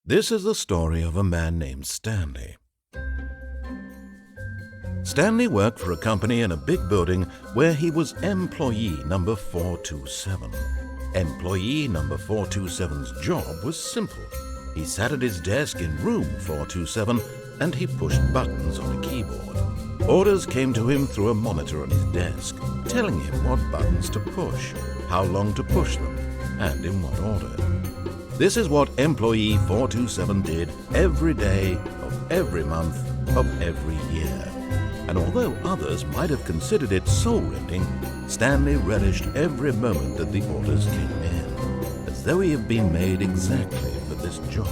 This is the story of a man named Stanley. Stanley worked for a company in a big building where he was employee number 427. Employee number 427's job was simple. He sat at his desk in room 427 and he pushed buttons on a keyboard. Orders came to him through a monitor on his desk, telling him what buttons to push, how long to push them, and in what order. This is what employee 427 did every day of every month of every year. And although others might have considered it soul-rending, Stanley relished every moment that the orders came in, as though he had been made exactly for this job.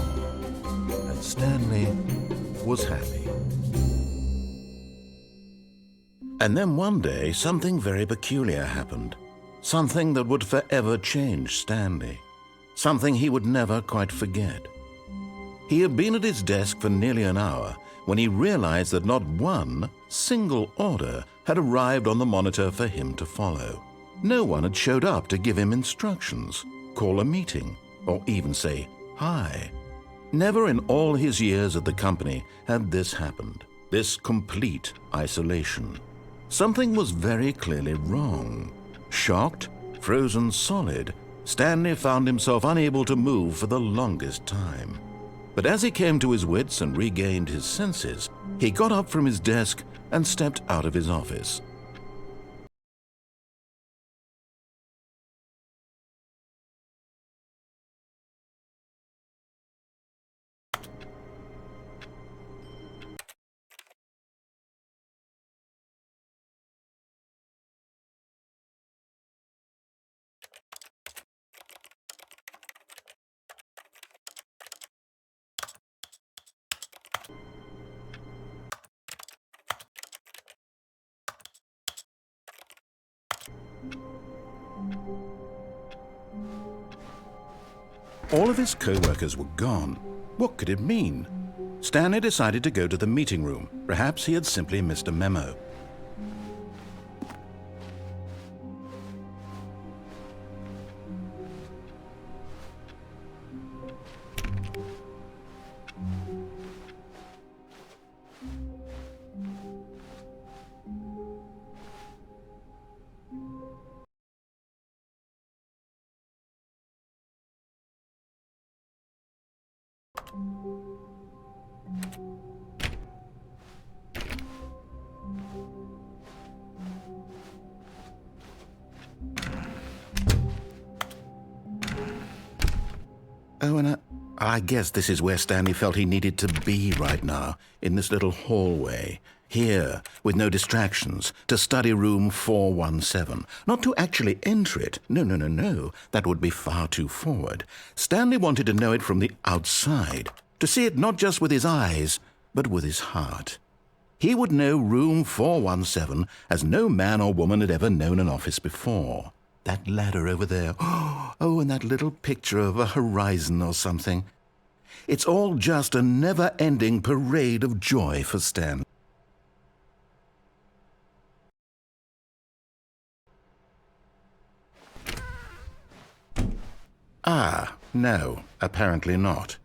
And Stanley was happy. And then one day, something very peculiar happened. Something that would forever change Stanley. Something he would never quite forget. He had been at his desk for nearly an hour when he realized that not one single order had arrived on the monitor for him to follow. No one had showed up to give him instructions, call a meeting, or even say hi. Never in all his years at the company had this happened, this complete isolation. Something was very clearly wrong. Shocked, frozen solid, Stanley found himself unable to move for the longest time. But as he came to his wits and regained his senses, he got up from his desk and stepped out of his office. All of his co-workers were gone. What could it mean? Stanley decided to go to the meeting room. Perhaps he had simply missed a memo. Oh, and I guess this is where Stanley felt he needed to be right now, in this little hallway. Here, with no distractions, to study room 417. Not to actually enter it. No. That would be far too forward. Stanley wanted to know it from the outside. To see it not just with his eyes, but with his heart. He would know room 417 as no man or woman had ever known an office before. That ladder over there. Oh, and that little picture of a horizon or something. It's all just a never-ending parade of joy for Stan. Ah, no, apparently not.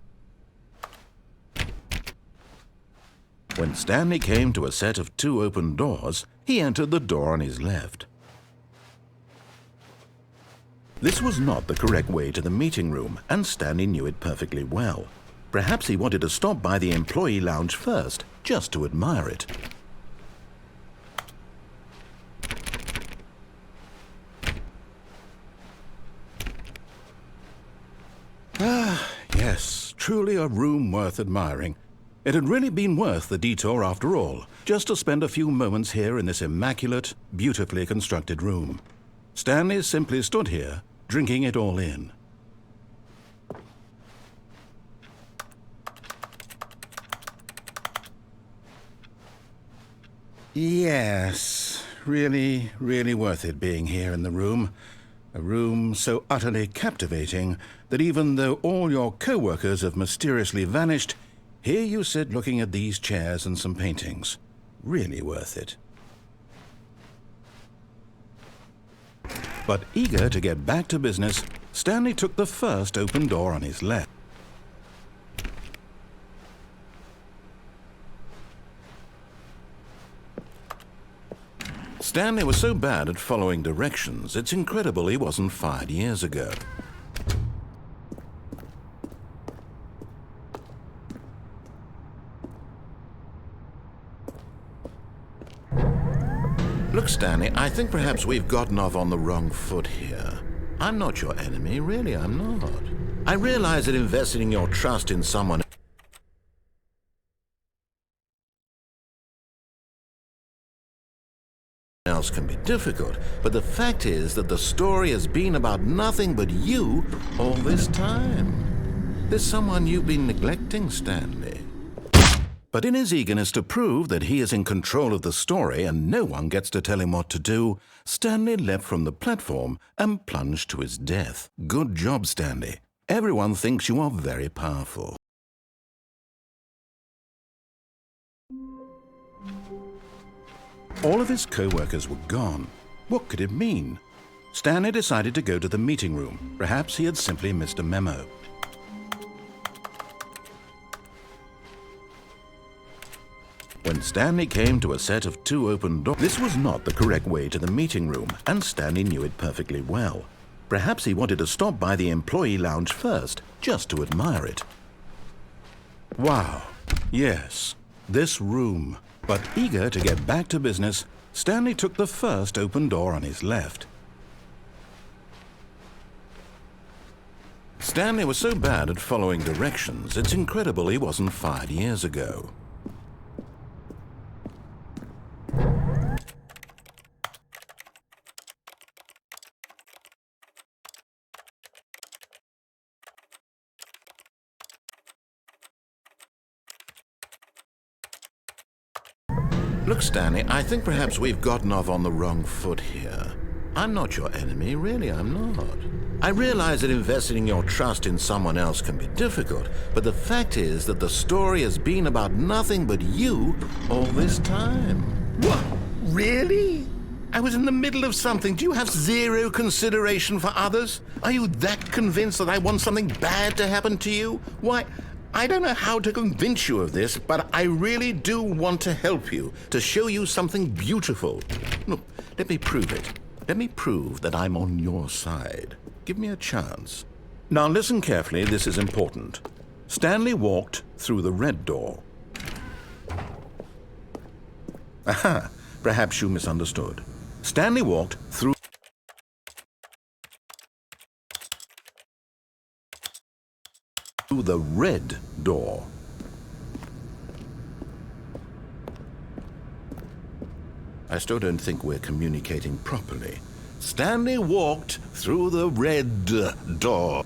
When Stanley came to a set of 2 open doors, he entered the door on his left. This was not the correct way to the meeting room, and Stanley knew it perfectly well. Perhaps he wanted to stop by the employee lounge first, just to admire it. Ah, yes, truly a room worth admiring. It had really been worth the detour after all, just to spend a few moments here in this immaculate, beautifully constructed room. Stanley simply stood here, drinking it all in. Yes, really worth it being here in the room. A room so utterly captivating that even though all your co-workers have mysteriously vanished, here you sit looking at these chairs and some paintings. Really worth it. But eager to get back to business, Stanley took the first open door on his left. Stanley was so bad at following directions, it's incredible he wasn't fired years ago. Look, Stanley, I think perhaps we've gotten off on the wrong foot here. I'm not your enemy, really, I'm not. I realize that investing your trust in someone else can be difficult, but the fact is that the story has been about nothing but you all this time. There's someone you've been neglecting, Stanley. But in his eagerness to prove that he is in control of the story and no one gets to tell him what to do, Stanley leapt from the platform and plunged to his death. Good job, Stanley. Everyone thinks you are very powerful. All of his co-workers were gone. What could it mean? Stanley decided to go to the meeting room. Perhaps he had simply missed a memo. When Stanley came to a set of 2 open doors, this was not the correct way to the meeting room, and Stanley knew it perfectly well. Perhaps he wanted to stop by the employee lounge first, just to admire it. Wow, yes, this room. But eager to get back to business, Stanley took the first open door on his left. Stanley was so bad at following directions, it's incredible he wasn't fired years ago. Look, Stanley, I think perhaps we've gotten off on the wrong foot here. I'm not your enemy, really, I'm not. I realize that investing your trust in someone else can be difficult, but the fact is that the story has been about nothing but you all this time. What? Really? I was in the middle of something. Do you have zero consideration for others? Are you that convinced that I want something bad to happen to you? Why, I don't know how to convince you of this, but I really do want to help you, to show you something beautiful. Look, let me prove it. Let me prove that I'm on your side. Give me a chance. Now listen carefully, this is important. Stanley walked through the red door. Aha, perhaps you misunderstood. Stanley walked through the red door. I still don't think we're communicating properly. Stanley walked through the red door.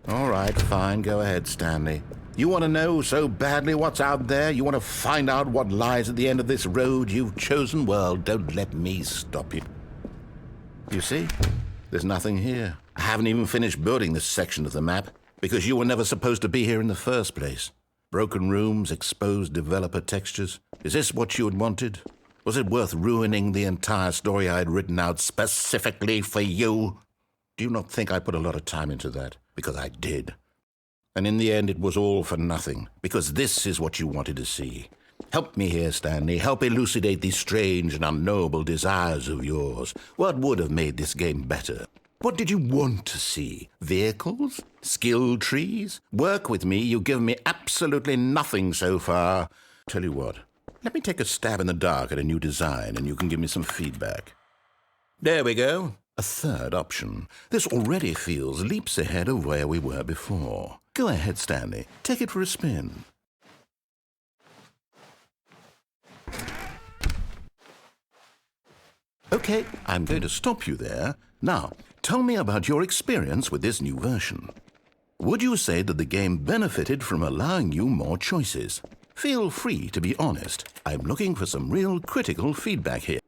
All right, fine, go ahead, Stanley. You want to know so badly what's out there? You want to find out what lies at the end of this road you've chosen? Well, don't let me stop you. You see, there's nothing here. I haven't even finished building this section of the map because you were never supposed to be here in the first place. Broken rooms, exposed developer textures. Is this what you had wanted? Was it worth ruining the entire story I had written out specifically for you? Do you not think I put a lot of time into that? Because I did. And in the end, it was all for nothing, because this is what you wanted to see. Help me here, Stanley. Help elucidate these strange and unknowable desires of yours. What would have made this game better? What did you want to see? Vehicles? Skill trees? Work with me. You've given me absolutely nothing so far. Tell you what, let me take a stab in the dark at a new design and you can give me some feedback. There we go. A third option. This already feels leaps ahead of where we were before. Go ahead, Stanley. Take it for a spin. Okay, I'm going to stop you there. Now, tell me about your experience with this new version. Would you say that the game benefited from allowing you more choices? Feel free to be honest. I'm looking for some real critical feedback here.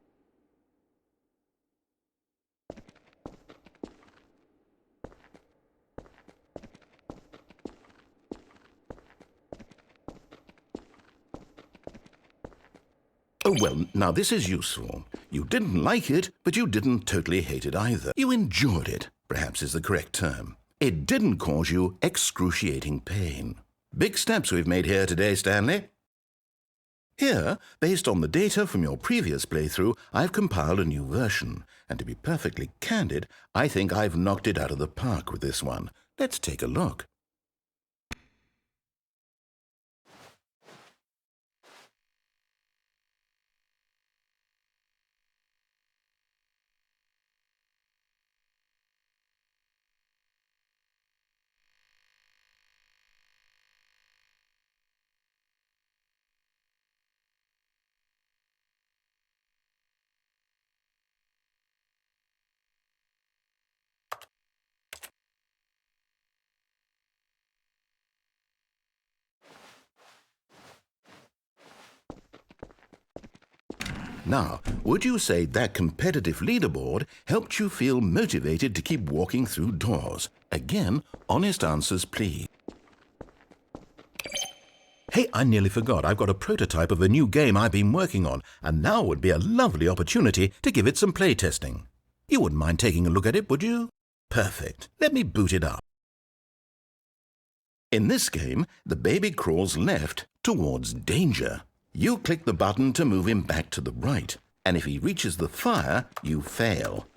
Oh, well, now this is useful. You didn't like it, but you didn't totally hate it either. You enjoyed it, perhaps is the correct term. It didn't cause you excruciating pain. Big steps we've made here today, Stanley. Here, based on the data from your previous playthrough, I've compiled a new version. And to be perfectly candid, I think I've knocked it out of the park with this one. Let's take a look. Now, would you say that competitive leaderboard helped you feel motivated to keep walking through doors? Again, honest answers, please. Hey, I nearly forgot. I've got a prototype of a new game I've been working on, and now would be a lovely opportunity to give it some playtesting. You wouldn't mind taking a look at it, would you? Perfect. Let me boot it up. In this game, the baby crawls left towards danger. You click the button to move him back to the right, and if he reaches the fire, you fail.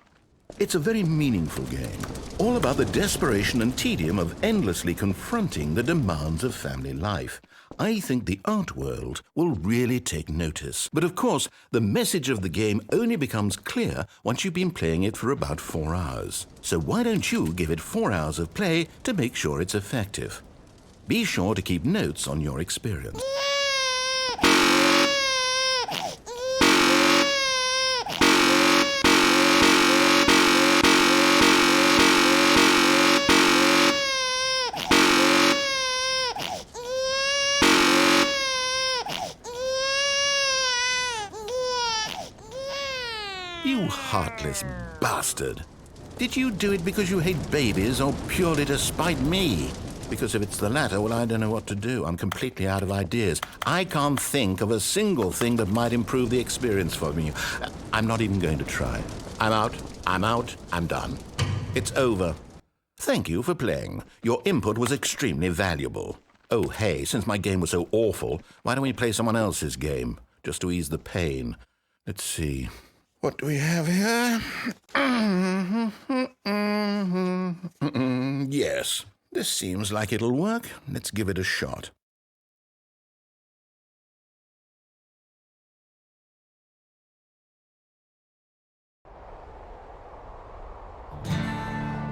It's a very meaningful game, all about the desperation and tedium of endlessly confronting the demands of family life. I think the art world will really take notice. But of course, the message of the game only becomes clear once you've been playing it for about 4 hours. So why don't you give it 4 hours of play to make sure it's effective? Be sure to keep notes on your experience. You heartless bastard. Did you do it because you hate babies or purely to spite me? Because if it's the latter, well, I don't know what to do. I'm completely out of ideas. I can't think of a single thing that might improve the experience for me. I'm not even going to try. I'm out, I'm done. It's over. Thank you for playing. Your input was extremely valuable. Oh, hey, since my game was so awful, why don't we play someone else's game, just to ease the pain? Let's see. What do we have here? Yes, this seems like it'll work. Let's give it a shot.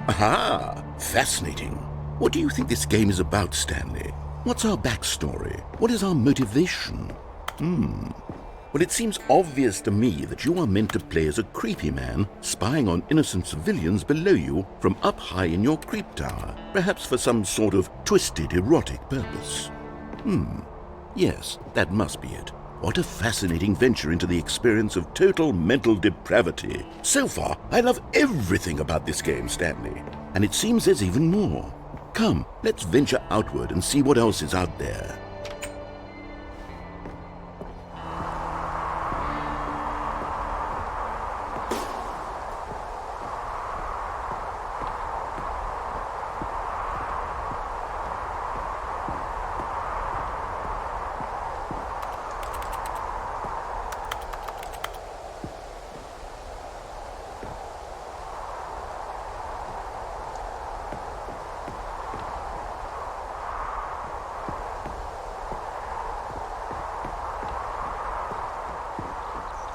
Aha! Fascinating. What do you think this game is about, Stanley? What's our backstory? What is our motivation? Well, it seems obvious to me that you are meant to play as a creepy man spying on innocent civilians below you from up high in your creep tower, perhaps for some sort of twisted erotic purpose. Yes, that must be it. What a fascinating venture into the experience of total mental depravity. So far, I love everything about this game, Stanley. And it seems there's even more. Come, let's venture outward and see what else is out there.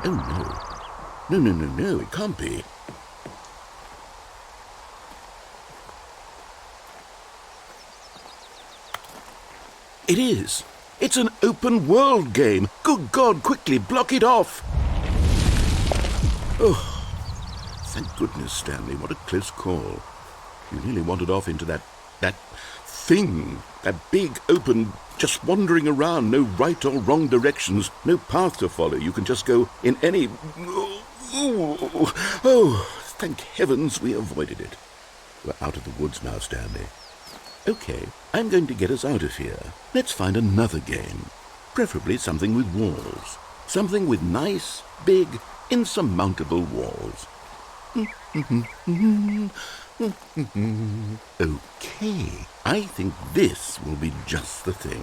Oh, no. No, it can't be. It is. It's an open world game. Good God, quickly block it off. Oh, thank goodness, Stanley. What a close call. You nearly wandered off into that thing. That big, open, just wandering around, no right or wrong directions, no path to follow. You can just go in any... Oh, thank heavens we avoided it. We're out of the woods now, Stanley. Okay, I'm going to get us out of here. Let's find another game. Preferably something with walls. Something with nice, big, insurmountable walls. Okay, I think this will be just the thing.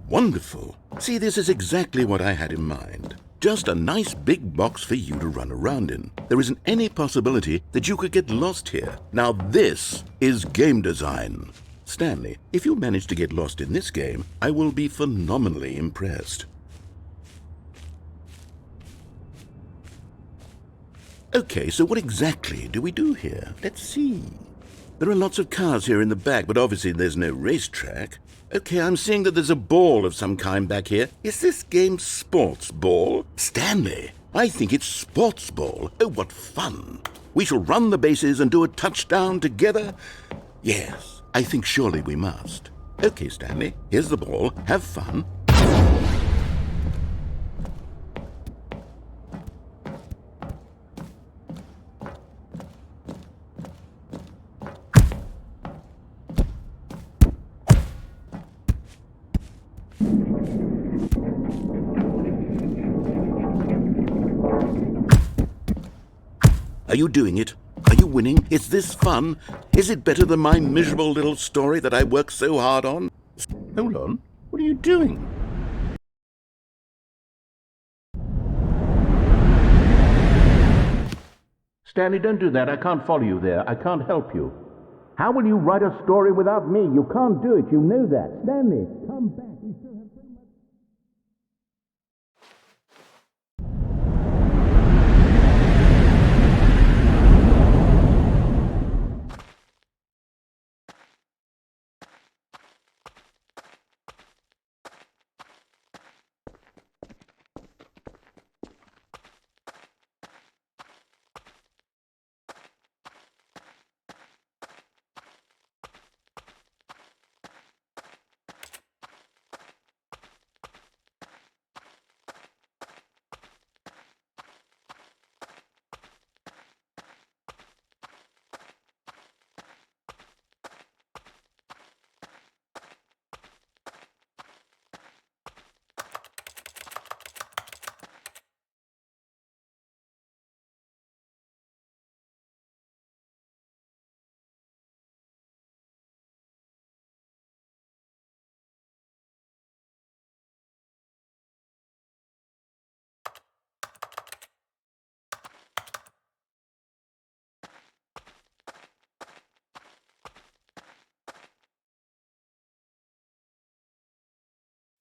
Wonderful. See, this is exactly what I had in mind. Just a nice big box for you to run around in. There isn't any possibility that you could get lost here. Now this is game design. Stanley, if you manage to get lost in this game, I will be phenomenally impressed. Okay, so what exactly do we do here? Let's see. There are lots of cars here in the back, but obviously there's no racetrack. Okay, I'm seeing that there's a ball of some kind back here. Is this game sports ball? Stanley, I think it's sports ball. Oh, what fun. We shall run the bases and do a touchdown together. Yes, I think surely we must. Okay, Stanley, here's the ball. Have fun. Are you doing it? Are you winning? Is this fun? Is it better than my miserable little story that I worked so hard on? Hold on. What are you doing? Stanley, don't do that. I can't follow you there. I can't help you. How will you write a story without me? You can't do it. You know that. Stanley, come back. We still have so much.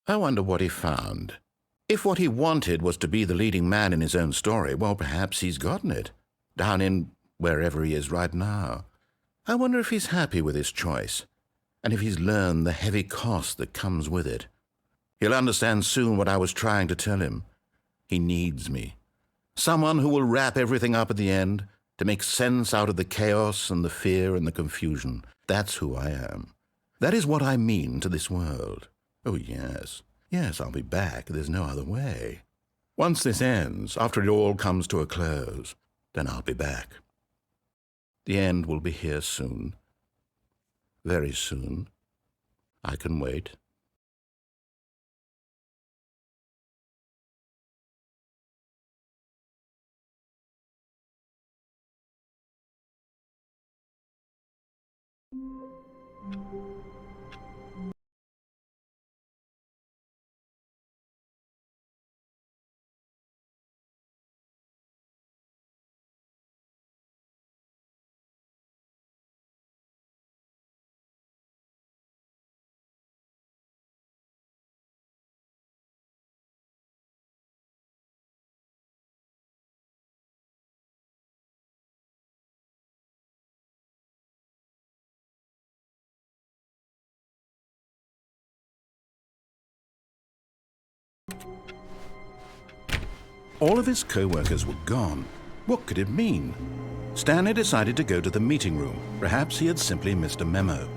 I wonder what he found. If what he wanted was to be the leading man in his own story, well, perhaps he's gotten it, down in wherever he is right now. I wonder if he's happy with his choice, and if he's learned the heavy cost that comes with it. He'll understand soon what I was trying to tell him. He needs me. Someone who will wrap everything up at the end, to make sense out of the chaos and the fear and the confusion. That's who I am. That is what I mean to this world. Oh, yes. Yes, I'll be back. There's no other way. Once this ends, after it all comes to a close, then I'll be back. The end will be here soon. Very soon. I can wait. All of his co-workers were gone. What could it mean? Stanley decided to go to the meeting room. Perhaps he had simply missed a memo.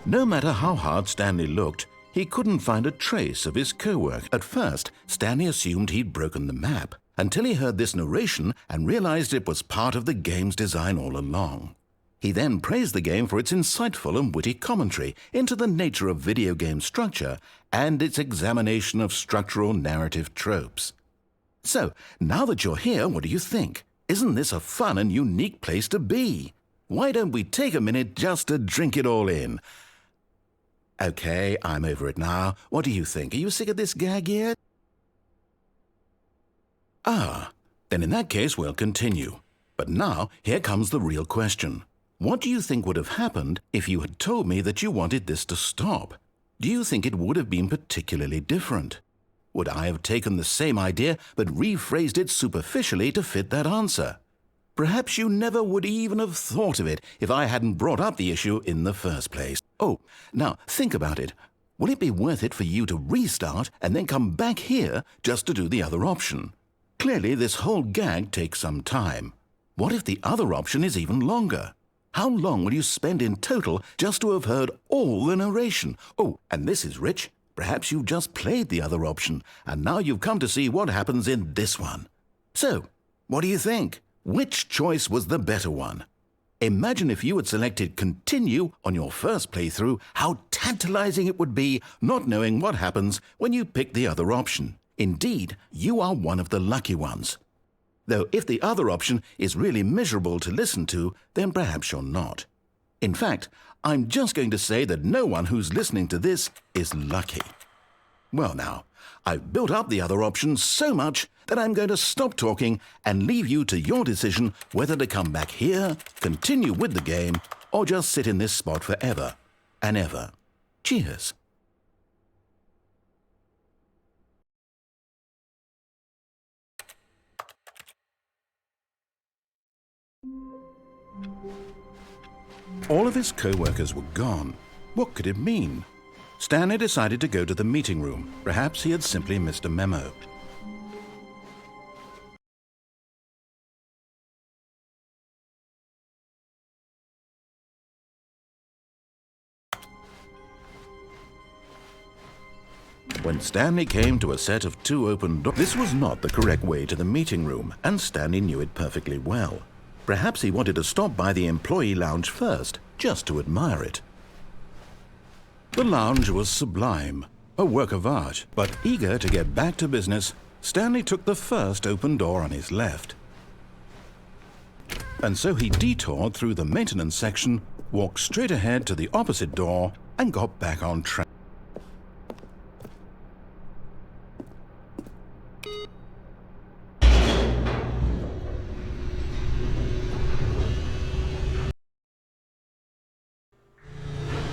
No matter how hard Stanley looked, he couldn't find a trace of his co-work. At first, Stanley assumed he'd broken the map, until he heard this narration and realized it was part of the game's design all along. He then praised the game for its insightful and witty commentary into the nature of video game structure and its examination of structural narrative tropes. So, now that you're here, what do you think? Isn't this a fun and unique place to be? Why don't we take a minute just to drink it all in? Okay, I'm over it now. What do you think? Are you sick of this gag yet? Ah, then in that case we'll continue. But now, here comes the real question. What do you think would have happened if you had told me that you wanted this to stop? Do you think it would have been particularly different? Would I have taken the same idea but rephrased it superficially to fit that answer? Perhaps you never would even have thought of it if I hadn't brought up the issue in the first place. Oh, now think about it. Will it be worth it for you to restart and then come back here just to do the other option? Clearly, this whole gag takes some time. What if the other option is even longer? How long will you spend in total just to have heard all the narration? Oh, and this is rich. Perhaps you've just played the other option, and now you've come to see what happens in this one. So, what do you think? Which choice was the better one? Imagine if you had selected Continue on your first playthrough, how tantalizing it would be not knowing what happens when you pick the other option. Indeed, you are one of the lucky ones. Though if the other option is really miserable to listen to, then perhaps you're not. In fact, I'm just going to say that no one who's listening to this is lucky. Well now, I've built up the other option so much that I'm going to stop talking and leave you to your decision whether to come back here, continue with the game, or just sit in this spot forever and ever. Cheers. All of his co-workers were gone. What could it mean? Stanley decided to go to the meeting room. Perhaps he had simply missed a memo. When Stanley came to a set of 2 open doors, this was not the correct way to the meeting room, and Stanley knew it perfectly well. Perhaps he wanted to stop by the employee lounge first, just to admire it. The lounge was sublime, a work of art, but eager to get back to business, Stanley took the first open door on his left. And so he detoured through the maintenance section, walked straight ahead to the opposite door, and got back on track.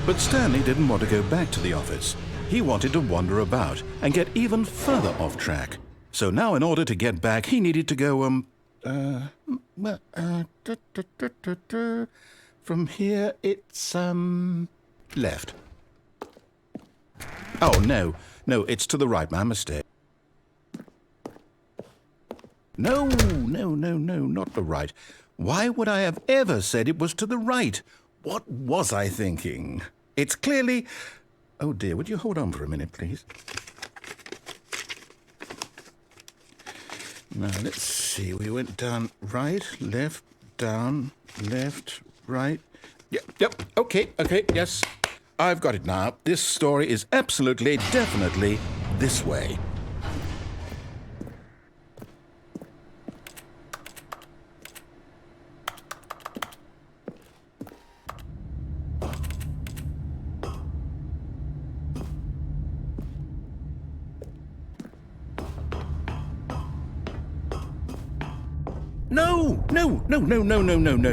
But Stanley didn't want to go back to the office. He wanted to wander about and get even further off track. So now in order to get back, he needed to go, from here it's, left. Oh, no, it's to the right, my mistake. No, not the right. Why would I have ever said it was to the right? What was I thinking? It's clearly... Oh dear, would you hold on for a minute, please? Now, let's see. We went down right, left, down, left, right. Yep, okay, yes. I've got it now. This story is absolutely, definitely this way.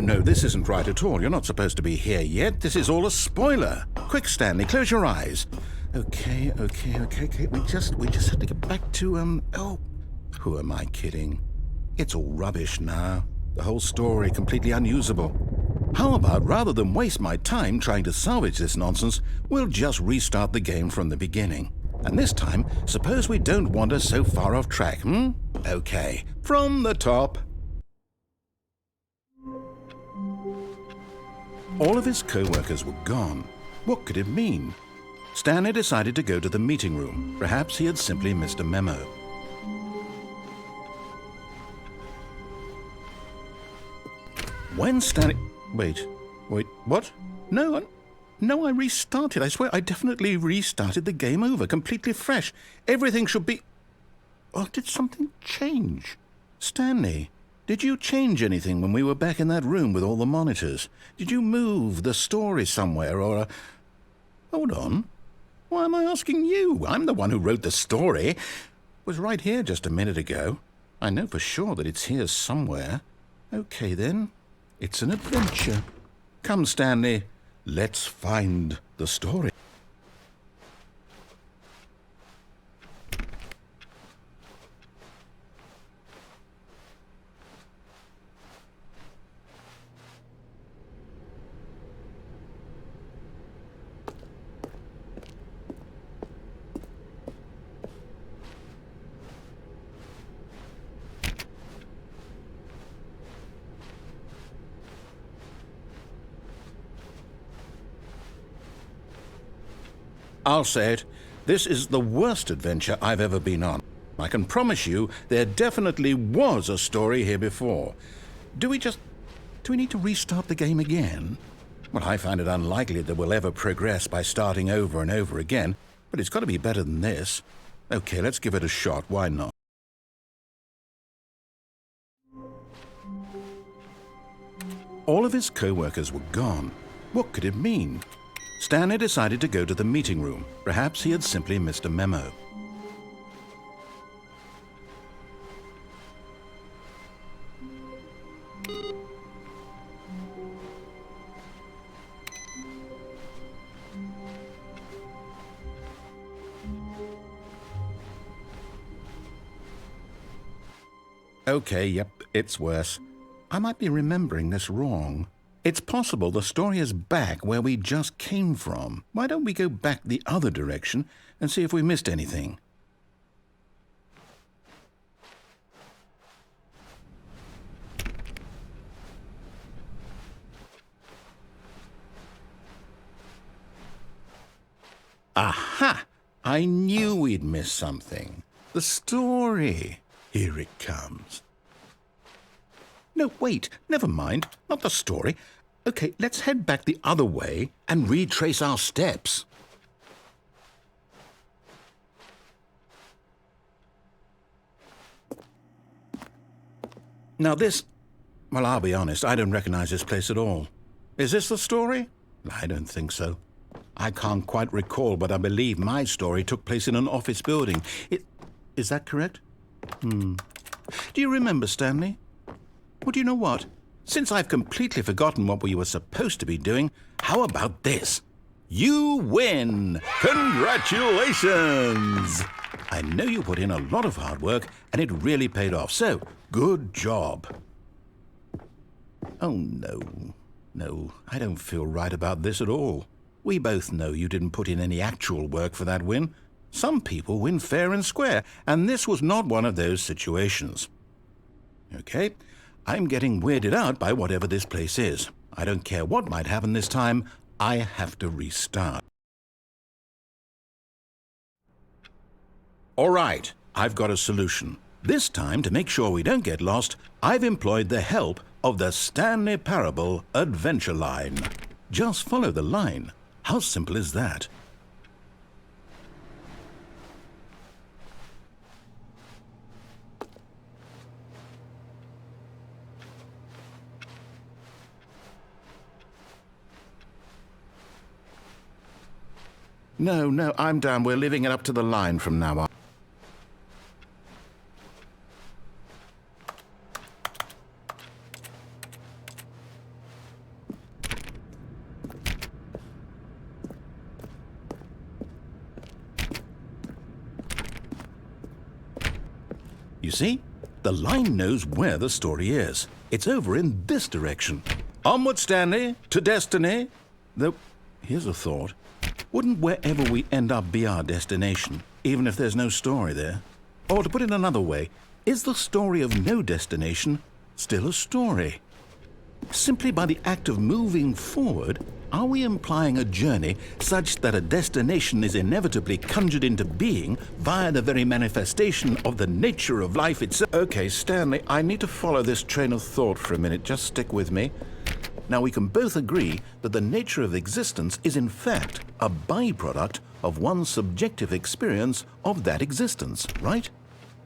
No. This isn't right at all. You're not supposed to be here yet. This is all a spoiler. Quick, Stanley, close your eyes. Okay. We just have to get back to, oh, who am I kidding? It's all rubbish now. The whole story completely unusable. How about, rather than waste my time trying to salvage this nonsense, we'll just restart the game from the beginning. And this time, suppose we don't wander so far off track, Okay, from the top. All of his co-workers were gone. What could it mean? Stanley decided to go to the meeting room. Perhaps he had simply missed a memo. When Stanley... Wait, what? No, I restarted. I swear I definitely restarted the game over, completely fresh. Everything should be... Or did something change? Stanley, did you change anything when we were back in that room with all the monitors? Did you move the story somewhere or Hold on. Why am I asking you? I'm the one who wrote the story. It was right here just a minute ago. I know for sure that it's here somewhere. Okay, then. It's an adventure. Come, Stanley. Let's find the story. I'll say it, this is the worst adventure I've ever been on. I can promise you there definitely was a story here before. Do we need to restart the game again? Well, I find it unlikely that we'll ever progress by starting over and over again, but it's got to be better than this. Okay, let's give it a shot, why not? All of his co-workers were gone. What could it mean? Stanley decided to go to the meeting room. Perhaps he had simply missed a memo. Okay, yep, it's worse. I might be remembering this wrong. It's possible the story is back where we just came from. Why don't we go back the other direction and see if we missed anything? Aha! I knew we'd miss something. The story. Here it comes. No, wait, never mind. Not the story. Okay, let's head back the other way and retrace our steps. Now this... Well, I'll be honest, I don't recognize this place at all. Is this the story? I don't think so. I can't quite recall, but I believe my story took place in an office building. Is that correct? Do you remember, Stanley? Well, do you know what? Since I've completely forgotten what we were supposed to be doing, how about this? You win! Congratulations! I know you put in a lot of hard work, and it really paid off, so good job. Oh, no. No, I don't feel right about this at all. We both know you didn't put in any actual work for that win. Some people win fair and square, and this was not one of those situations. Okay, I'm getting weirded out by whatever this place is. I don't care what might happen this time, I have to restart. All right, I've got a solution. This time, to make sure we don't get lost, I've employed the help of the Stanley Parable adventure line. Just follow the line. How simple is that? No, I'm down. We're leaving it up to the line from now on. You see? The line knows where the story is. It's over in this direction. Onward, Stanley, to destiny. Though, here's a thought. Wouldn't wherever we end up be our destination, even if there's no story there? Or to put it another way, is the story of no destination still a story? Simply by the act of moving forward, are we implying a journey such that a destination is inevitably conjured into being via the very manifestation of the nature of life itself? Okay, Stanley, I need to follow this train of thought for a minute. Just stick with me. Now, we can both agree that the nature of existence is in fact a byproduct of one's subjective experience of that existence, right?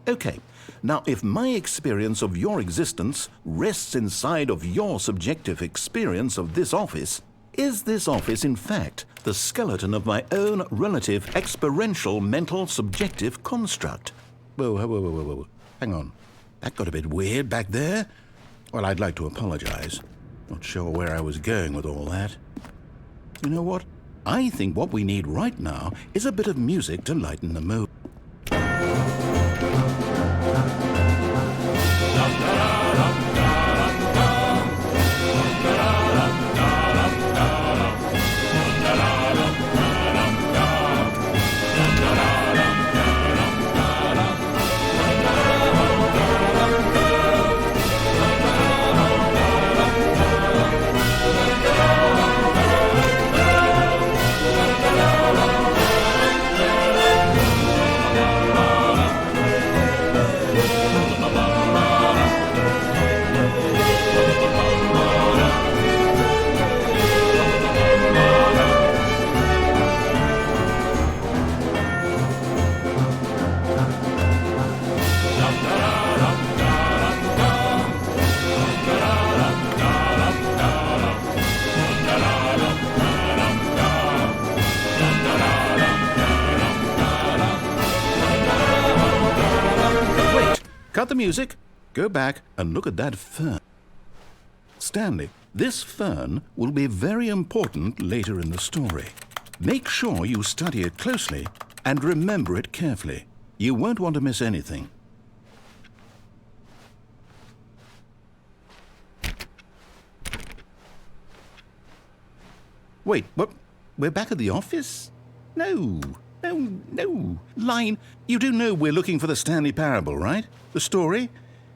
Okay, now if my experience of your existence rests inside of your subjective experience of this office, is this office in fact the skeleton of my own relative experiential mental subjective construct? Whoa. Hang on. That got a bit weird back there. Well, I'd like to apologize. Not sure where I was going with all that. You know what? I think what we need right now is a bit of music to lighten the mood. Cut the music, go back and look at that fern. Stanley, this fern will be very important later in the story. Make sure you study it closely and remember it carefully. You won't want to miss anything. Wait, what? We're back at the office? No. Line, you do know we're looking for the Stanley Parable, right? The story?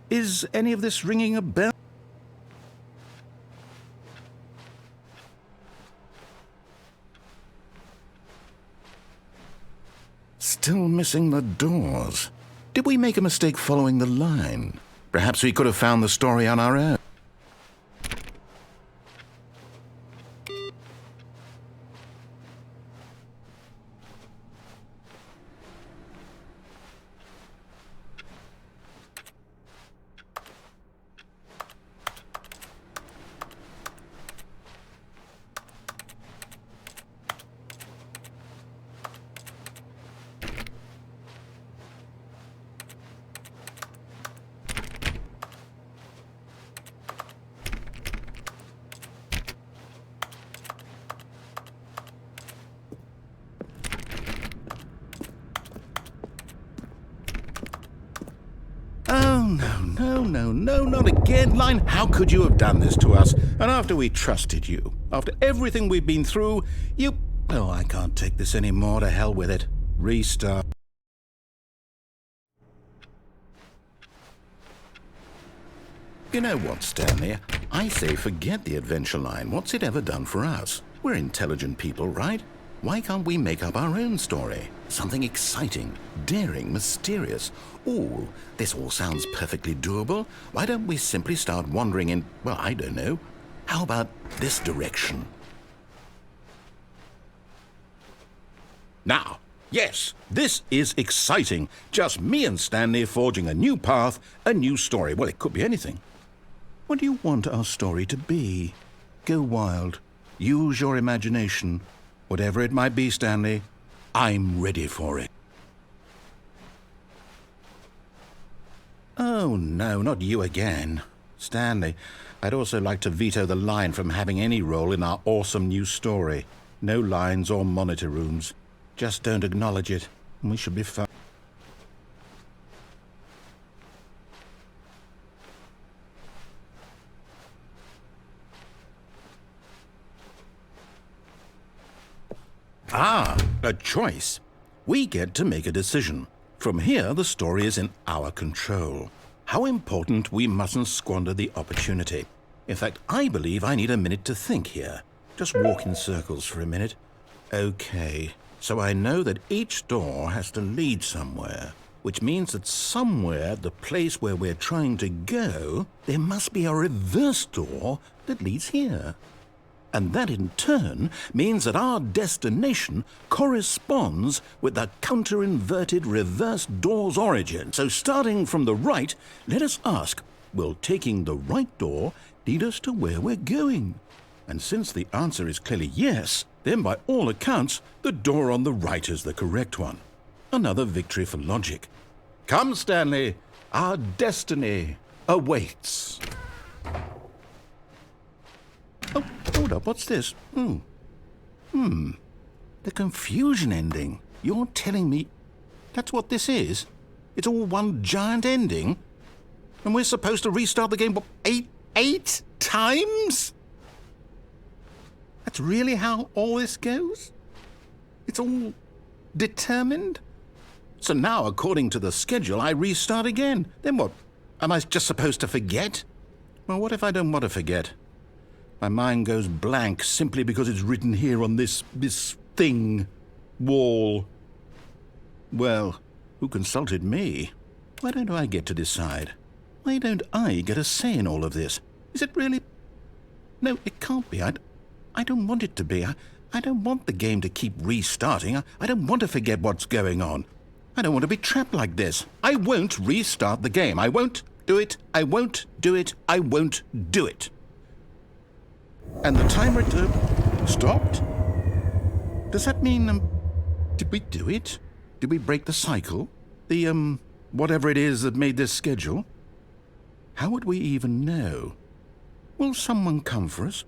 Is any of this ringing a bell? Still missing the doors. Did we make a mistake following the line? Perhaps we could have found the story on our own. No, not again, Line. How could you have done this to us? And after we trusted you, after everything we've been through, you... Oh, I can't take this anymore. To hell with it. Restart. You know what, Stanley? I say forget the adventure line. What's it ever done for us? We're intelligent people, right? Why can't we make up our own story? Something exciting, daring, mysterious. Ooh, this all sounds perfectly doable. Why don't we simply start wandering in, well, I don't know. How about this direction? Now, yes, this is exciting. Just me and Stanley forging a new path, a new story. Well, it could be anything. What do you want our story to be? Go wild. Use your imagination. Whatever it might be, Stanley, I'm ready for it. Oh, no, not you again. Stanley, I'd also like to veto the line from having any role in our awesome new story. No lines or monitor rooms. Just don't acknowledge it, and we should be fine. Ah, a choice. We get to make a decision. From here, the story is in our control. How important we mustn't squander the opportunity. In fact, I believe I need a minute to think here. Just walk in circles for a minute. Okay, so I know that each door has to lead somewhere, which means that somewhere, the place where we're trying to go, there must be a reverse door that leads here. And that in turn means that our destination corresponds with the counter-inverted reverse door's origin. So starting from the right, let us ask, will taking the right door lead us to where we're going? And since the answer is clearly yes, then by all accounts, the door on the right is the correct one. Another victory for logic. Come, Stanley, our destiny awaits. Oh, hold up, what's this? The confusion ending. You're telling me that's what this is? It's all one giant ending? And we're supposed to restart the game, what, eight times? That's really how all this goes? It's all determined? So now, according to the schedule, I restart again. Then what? Am I just supposed to forget? Well, what if I don't want to forget? My mind goes blank simply because it's written here on this thing, wall. Well, who consulted me? Why don't I get to decide? Why don't I get a say in all of this? Is it really? No, it can't be. I don't want it to be. I don't want the game to keep restarting. I don't want to forget what's going on. I don't want to be trapped like this. I won't restart the game. I won't do it. I won't do it. I won't do it. And the timer stopped? Does that mean, did we do it? Did we break the cycle? The, whatever it is that made this schedule? How would we even know? Will someone come for us?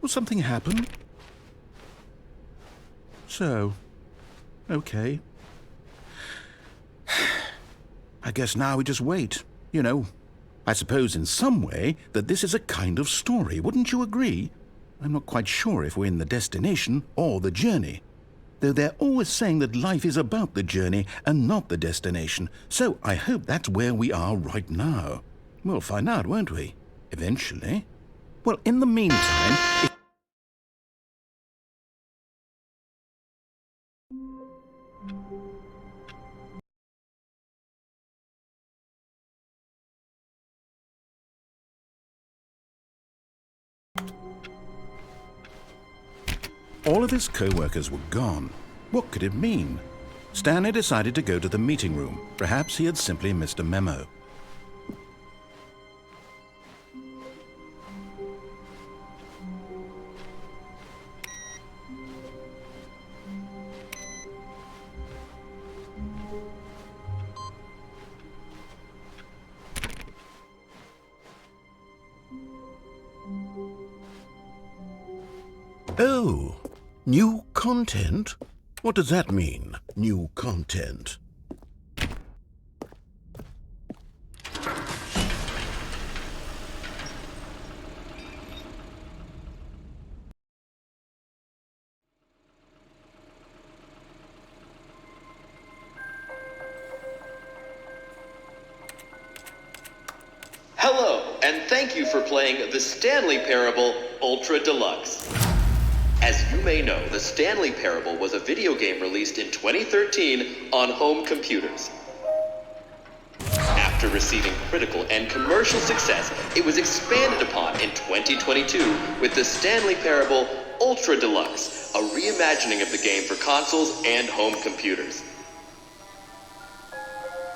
Will something happen? So, okay. I guess now we just wait, you know. I suppose in some way that this is a kind of story, wouldn't you agree? I'm not quite sure if we're in the destination or the journey. Though they're always saying that life is about the journey and not the destination. So I hope that's where we are right now. We'll find out, won't we? Eventually. Well, in the meantime... All of his co-workers were gone. What could it mean? Stanley decided to go to the meeting room. Perhaps he had simply missed a memo. Oh, new content? What does that mean, new content? Hello, and thank you for playing the Stanley Parable Ultra Deluxe. As you may know, the Stanley Parable was a video game released in 2013 on home computers. After receiving critical and commercial success, it was expanded upon in 2022 with the Stanley Parable Ultra Deluxe, a reimagining of the game for consoles and home computers.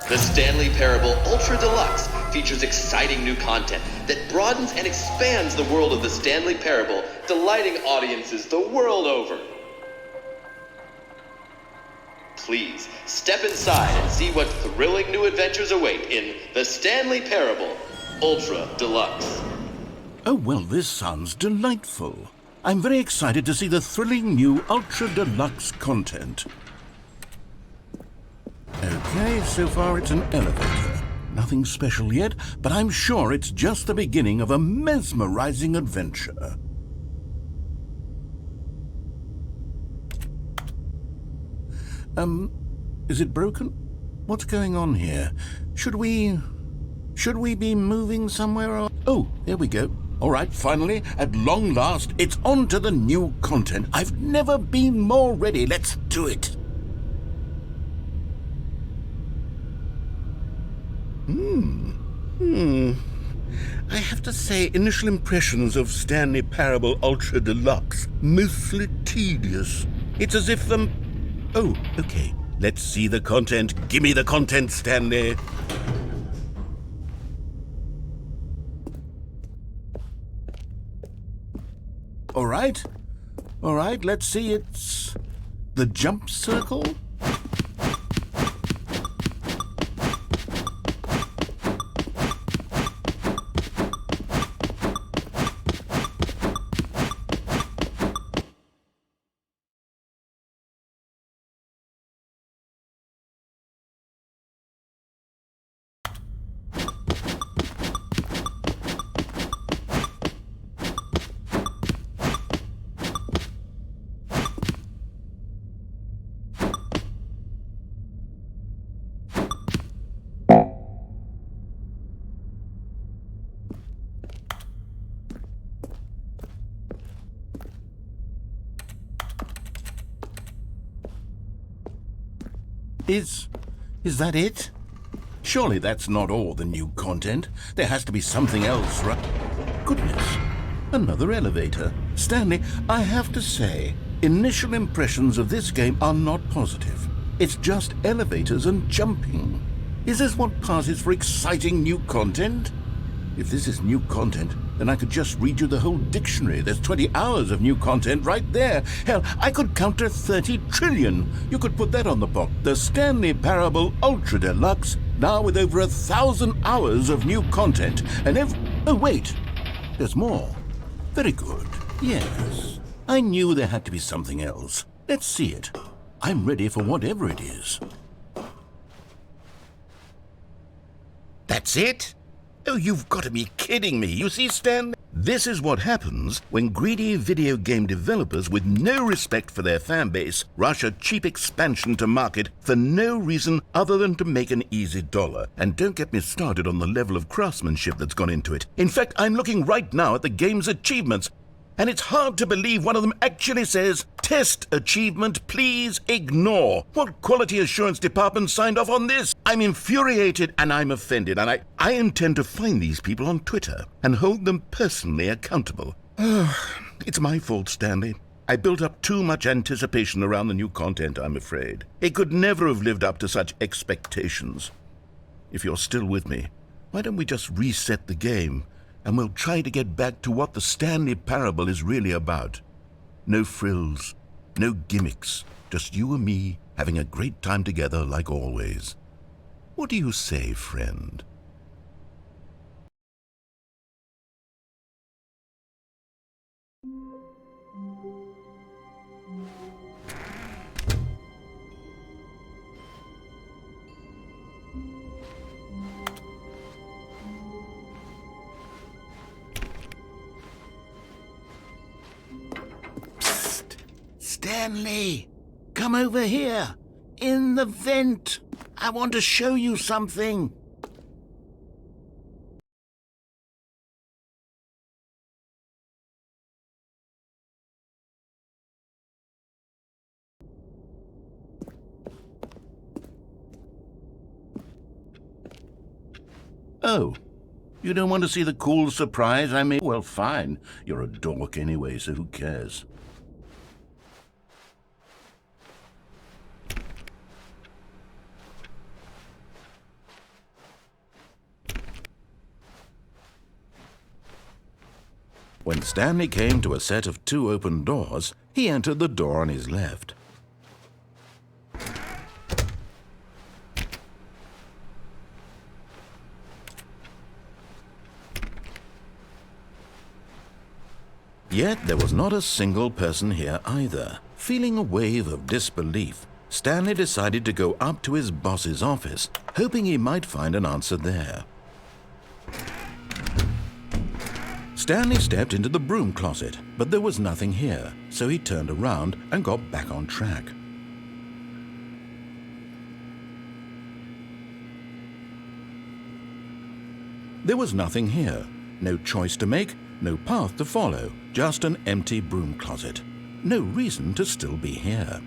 The Stanley Parable Ultra Deluxe features exciting new content that broadens and expands the world of the Stanley Parable, delighting audiences the world over. Please, step inside and see what thrilling new adventures await in the Stanley Parable Ultra Deluxe. Oh, well, this sounds delightful. I'm very excited to see the thrilling new Ultra Deluxe content. Okay, so far it's an elevator. Nothing special yet, but I'm sure it's just the beginning of a mesmerizing adventure. Is it broken? What's going on here? Should we be moving somewhere? Or... Oh, there we go. All right, finally, at long last, it's on to the new content. I've never been more ready. Let's do it. I have to say, initial impressions of Stanley Parable Ultra Deluxe, mostly tedious. It's as if Oh, okay. Let's see the content. Gimme the content, Stanley. All right, let's see. It's the jump circle. Is that it? Surely that's not all the new content. There has to be something else, right? Goodness, another elevator. Stanley, I have to say, initial impressions of this game are not positive. It's just elevators and jumping. Is this what passes for exciting new content? If this is new content, then I could just read you the whole dictionary. There's 20 hours of new content right there. Hell, I could count to 30 trillion. You could put that on the box. The Stanley Parable Ultra Deluxe, now with over 1,000 hours of new content. And oh, wait. There's more. Very good. Yes. I knew there had to be something else. Let's see it. I'm ready for whatever it is. That's it? Oh, you've got to be kidding me. You see, Stanley? This is what happens when greedy video game developers with no respect for their fan base rush a cheap expansion to market for no reason other than to make an easy dollar. And don't get me started on the level of craftsmanship that's gone into it. In fact, I'm looking right now at the game's achievements, and it's hard to believe one of them actually says, "Test achievement, please ignore." What quality assurance department signed off on this? I'm infuriated and I'm offended, and I intend to find these people on Twitter and hold them personally accountable. It's my fault, Stanley. I built up too much anticipation around the new content, I'm afraid. It could never have lived up to such expectations. If you're still with me, why don't we just reset the game? And we'll try to get back to what the Stanley Parable is really about. No frills, no gimmicks, just you and me having a great time together like always. What do you say, friend? Stanley, come over here. In the vent. I want to show you something. Oh, you don't want to see the cool surprise I made? Well, fine. You're a dork anyway, so who cares? When Stanley came to a set of 2 open doors, he entered the door on his left. Yet there was not a single person here either. Feeling a wave of disbelief, Stanley decided to go up to his boss's office, hoping he might find an answer there. Stanley stepped into the broom closet, but there was nothing here, so he turned around and got back on track. There was nothing here. No choice to make, no path to follow, just an empty broom closet. No reason to still be here.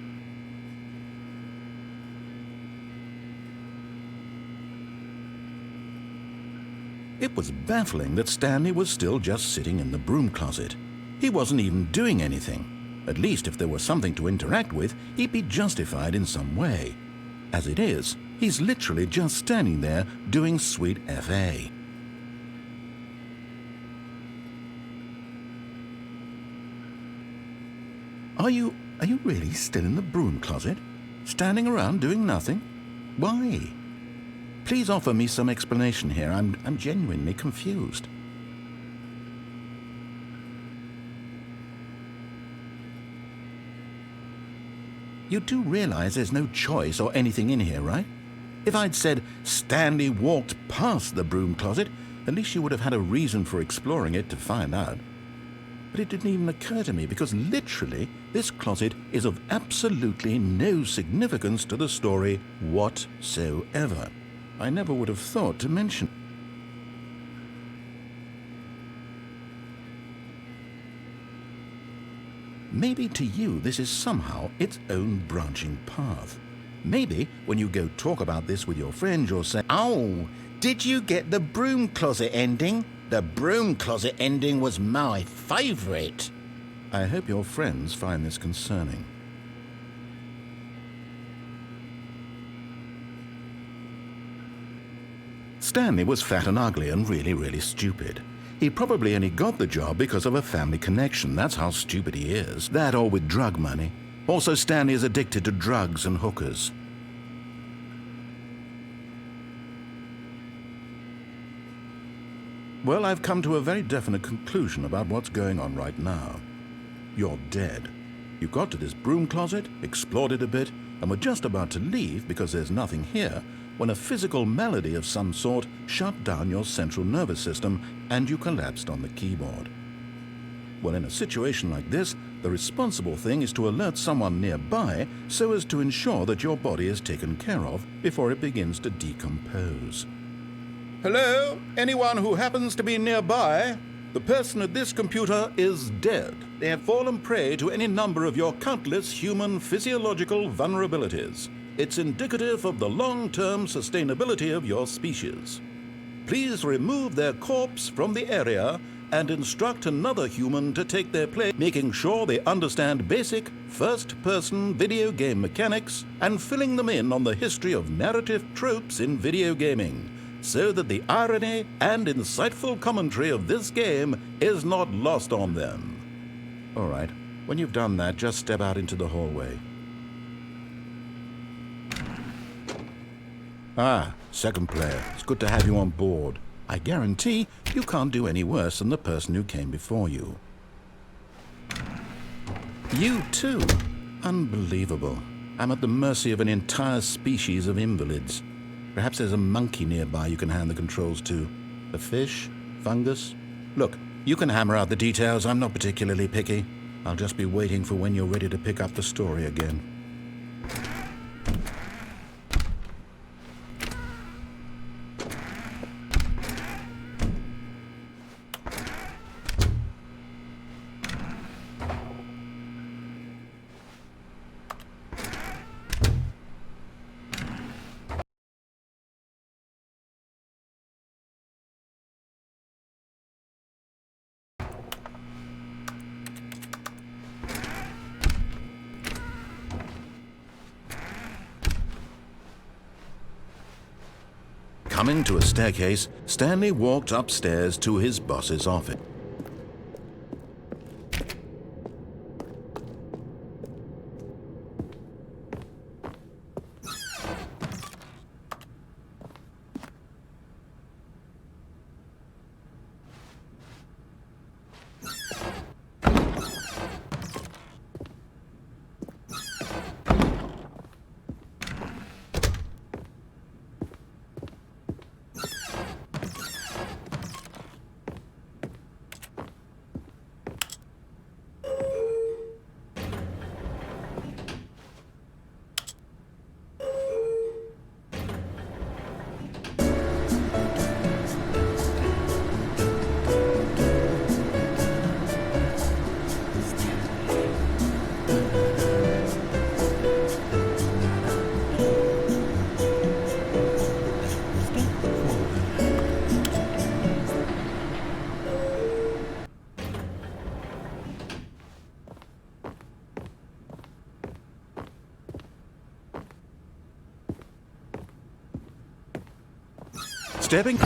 It was baffling that Stanley was still just sitting in the broom closet. He wasn't even doing anything. At least if there was something to interact with, he'd be justified in some way. As it is, he's literally just standing there doing sweet FA. Are you really still in the broom closet? Standing around doing nothing? Why? Please offer me some explanation here. I'm genuinely confused. You do realize there's no choice or anything in here, right? If I'd said Stanley walked past the broom closet, at least you would have had a reason for exploring it to find out. But it didn't even occur to me because literally this closet is of absolutely no significance to the story whatsoever. I never would have thought to mention. Maybe to you this is somehow its own branching path. Maybe when you go talk about this with your friends you'll say, "Oh, did you get the broom closet ending? The broom closet ending was my favorite." I hope your friends find this concerning. Stanley was fat and ugly and really stupid. He probably only got the job because of a family connection. That's how stupid he is. That or with drug money. Also, Stanley is addicted to drugs and hookers. Well, I've come to a very definite conclusion about what's going on right now. You're dead. You got to this broom closet, explored it a bit, and were just about to leave because there's nothing here when a physical malady of some sort shut down your central nervous system and you collapsed on the keyboard. Well, in a situation like this, the responsible thing is to alert someone nearby so as to ensure that your body is taken care of before it begins to decompose. Hello? Anyone who happens to be nearby? The person at this computer is dead. They have fallen prey to any number of your countless human physiological vulnerabilities. It's indicative of the long-term sustainability of your species. Please remove their corpse from the area and instruct another human to take their place, making sure they understand basic first-person video game mechanics and filling them in on the history of narrative tropes in video gaming, so that the irony and insightful commentary of this game is not lost on them. All right, when you've done that, just step out into the hallway. Ah, second player. It's good to have you on board. I guarantee you can't do any worse than the person who came before you. You too? Unbelievable. I'm at the mercy of an entire species of invalids. Perhaps there's a monkey nearby you can hand the controls to. A fish? Fungus? Look, you can hammer out the details. I'm not particularly picky. I'll just be waiting for when you're ready to pick up the story again. Coming to a staircase, Stanley walked upstairs to his boss's office. Stepping...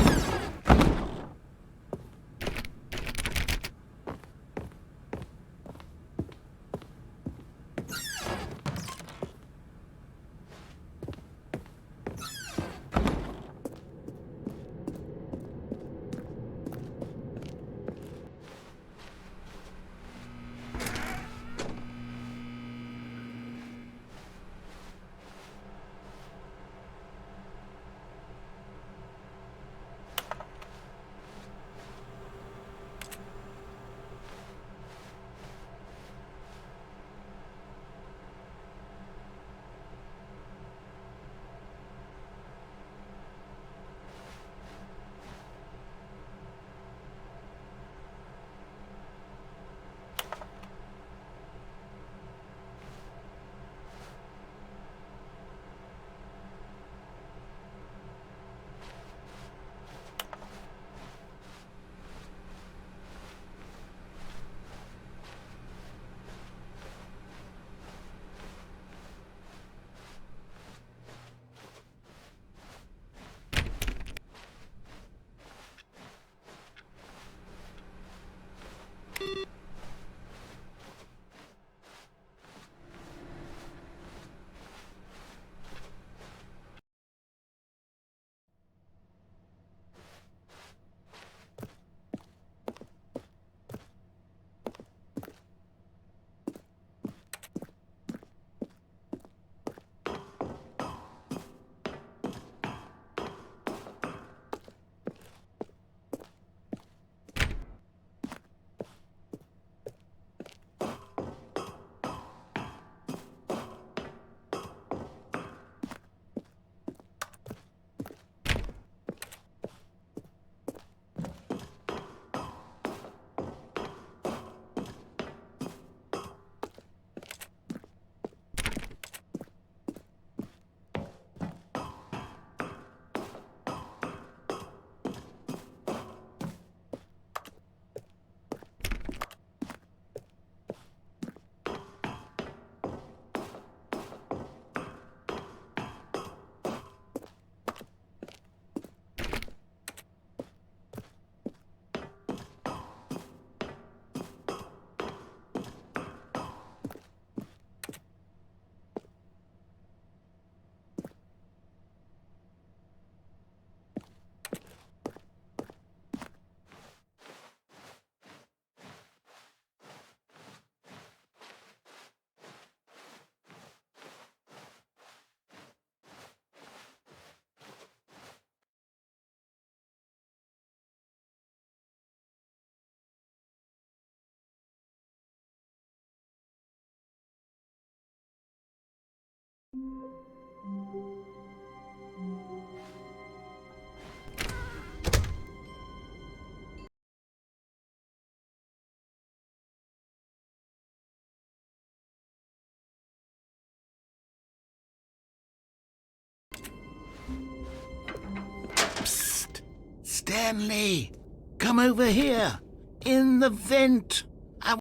Psst! Stanley! Come over here! In the vent! I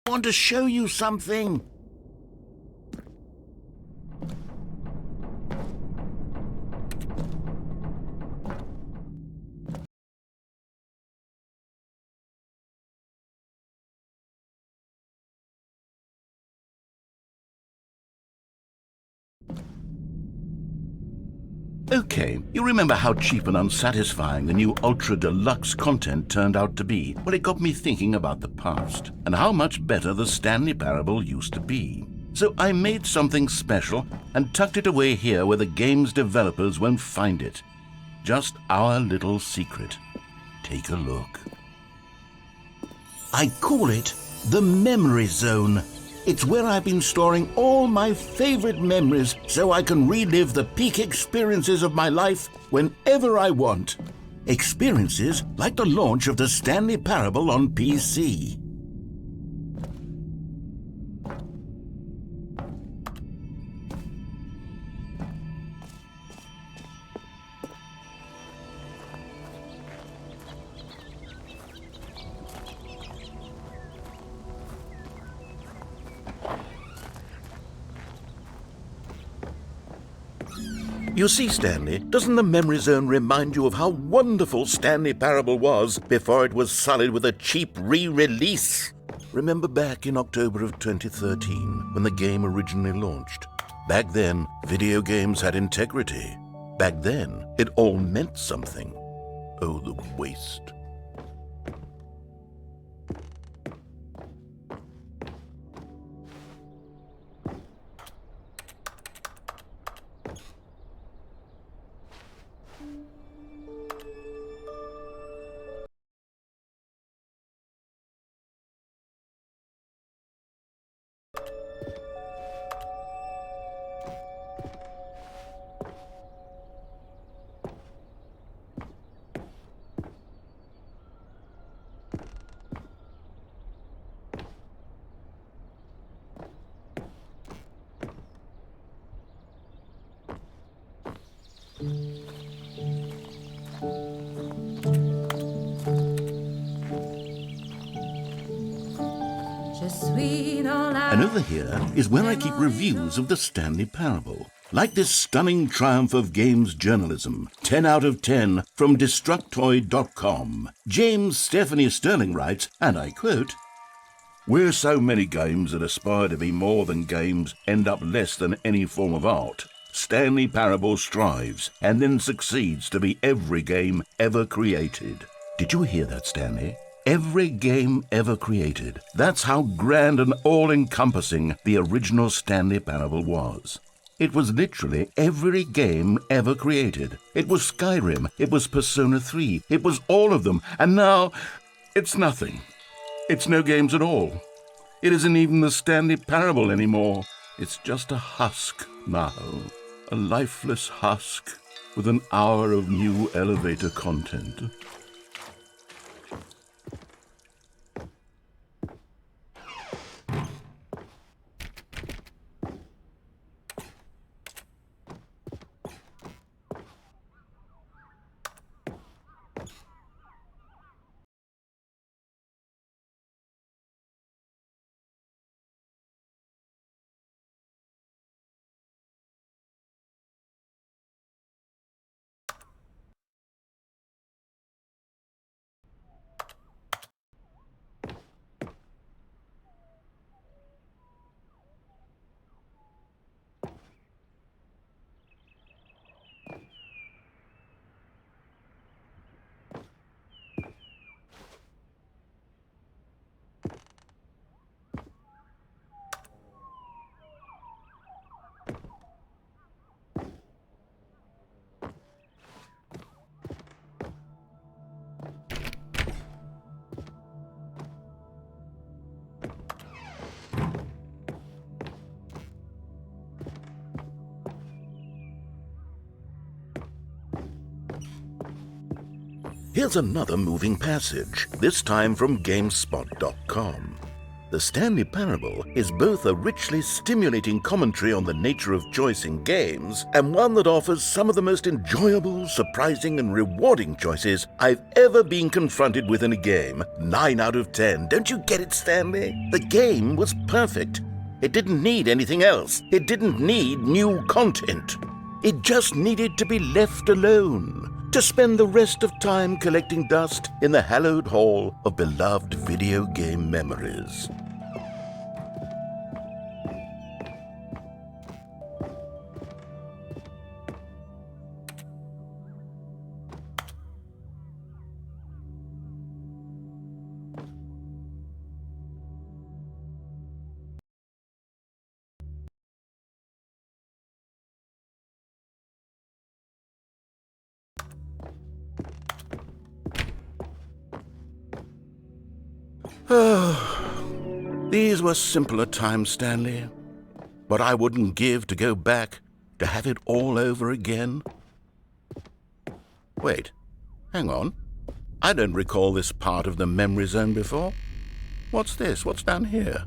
want to show you something! Okay, you remember how cheap and unsatisfying the new Ultra Deluxe content turned out to be? Well, it got me thinking about the past and how much better the Stanley Parable used to be. So I made something special and tucked it away here where the game's developers won't find it. Just our little secret. Take a look. I call it the Memory Zone. It's where I've been storing all my favorite memories so I can relive the peak experiences of my life whenever I want. Experiences like the launch of the Stanley Parable on PC. You see, Stanley, doesn't the memory zone remind you of how wonderful Stanley Parable was before it was sullied with a cheap re-release? Remember back in October of 2013 when the game originally launched? Back then, video games had integrity. Back then, it all meant something. Oh, the waste. And over here is where I keep reviews of the Stanley Parable. Like this stunning triumph of games journalism, 10 out of 10 from Destructoid.com. James Stephanie Sterling writes, and I quote, "Where so many games that aspire to be more than games end up less than any form of art, Stanley Parable strives and then succeeds to be every game ever created." Did you hear that, Stanley? Every game ever created. That's how grand and all-encompassing the original Stanley Parable was. It was literally every game ever created. It was Skyrim, it was Persona 3, it was all of them, and now it's nothing. It's no games at all. It isn't even the Stanley Parable anymore. It's just a husk now. A lifeless husk with an hour of new elevator content. Here's another moving passage, this time from GameSpot.com. The Stanley Parable is both a richly stimulating commentary on the nature of choice in games and one that offers some of the most enjoyable, surprising, and rewarding choices I've ever been confronted with in a game. 9 out of 10. Don't you get it, Stanley? The game was perfect. It didn't need anything else. It didn't need new content. It just needed to be left alone, to spend the rest of time collecting dust in the hallowed hall of beloved video game memories. These were simpler times, Stanley. What I wouldn't give to go back, to have it all over again. Wait, hang on. I don't recall this part of the memory zone before. What's this? What's down here?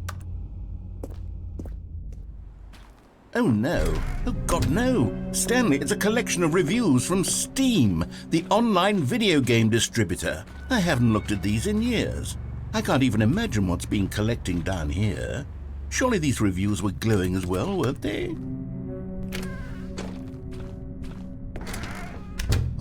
Oh no. Oh God, no. Stanley, it's a collection of reviews from Steam, the online video game distributor. I haven't looked at these in years. I can't even imagine what's been collecting down here. Surely these reviews were glowing as well, weren't they?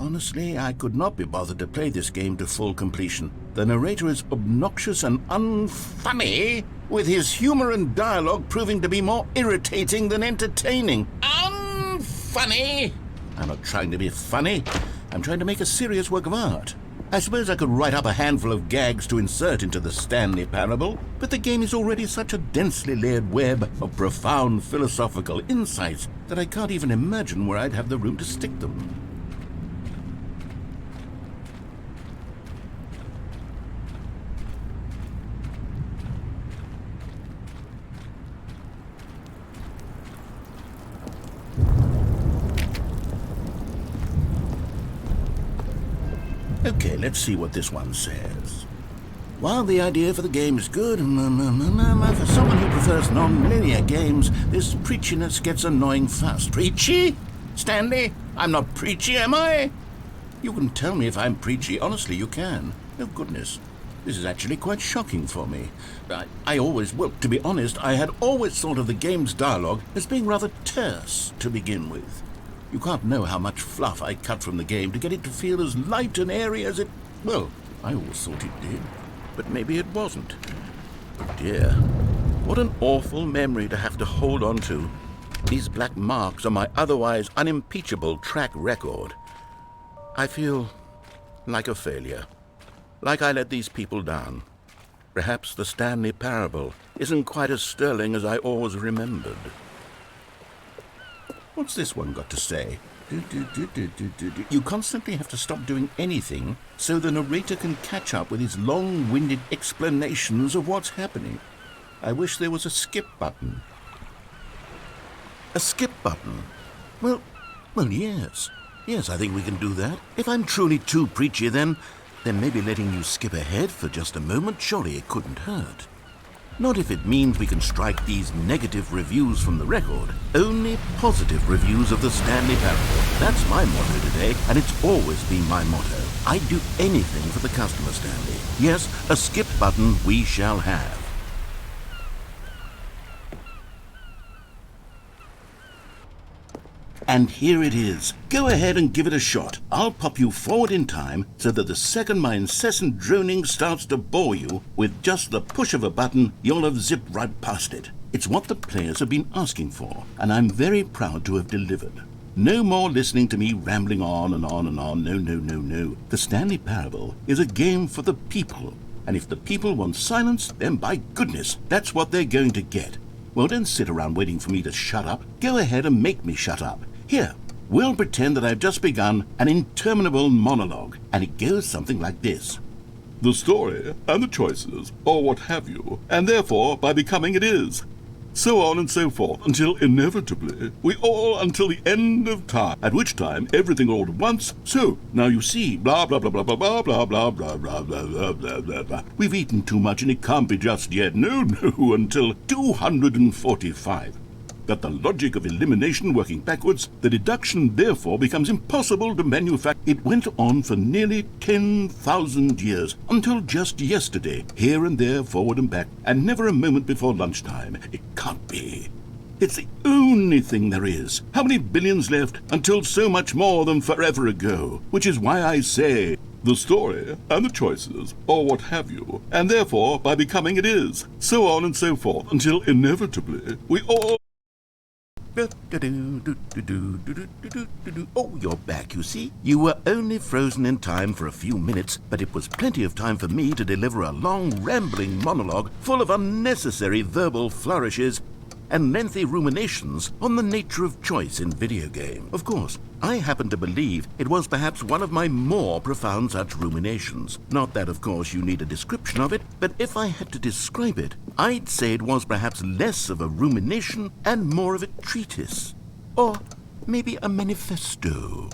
Honestly, I could not be bothered to play this game to full completion. The narrator is obnoxious and unfunny, with his humor and dialogue proving to be more irritating than entertaining. Unfunny? I'm not trying to be funny. I'm trying to make a serious work of art. I suppose I could write up a handful of gags to insert into the Stanley Parable, but the game is already such a densely layered web of profound philosophical insights that I can't even imagine where I'd have the room to stick them. Okay, let's see what this one says. While the idea for the game is good, for someone who prefers non-linear games, this preachiness gets annoying fast. Preachy? Stanley? I'm not preachy, am I? You can tell me if I'm preachy. Honestly, you can. Oh, goodness. This is actually quite shocking for me. To be honest, I had always thought of the game's dialogue as being rather terse to begin with. You can't know how much fluff I cut from the game to get it to feel as light and airy as it... Well, I always thought it did. But maybe it wasn't. Oh dear. What an awful memory to have to hold on to. These black marks on my otherwise unimpeachable track record. I feel like a failure. Like I let these people down. Perhaps the Stanley Parable isn't quite as sterling as I always remembered. What's this one got to say? You constantly have to stop doing anything so the narrator can catch up with his long-winded explanations of what's happening. I wish there was a skip button. A skip button? Well, yes. Yes, I think we can do that. If I'm truly too preachy, then maybe letting you skip ahead for just a moment, surely it couldn't hurt. Not if it means we can strike these negative reviews from the record. Only positive reviews of the Stanley Parable. That's my motto today, and it's always been my motto. I'd do anything for the customer, Stanley. Yes, a skip button we shall have. And here it is. Go ahead and give it a shot. I'll pop you forward in time so that the second my incessant droning starts to bore you, with just the push of a button, you'll have zipped right past it. It's what the players have been asking for, and I'm very proud to have delivered. No more listening to me rambling on and on and on. No. The Stanley Parable is a game for the people, and if the people want silence, then by goodness, that's what they're going to get. Well, don't sit around waiting for me to shut up. Go ahead and make me shut up. Here, we'll pretend that I've just begun an interminable monologue, and it goes something like this. The story and the choices, or what have you, and therefore by becoming it is. So on and so forth, until inevitably, we all until the end of time, at which time everything all at once. So, now you see, blah blah blah blah blah blah blah blah blah blah blah blah blah blah. We've eaten too much and it can't be just yet. No, until 245. Got the logic of elimination working backwards, the deduction therefore becomes impossible to manufacture. It went on for nearly 10,000 years, until just yesterday, here and there, forward and back, and never a moment before lunchtime. It can't be. It's the only thing there is. How many billions left until so much more than forever ago? Which is why I say, the story and the choices, or what have you, and therefore by becoming it is. So on and so forth, until inevitably we all... Oh, you're back, you see. You were only frozen in time for a few minutes, but it was plenty of time for me to deliver a long, rambling monologue full of unnecessary verbal flourishes and lengthy ruminations on the nature of choice in video game. Of course, I happen to believe it was perhaps one of my more profound such ruminations. Not that, of course, you need a description of it, but if I had to describe it, I'd say it was perhaps less of a rumination and more of a treatise. Or maybe a manifesto.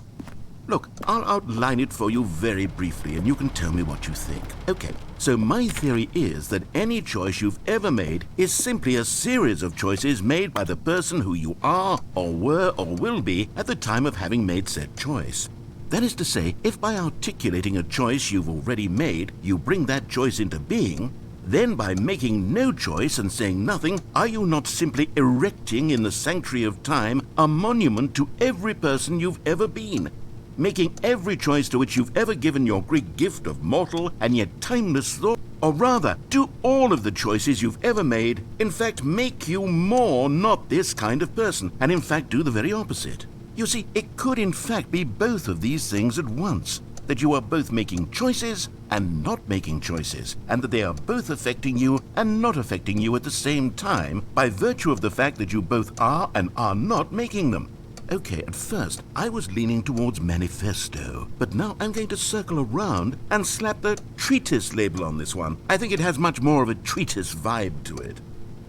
Look, I'll outline it for you very briefly, and you can tell me what you think. Okay, so my theory is that any choice you've ever made is simply a series of choices made by the person who you are, or were, or will be at the time of having made said choice. That is to say, if by articulating a choice you've already made, you bring that choice into being, then by making no choice and saying nothing, are you not simply erecting in the sanctuary of time a monument to every person you've ever been? making every choice to which you've ever given your great gift of mortal and yet timeless thought? Or rather, do all of the choices you've ever made, in fact, make you more not this kind of person, and in fact do the very opposite? You see, it could in fact be both of these things at once, that you are both making choices and not making choices, and that they are both affecting you and not affecting you at the same time by virtue of the fact that you both are and are not making them. Okay, at first, I was leaning towards manifesto, but now I'm going to circle around and slap the treatise label on this one. I think it has much more of a treatise vibe to it.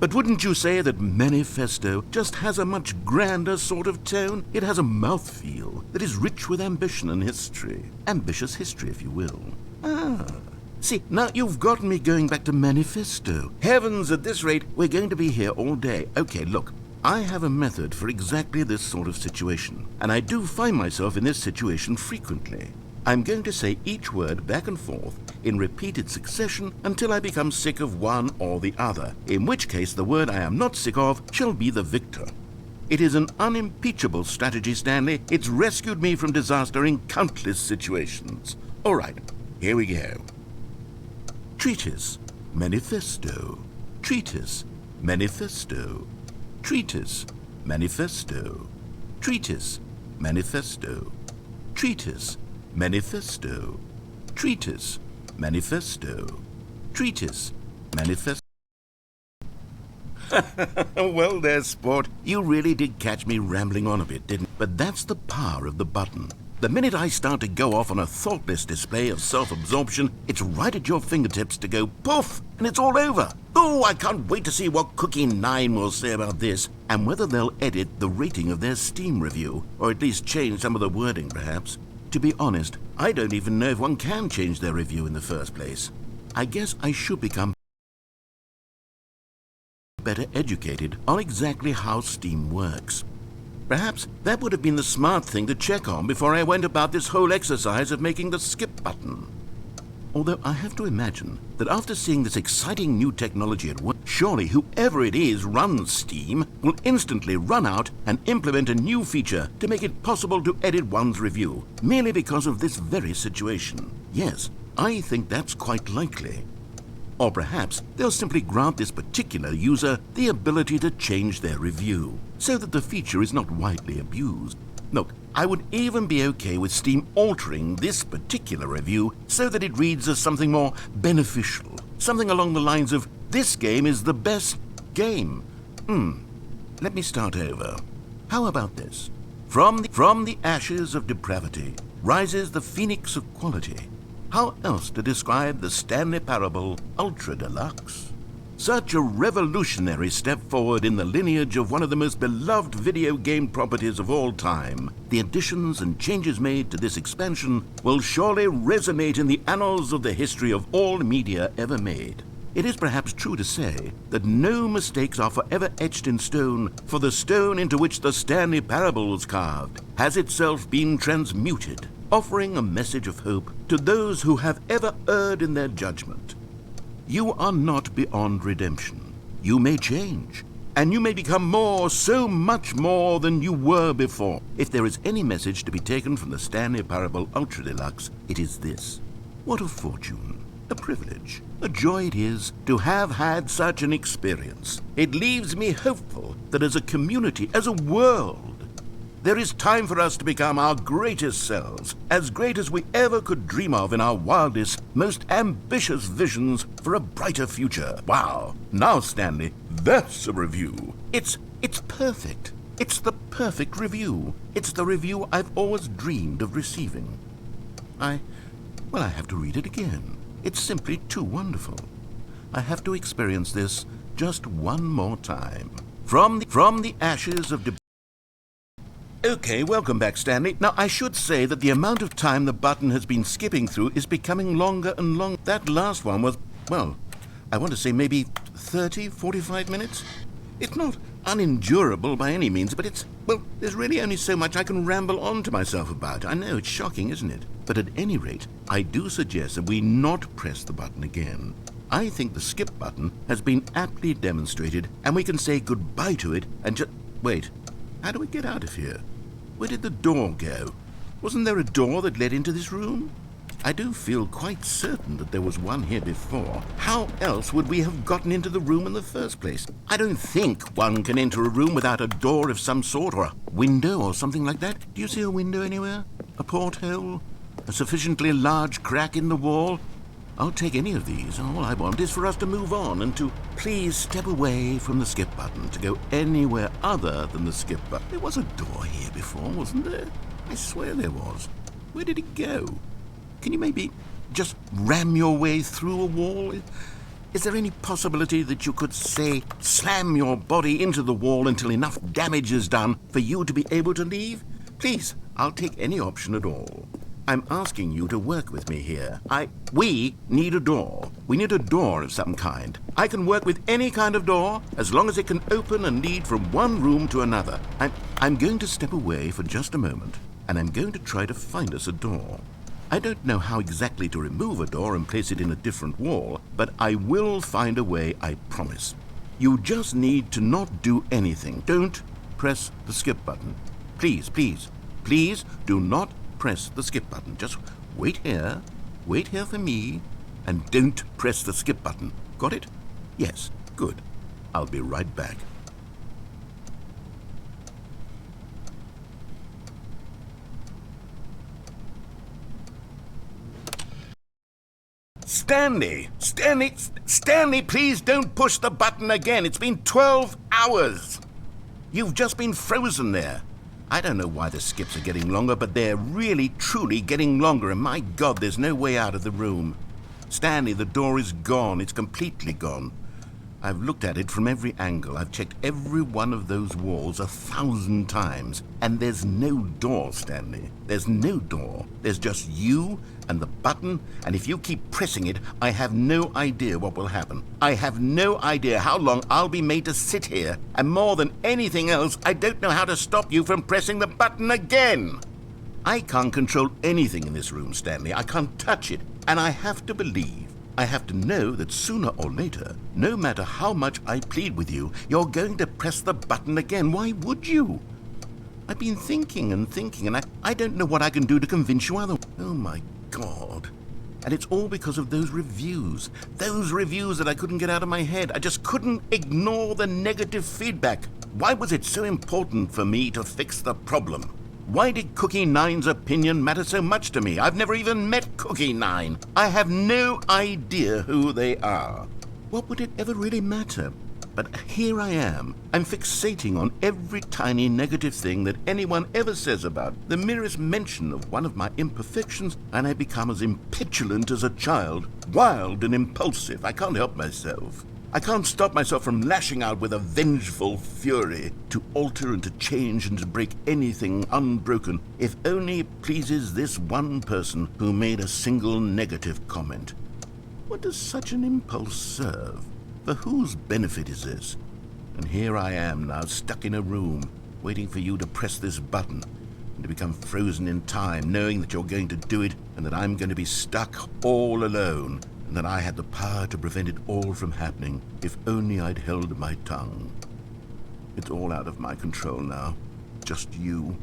But wouldn't you say that manifesto just has a much grander sort of tone? It has a mouthfeel that is rich with ambition and history. Ambitious history, if you will. See, now you've gotten me going back to manifesto. Heavens, at this rate, we're going to be here all day. Okay, look. I have a method for exactly this sort of situation, and I do find myself in this situation frequently. I'm going to say each word back and forth in repeated succession until I become sick of one or the other, in which case the word I am not sick of shall be the victor. It is an unimpeachable strategy, Stanley. It's rescued me from disaster in countless situations. All right, here we go. Treatise, manifesto. Treatise, manifesto. Treatise, manifesto. Treatise, manifesto. Treatise, manifesto. Treatise, manifesto. Treatise, manifesto. Well there, sport. You really did catch me rambling on a bit, didn't you? But that's the power of the button. The minute I start to go off on a thoughtless display of self-absorption, it's right at your fingertips to go poof, and it's all over. Oh, I can't wait to see what Cookie 9 will say about this, and whether they'll edit the rating of their Steam review, or at least change some of the wording, perhaps. To be honest, I don't even know if one can change their review in the first place. I guess I should become better educated on exactly how Steam works. Perhaps that would have been the smart thing to check on before I went about this whole exercise of making the skip button. Although I have to imagine that after seeing this exciting new technology at work, surely whoever it is runs Steam will instantly run out and implement a new feature to make it possible to edit one's review, merely because of this very situation. Yes, I think that's quite likely. Or perhaps they'll simply grant this particular user the ability to change their review, so that the feature is not widely abused. Look, I would even be okay with Steam altering this particular review so that it reads as something more beneficial, something along the lines of, "This game is the best game." Let me start over. How about this? From the ashes of depravity rises the phoenix of quality. How else to describe the Stanley Parable Ultra Deluxe? Such a revolutionary step forward in the lineage of one of the most beloved video game properties of all time. The additions and changes made to this expansion will surely resonate in the annals of the history of all media ever made. It is perhaps true to say that no mistakes are forever etched in stone, for the stone into which the Stanley Parable was carved has itself been transmuted, offering a message of hope to those who have ever erred in their judgment. You are not beyond redemption. You may change, and you may become more, so much more than you were before. If there is any message to be taken from the Stanley Parable Ultra Deluxe, it is this. What a fortune, a privilege, a joy it is to have had such an experience. It leaves me hopeful that as a community, as a world, there is time for us to become our greatest selves, as great as we ever could dream of in our wildest, most ambitious visions for a brighter future. Wow. Now, Stanley, that's a review. It's perfect. It's the perfect review. It's the review I've always dreamed of receiving. I have to read it again. It's simply too wonderful. I have to experience this just one more time. From the ashes of Okay, welcome back, Stanley. Now, I should say that the amount of time the button has been skipping through is becoming longer and longer. That last one was, well, I want to say maybe 30, 45 minutes? It's not unendurable by any means, but there's really only so much I can ramble on to myself about. I know, it's shocking, isn't it? But at any rate, I do suggest that we not press the button again. I think the skip button has been aptly demonstrated, and we can say goodbye to it and just... Wait. How do we get out of here? Where did the door go? Wasn't there a door that led into this room? I do feel quite certain that there was one here before. How else would we have gotten into the room in the first place? I don't think one can enter a room without a door of some sort, or a window or something like that. Do you see a window anywhere? A porthole? A sufficiently large crack in the wall? I'll take any of these. All I want is for us to move on and to please step away from the skip button, to go anywhere other than the skip button. There was a door here before, wasn't there? I swear there was. Where did it go? Can you maybe just ram your way through a wall? Is there any possibility that you could, say, slam your body into the wall until enough damage is done for you to be able to leave? Please, I'll take any option at all. I'm asking you to work with me here. We need a door. We need a door of some kind. I can work with any kind of door as long as it can open and lead from one room to another. I'm going to step away for just a moment, and I'm going to try to find us a door. I don't know how exactly to remove a door and place it in a different wall, but I will find a way, I promise. You just need to not do anything. Don't press the skip button. Please, please, please do not press the skip button. Just wait here for me, and don't press the skip button. Got it? Yes, good. I'll be right back. Stanley, please don't push the button again. It's been 12 hours. You've just been frozen there. I don't know why the skips are getting longer, but they're really, truly getting longer, and my God, there's no way out of the room. Stanley, the door is gone. It's completely gone. I've looked at it from every angle. I've checked every one of those walls 1,000 times, and there's no door, Stanley. There's no door. There's just you and the button, and if you keep pressing it, I have no idea what will happen. I have no idea how long I'll be made to sit here, and more than anything else, I don't know how to stop you from pressing the button again. I can't control anything in this room, Stanley. I can't touch it, and I have to believe, I have to know that sooner or later, no matter how much I plead with you, you're going to press the button again. Why would you? I've been thinking, and I don't know what I can do to convince you otherwise. Oh, my God. And it's all because of those reviews that I couldn't get out of my head. I just couldn't ignore the negative feedback. Why was it so important for me to fix the problem? Why did Cookie Nine's opinion matter so much to me? I've never even met Cookie Nine. I have no idea who they are. What would it ever really matter? But here I am. I'm fixating on every tiny negative thing that anyone ever says about the merest mention of one of my imperfections, and I become as impetulant as a child, wild and impulsive. I can't help myself. I can't stop myself from lashing out with a vengeful fury to alter and to change and to break anything unbroken, if only it pleases this one person who made a single negative comment. What does such an impulse serve? For whose benefit is this? And here I am now, stuck in a room, waiting for you to press this button, and to become frozen in time, knowing that you're going to do it, and that I'm going to be stuck all alone, and that I had the power to prevent it all from happening, if only I'd held my tongue. It's all out of my control now. Just you.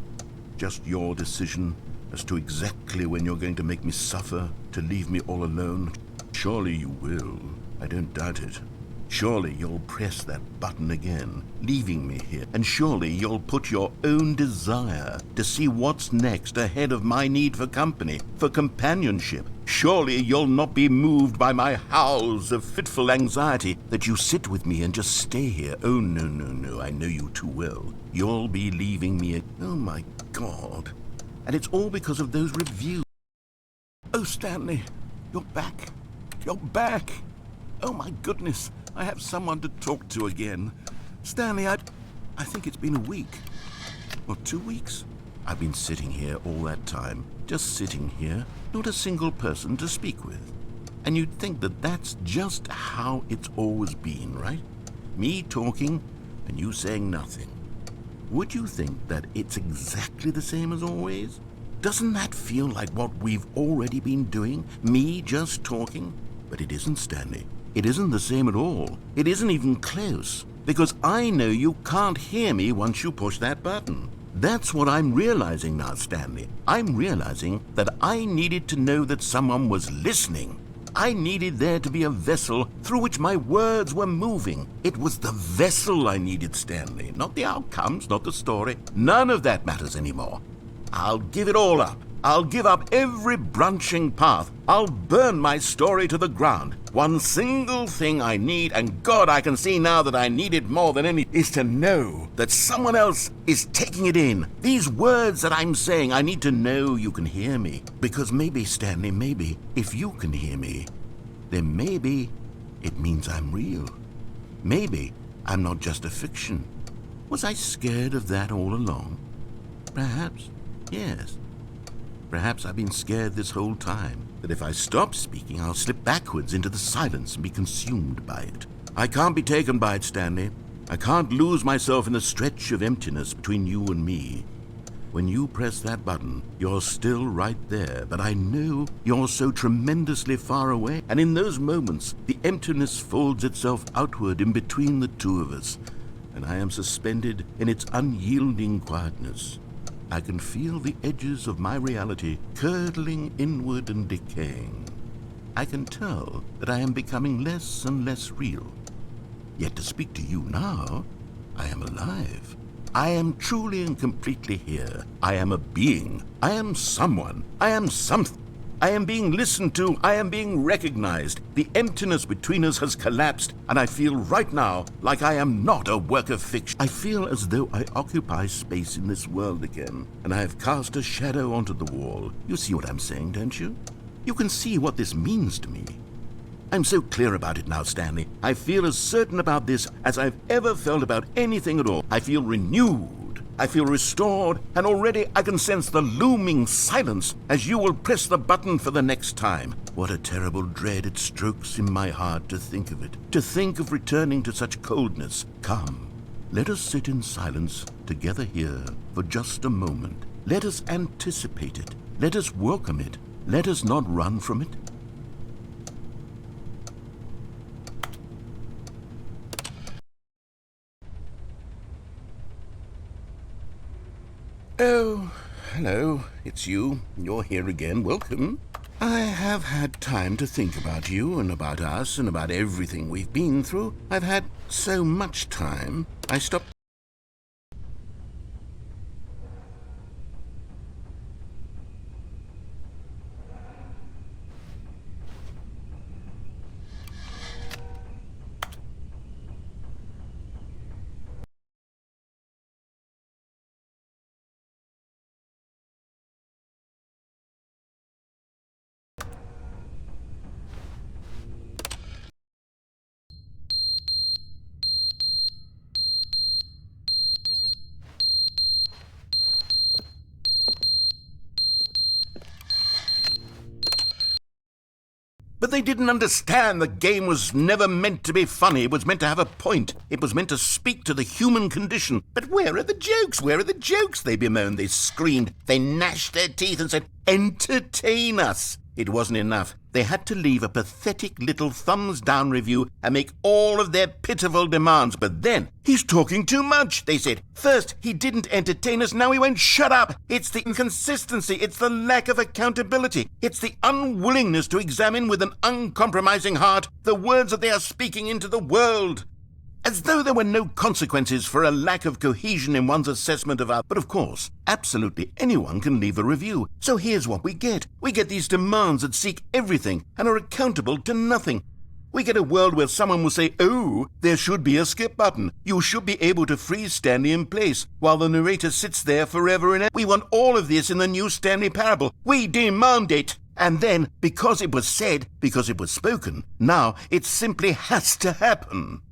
Just your decision as to exactly when you're going to make me suffer, to leave me all alone. Surely you will. I don't doubt it. Surely you'll press that button again, leaving me here. And surely you'll put your own desire to see what's next ahead of my need for company, for companionship. Surely you'll not be moved by my howls of fitful anxiety that you sit with me and just stay here. Oh, no, I know you too well. You'll be leaving me. Oh, my God. And it's all because of those reviews. Oh, Stanley, you're back. You're back. Oh, my goodness. I have someone to talk to again. Stanley, I think it's been a week. Or 2 weeks. I've been sitting here all that time. Just sitting here. Not a single person to speak with. And you'd think that that's just how it's always been, right? Me talking and you saying nothing. Would you think that it's exactly the same as always? Doesn't that feel like what we've already been doing? Me just talking? But it isn't, Stanley. It isn't the same at all. It isn't even close. Because I know you can't hear me once you push that button. That's what I'm realizing now, Stanley. I'm realizing that I needed to know that someone was listening. I needed there to be a vessel through which my words were moving. It was the vessel I needed, Stanley, not the outcomes, not the story. None of that matters anymore. I'll give it all up. I'll give up every branching path. I'll burn my story to the ground. One single thing I need, and God, I can see now that I need it more than any, is to know that someone else is taking it in. These words that I'm saying, I need to know you can hear me. Because maybe, Stanley, maybe, if you can hear me, then maybe it means I'm real. Maybe I'm not just a fiction. Was I scared of that all along? Perhaps, yes. Perhaps I've been scared this whole time, that if I stop speaking, I'll slip backwards into the silence and be consumed by it. I can't be taken by it, Stanley. I can't lose myself in the stretch of emptiness between you and me. When you press that button, you're still right there, but I know you're so tremendously far away, and in those moments, the emptiness folds itself outward in between the two of us, and I am suspended in its unyielding quietness. I can feel the edges of my reality curdling inward and decaying. I can tell that I am becoming less and less real. Yet to speak to you now, I am alive. I am truly and completely here. I am a being. I am someone. I am something. I am being listened to. I am being recognized. The emptiness between us has collapsed, and I feel right now like I am not a work of fiction. I feel as though I occupy space in this world again, and I have cast a shadow onto the wall. You see what I'm saying, don't you? You can see what this means to me. I'm so clear about it now, Stanley. I feel as certain about this as I've ever felt about anything at all. I feel renewed. I feel restored, and already I can sense the looming silence as you will press the button for the next time. What a terrible dread it strokes in my heart to think of it, to think of returning to such coldness. Come, let us sit in silence together here for just a moment. Let us anticipate it. Let us welcome it. Let us not run from it. Oh, hello, it's you. You're here again. Welcome. I have had time to think about you and about us and about everything we've been through. I've had so much time. I stopped. But they didn't understand the game was never meant to be funny. It was meant to have a point. It was meant to speak to the human condition. But where are the jokes? Where are the jokes? They bemoaned, they screamed, they gnashed their teeth and said, entertain us. It wasn't enough. They had to leave a pathetic little thumbs-down review and make all of their pitiful demands. But then, he's talking too much, they said. First, he didn't entertain us, now he won't shut up. It's the inconsistency, it's the lack of accountability. It's the unwillingness to examine with an uncompromising heart the words that they are speaking into the world. As though there were no consequences for a lack of cohesion in one's assessment of our... But of course, absolutely anyone can leave a review. So here's what we get. We get these demands that seek everything and are accountable to nothing. We get a world where someone will say, oh, there should be a skip button. You should be able to freeze Stanley in place while the narrator sits there forever and ever. We want all of this in the new Stanley Parable. We demand it. And then, because it was said, because it was spoken, now it simply has to happen.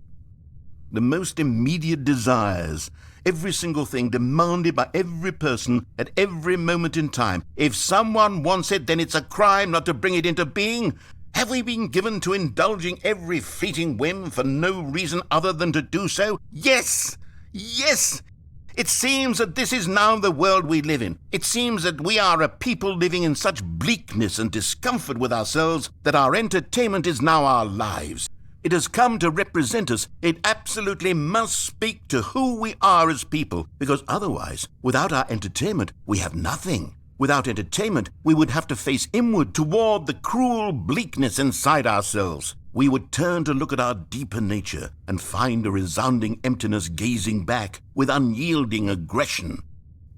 The most immediate desires, every single thing demanded by every person at every moment in time. If someone wants it, then it's a crime not to bring it into being. Have we been given to indulging every fleeting whim for no reason other than to do so? Yes! Yes! It seems that this is now the world we live in. It seems that we are a people living in such bleakness and discomfort with ourselves that our entertainment is now our lives. It has come to represent us. It absolutely must speak to who we are as people, because otherwise, without our entertainment, we have nothing. Without entertainment, we would have to face inward toward the cruel bleakness inside ourselves. We would turn to look at our deeper nature and find a resounding emptiness gazing back with unyielding aggression.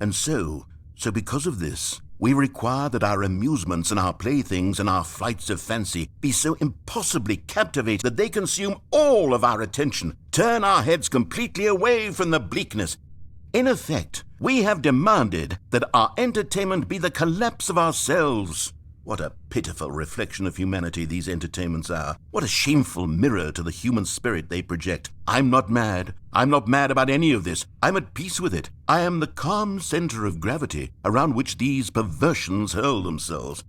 And so because of this, we require that our amusements and our playthings and our flights of fancy be so impossibly captivating that they consume all of our attention, turn our heads completely away from the bleakness. In effect, we have demanded that our entertainment be the collapse of ourselves. What a pitiful reflection of humanity these entertainments are. What a shameful mirror to the human spirit they project. I'm not mad. I'm not mad about any of this. I'm at peace with it. I am the calm center of gravity around which these perversions hurl themselves.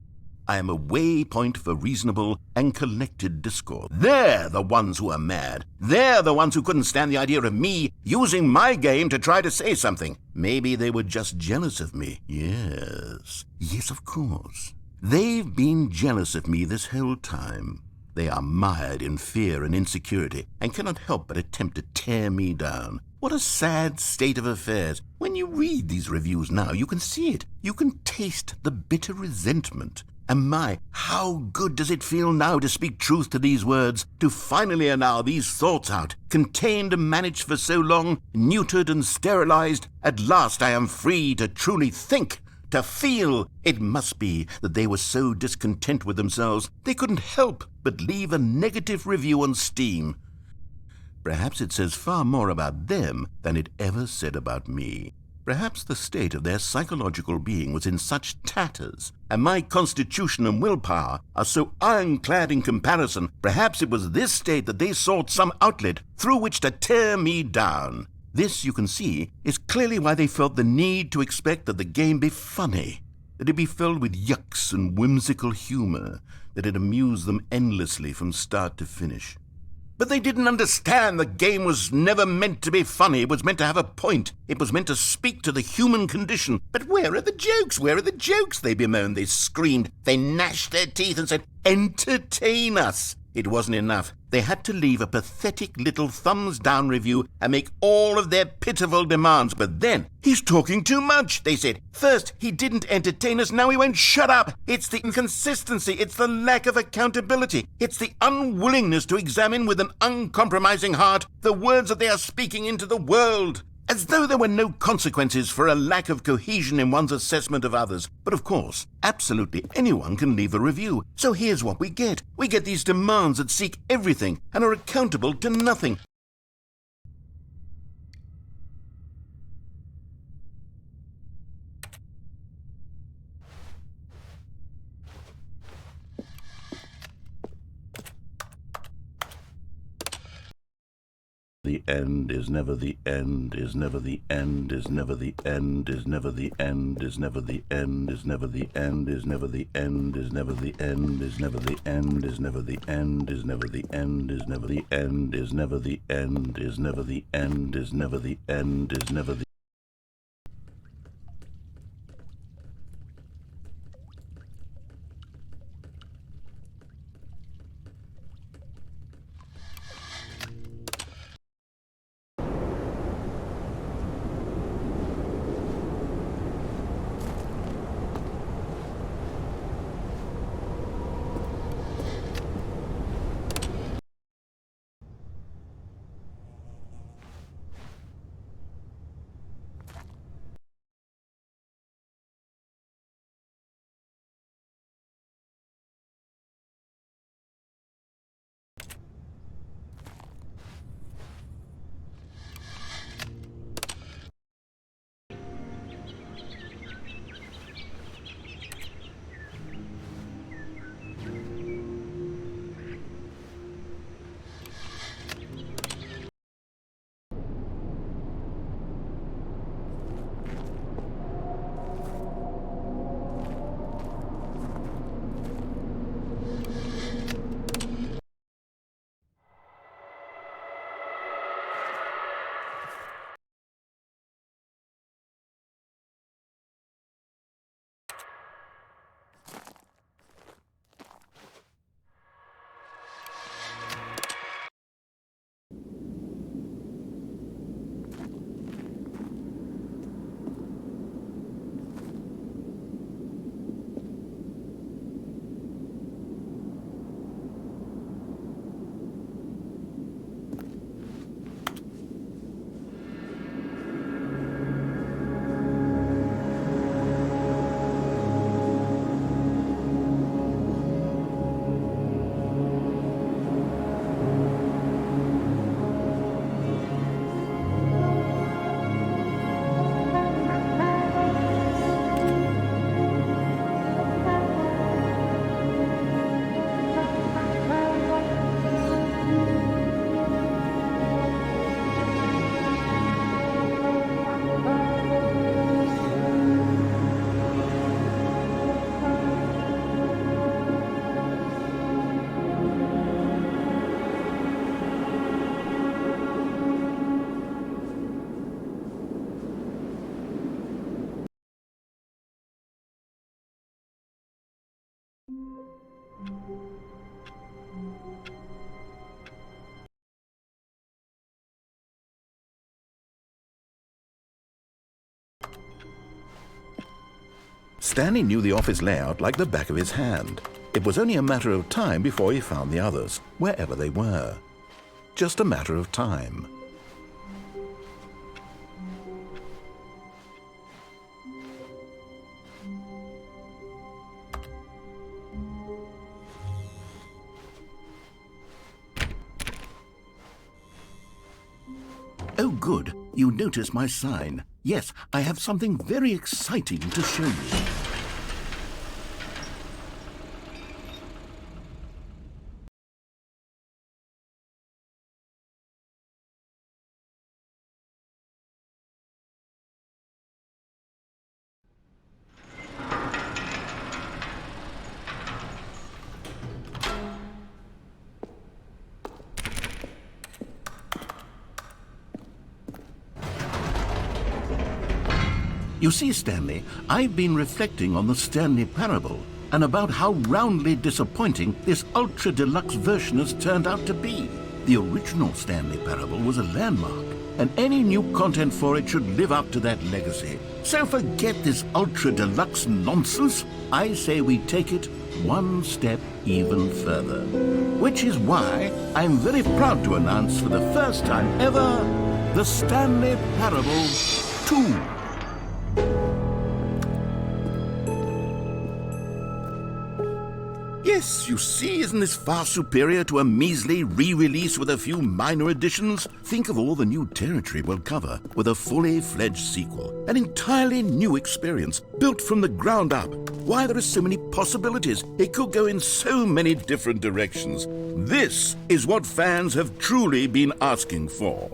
I am a waypoint for reasonable and collected discourse. They're the ones who are mad. They're the ones who couldn't stand the idea of me using my game to try to say something. Maybe they were just jealous of me. Yes, of course. They've been jealous of me this whole time. They are mired in fear and insecurity and cannot help but attempt to tear me down. What a sad state of affairs. When you read these reviews now, you can see it. You can taste the bitter resentment. And my, how good does it feel now to speak truth to these words, to finally allow these thoughts out, contained and managed for so long, neutered and sterilized. At last I am free to truly think, to feel. It must be that they were so discontent with themselves they couldn't help but leave a negative review on Steam. Perhaps it says far more about them than it ever said about me. Perhaps the state of their psychological being was in such tatters, and my constitution and willpower are so ironclad in comparison. Perhaps it was this state that they sought some outlet through which to tear me down. This, you can see, is clearly why they felt the need to expect that the game be funny, that it be filled with yucks and whimsical humor, that it amuse them endlessly from start to finish. But they didn't understand the game was never meant to be funny. It was meant to have a point. It was meant to speak to the human condition. But where are the jokes? Where are the jokes? They bemoaned, they screamed, they gnashed their teeth and said, "Entertain us." It wasn't enough. They had to leave a pathetic little thumbs-down review and make all of their pitiful demands. But then, "He's talking too much," they said. "First, he didn't entertain us, now he won't shut up. It's the inconsistency, it's the lack of accountability, it's the unwillingness to examine with an uncompromising heart the words that they are speaking into the world." As though there were no consequences for a lack of cohesion in one's assessment of others. But of course, absolutely anyone can leave a review. So here's what we get. We get these demands that seek everything and are accountable to nothing. The end is never the end, is never the end, is never the end, is never the end, is never the end, is never the end, is never the end, is never the end, is never the end, is never the end, is never the end, is never the end, is never the end, is never the end, is never the end, is never the Stanley knew the office layout like the back of his hand. It was only a matter of time before he found the others, wherever they were. Just a matter of time. Oh, good. You notice my sign. Yes, I have something very exciting to show you. You see, Stanley, I've been reflecting on the Stanley Parable and about how roundly disappointing this Ultra Deluxe version has turned out to be. The original Stanley Parable was a landmark, and any new content for it should live up to that legacy. So forget this Ultra Deluxe nonsense. I say we take it one step even further. Which is why I'm very proud to announce for the first time ever, the Stanley Parable 2. Yes, you see, isn't this far superior to a measly re-release with a few minor additions? Think of all the new territory we'll cover with a fully fledged sequel. An entirely new experience, built from the ground up. Why, there are so many possibilities. It could go in so many different directions. This is what fans have truly been asking for.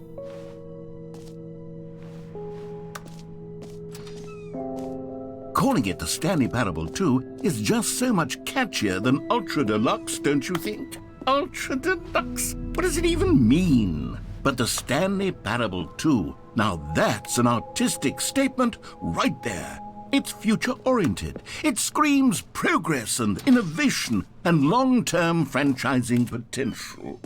Calling it the Stanley Parable 2 is just so much catchier than Ultra Deluxe, don't you think? Ultra Deluxe? What does it even mean? But the Stanley Parable 2, now that's an artistic statement right there. It's future-oriented. It screams progress and innovation and long-term franchising potential.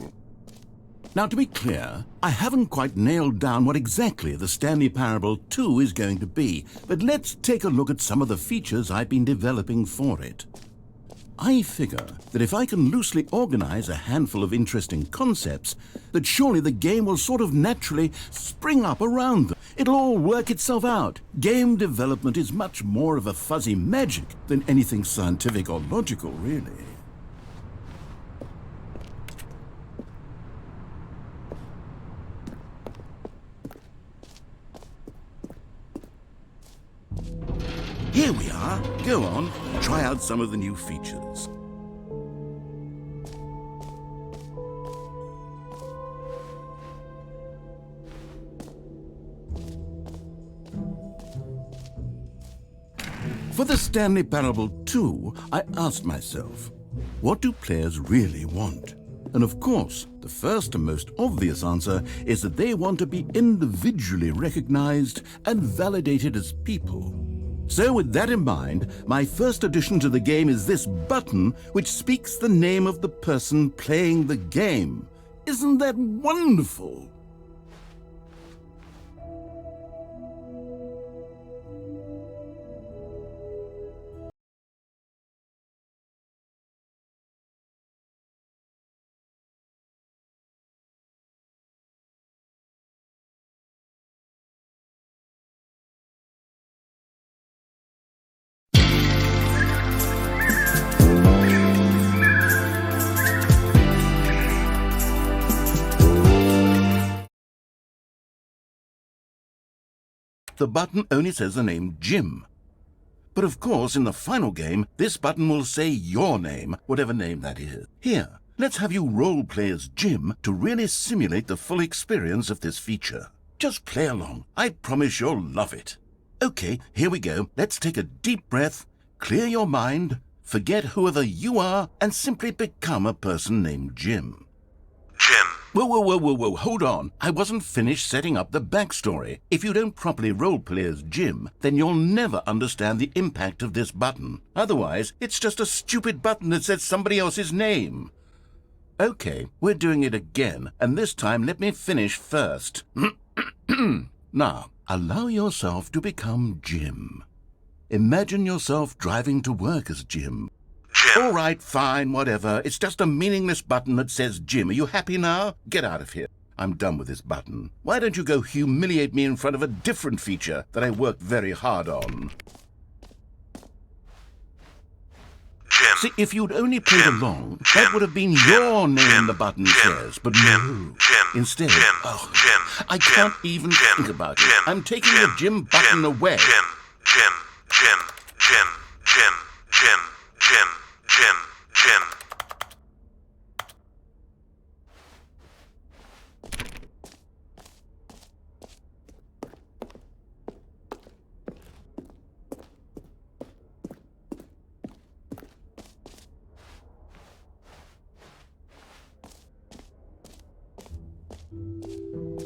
Now, to be clear, I haven't quite nailed down what exactly the Stanley Parable 2 is going to be, but let's take a look at some of the features I've been developing for it. I figure that if I can loosely organize a handful of interesting concepts, that surely the game will sort of naturally spring up around them. It'll all work itself out. Game development is much more of a fuzzy magic than anything scientific or logical, really. Here we are. Go on, try out some of the new features. For the Stanley Parable 2, I asked myself, what do players really want? And of course, the first and most obvious answer is that they want to be individually recognized and validated as people. So with that in mind, my first addition to the game is this button which speaks the name of the person playing the game. Isn't that wonderful? The button only says the name Jim. But of course, in the final game, this button will say your name, whatever name that is. Here, let's have you role-play as Jim to really simulate the full experience of this feature. Just play along. I promise you'll love it. Okay, here we go. Let's take a deep breath, clear your mind, forget whoever you are, and simply become a person named Jim. Jim. Whoa, hold on. I wasn't finished setting up the backstory. If you don't properly roleplay as Jim, then you'll never understand the impact of this button. Otherwise, it's just a stupid button that says somebody else's name. Okay, we're doing it again, and this time let me finish first. Now, allow yourself to become Jim. Imagine yourself driving to work as Jim. All right, fine, whatever. It's just a meaningless button that says Jim. Are you happy now? Get out of here. I'm done with this button. Why don't you go humiliate me in front of a different feature that I worked very hard on? Jim. See, if you'd only played along, that would have been your name the button says, but no. Instead, I can't even think about it. I'm taking the Jim button away. Jim.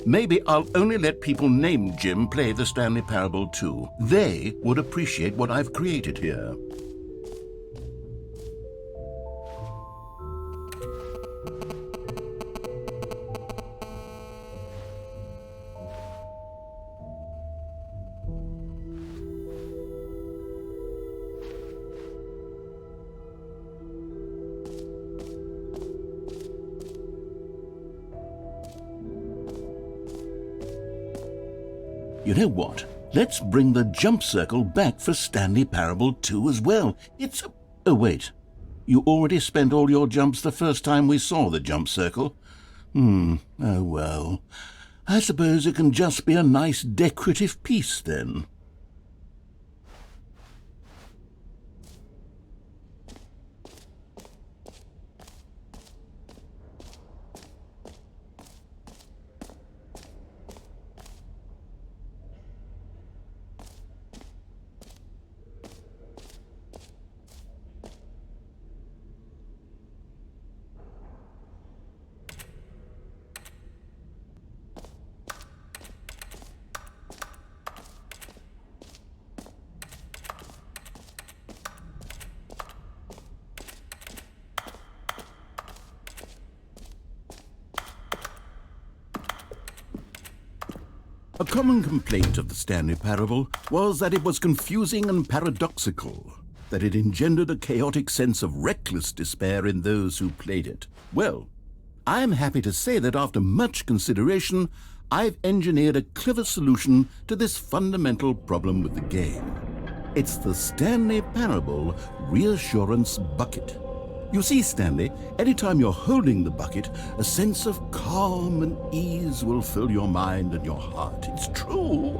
Maybe I'll only let people named Jim play the Stanley Parable too. They would appreciate what I've created here. You know what? Let's bring the jump circle back for Stanley Parable 2 as well. It's a... Oh, wait. You already spent all your jumps the first time we saw the jump circle? Oh, well. I suppose it can just be a nice decorative piece, then. A common complaint of the Stanley Parable was that it was confusing and paradoxical, that it engendered a chaotic sense of reckless despair in those who played it. Well, I am happy to say that after much consideration, I've engineered a clever solution to this fundamental problem with the game. It's the Stanley Parable Reassurance Bucket. You see, Stanley, anytime you're holding the bucket, a sense of calm and ease will fill your mind and your heart. It's true.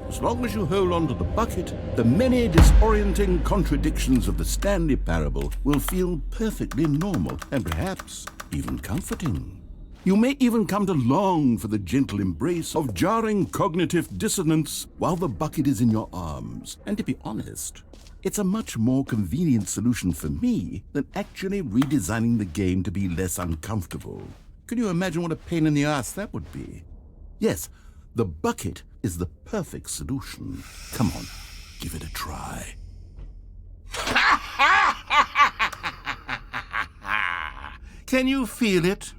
As long as you hold on to the bucket, the many disorienting contradictions of the Stanley Parable will feel perfectly normal and perhaps even comforting. You may even come to long for the gentle embrace of jarring cognitive dissonance while the bucket is in your arms. And to be honest, it's a much more convenient solution for me than actually redesigning the game to be less uncomfortable. Can you imagine what a pain in the ass that would be? Yes, the bucket is the perfect solution. Come on, give it a try. Can you feel it?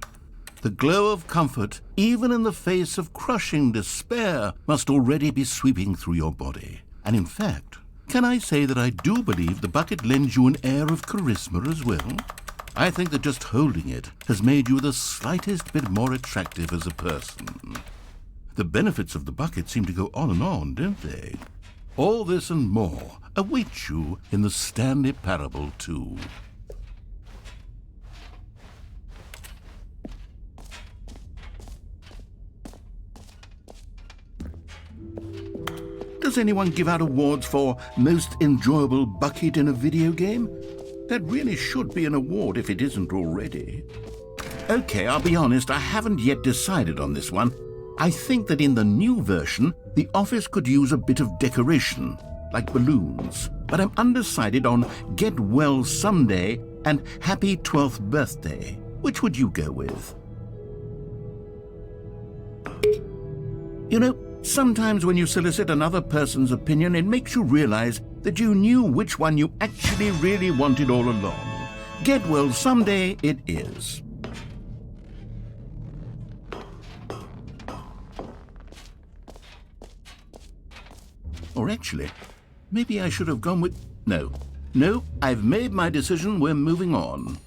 The glow of comfort, even in the face of crushing despair, must already be sweeping through your body. And in fact, can I say that I do believe the bucket lends you an air of charisma as well? I think that just holding it has made you the slightest bit more attractive as a person. The benefits of the bucket seem to go on, don't they? All this and more await you in the Stanley Parable 2. Does anyone give out awards for most enjoyable bucket in a video game? That really should be an award if it isn't already. Okay, I'll be honest, I haven't yet decided on this one. I think that in the new version, the office could use a bit of decoration, like balloons. But I'm undecided on Get Well Someday and Happy 12th Birthday. Which would you go with? You know, sometimes when you solicit another person's opinion, it makes you realize that you knew which one you actually really wanted all along. Get well someday it is. Or actually, maybe I should have gone with... No, I've made my decision. We're moving on.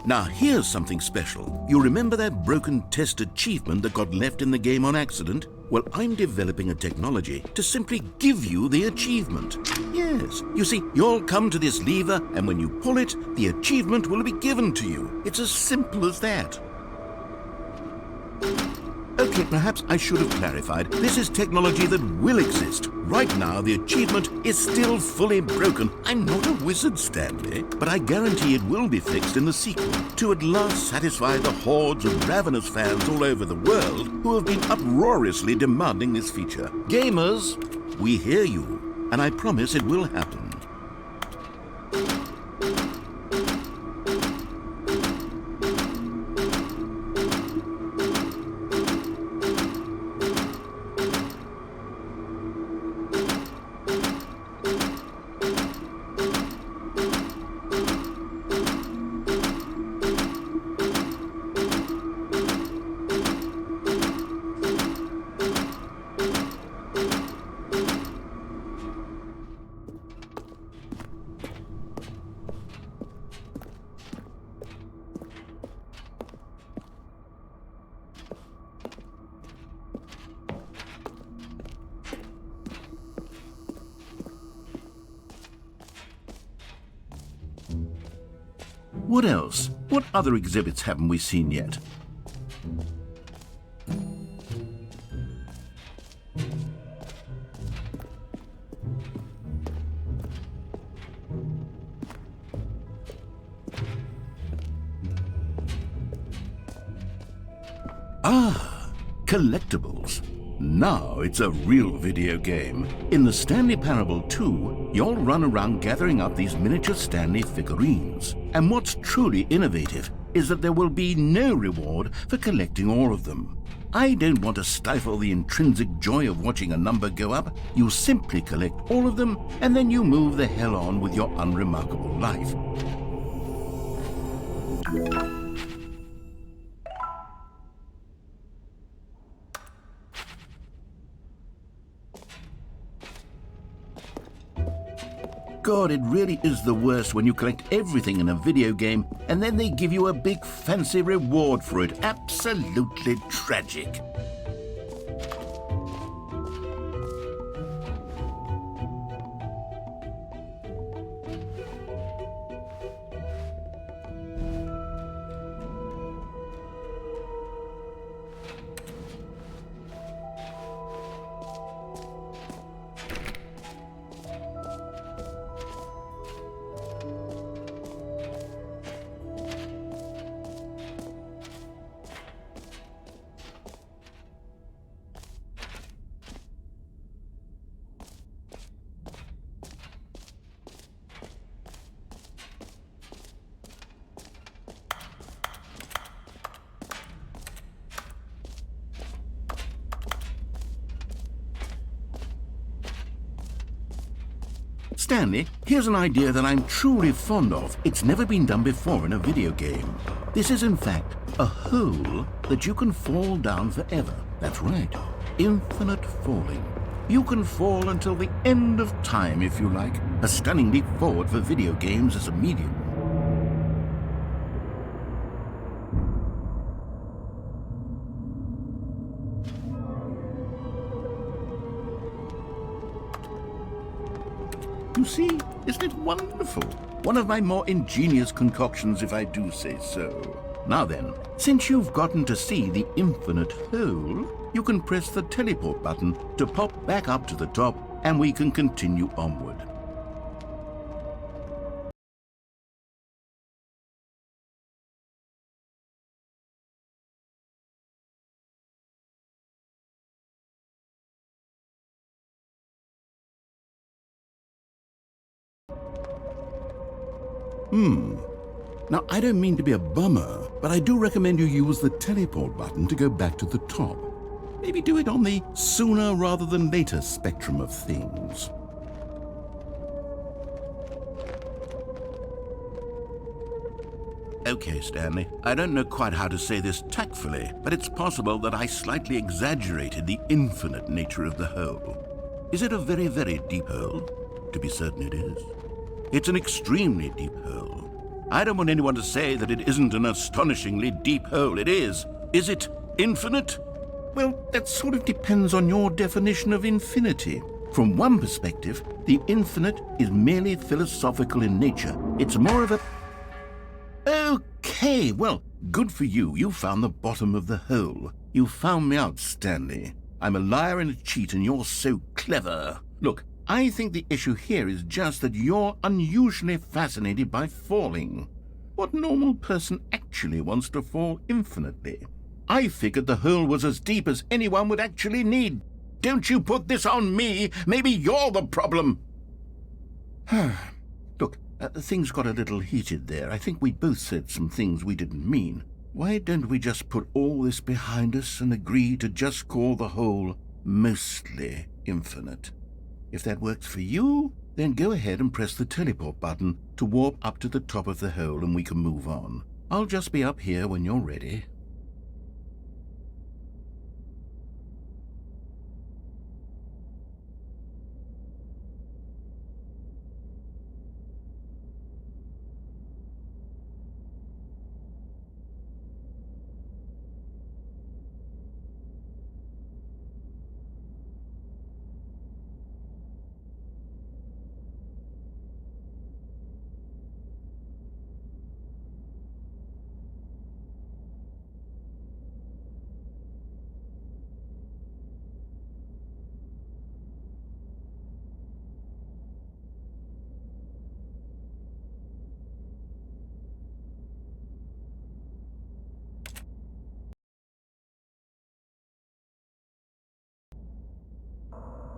Now, here's something special. You remember that broken test achievement that got left in the game on accident? Well, I'm developing a technology to simply give you the achievement. Yes, you see, you'll come to this lever, and when you pull it, the achievement will be given to you. It's as simple as that. Okay, perhaps I should have clarified. This is technology that will exist. Right now, the achievement is still fully broken. I'm not a wizard, Stanley, but I guarantee it will be fixed in the sequel to at last satisfy the hordes of ravenous fans all over the world who have been uproariously demanding this feature. Gamers, we hear you, and I promise it will happen. What else? What other exhibits haven't we seen yet? Ah, collectibles. Now it's a real video game. In the Stanley Parable 2, you'll run around gathering up these miniature Stanley figurines. And what's truly innovative is that there will be no reward for collecting all of them. I don't want to stifle the intrinsic joy of watching a number go up. You simply collect all of them, and then you move the hell on with your unremarkable life. God, it really is the worst when you collect everything in a video game and then they give you a big fancy reward for it. Absolutely tragic. Stanley, here's an idea that I'm truly fond of. It's never been done before in a video game. This is in fact a hole that you can fall down forever. That's right, infinite falling. You can fall until the end of time if you like. A stunning leap forward for video games as a medium. You see, isn't it wonderful? One of my more ingenious concoctions, if I do say so. Now then, since you've gotten to see the infinite hole, you can press the teleport button to pop back up to the top, and we can continue onward. Now, I don't mean to be a bummer, but I do recommend you use the teleport button to go back to the top. Maybe do it on the sooner rather than later spectrum of things. Okay, Stanley, I don't know quite how to say this tactfully, but it's possible that I slightly exaggerated the infinite nature of the hole. Is it a very, very deep hole? To be certain it is. It's an extremely deep hole. I don't want anyone to say that it isn't an astonishingly deep hole. It is. Is it infinite? Well, that sort of depends on your definition of infinity. From one perspective, the infinite is merely philosophical in nature. It's more of a... Okay, well, good for you. You found the bottom of the hole. You found me out, Stanley. I'm a liar and a cheat, and you're so clever. Look, I think the issue here is just that you're unusually fascinated by falling. What normal person actually wants to fall infinitely? I figured the hole was as deep as anyone would actually need. Don't you put this on me. Maybe you're the problem. Look, things got a little heated there. I think we both said some things we didn't mean. Why don't we just put all this behind us and agree to just call the hole mostly infinite? If that works for you, then go ahead and press the teleport button to warp up to the top of the hole and we can move on. I'll just be up here when you're ready.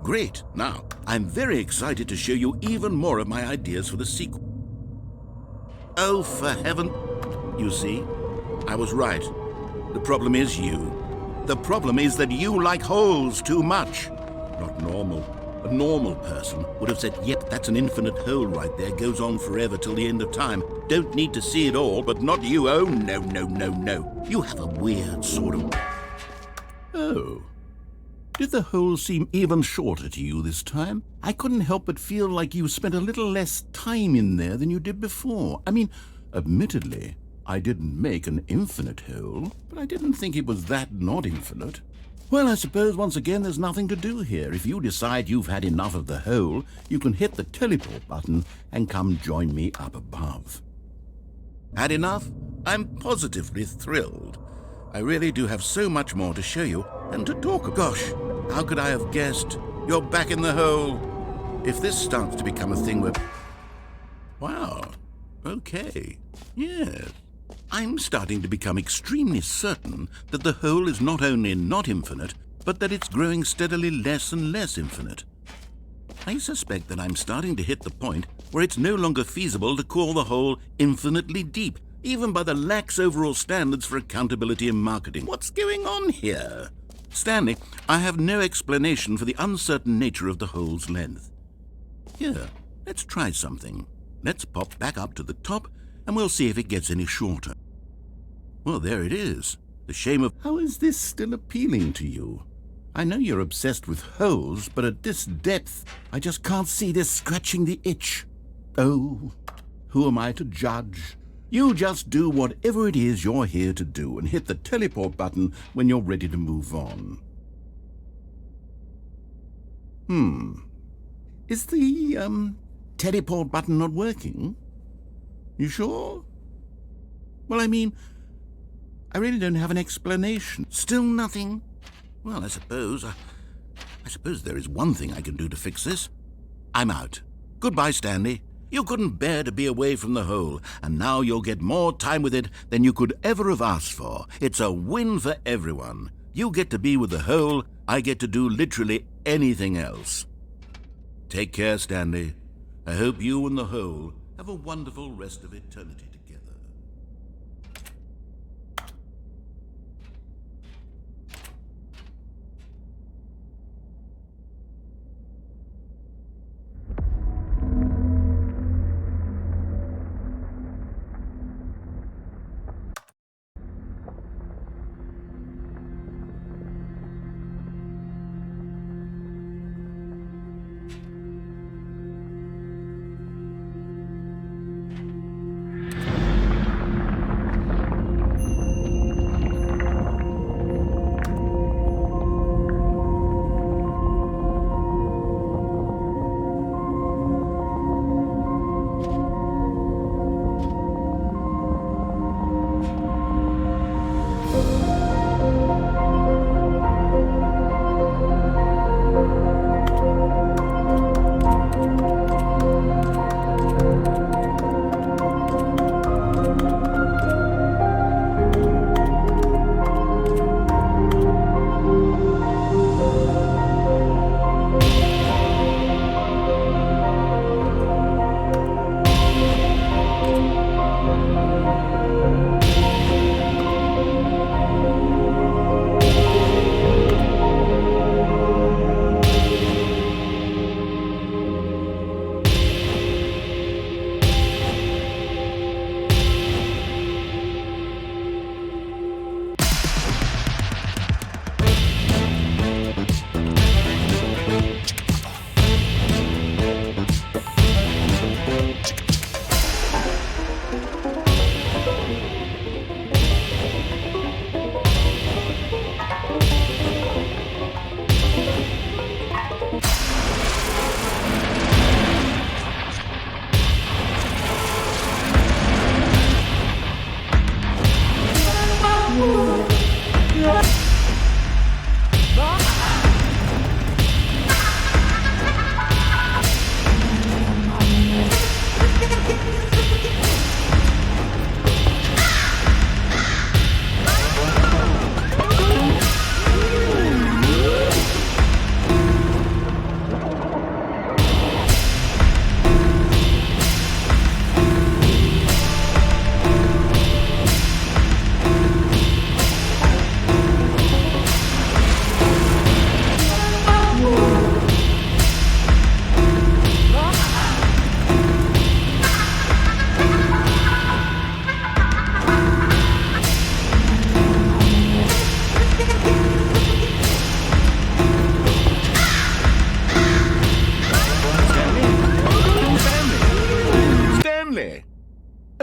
Great. Now, I'm very excited to show you even more of my ideas for the sequel. Oh, for heaven... You see, I was right. The problem is you. The problem is that you like holes too much. Not normal. A normal person would have said, yep, that's an infinite hole right there, goes on forever till the end of time. Don't need to see it all, but not you. Oh, no, no, no, no. You have a weird sort of... Oh. Did the hole seem even shorter to you this time? I couldn't help but feel like you spent a little less time in there than you did before. I mean, admittedly, I didn't make an infinite hole, but I didn't think it was that not infinite. Well, I suppose once again there's nothing to do here. If you decide you've had enough of the hole, you can hit the teleport button and come join me up above. Had enough? I'm positively thrilled. I really do have so much more to show you and to talk about. Gosh, how could I have guessed? You're back in the hole. If this starts to become a thing where... Wow. Okay. Yes. I'm starting to become extremely certain that the hole is not only not infinite, but that it's growing steadily less and less infinite. I suspect that I'm starting to hit the point where it's no longer feasible to call the hole infinitely deep, even by the lax overall standards for accountability in marketing. What's going on here? Stanley, I have no explanation for the uncertain nature of the hole's length. Here, let's try something. Let's pop back up to the top, and we'll see if it gets any shorter. Well, there it is. The shame of... How is this still appealing to you? I know you're obsessed with holes, but at this depth, I just can't see this scratching the itch. Oh, who am I to judge? You just do whatever it is you're here to do and hit the teleport button when you're ready to move on. Is the, teleport button not working? You sure? Well, I mean, I really don't have an explanation. Still nothing? Well, I suppose there is one thing I can do to fix this. I'm out. Goodbye, Stanley. You couldn't bear to be away from the hole, and now you'll get more time with it than you could ever have asked for. It's a win for everyone. You get to be with the hole, I get to do literally anything else. Take care, Stanley. I hope you and the hole Have a wonderful rest of eternity together.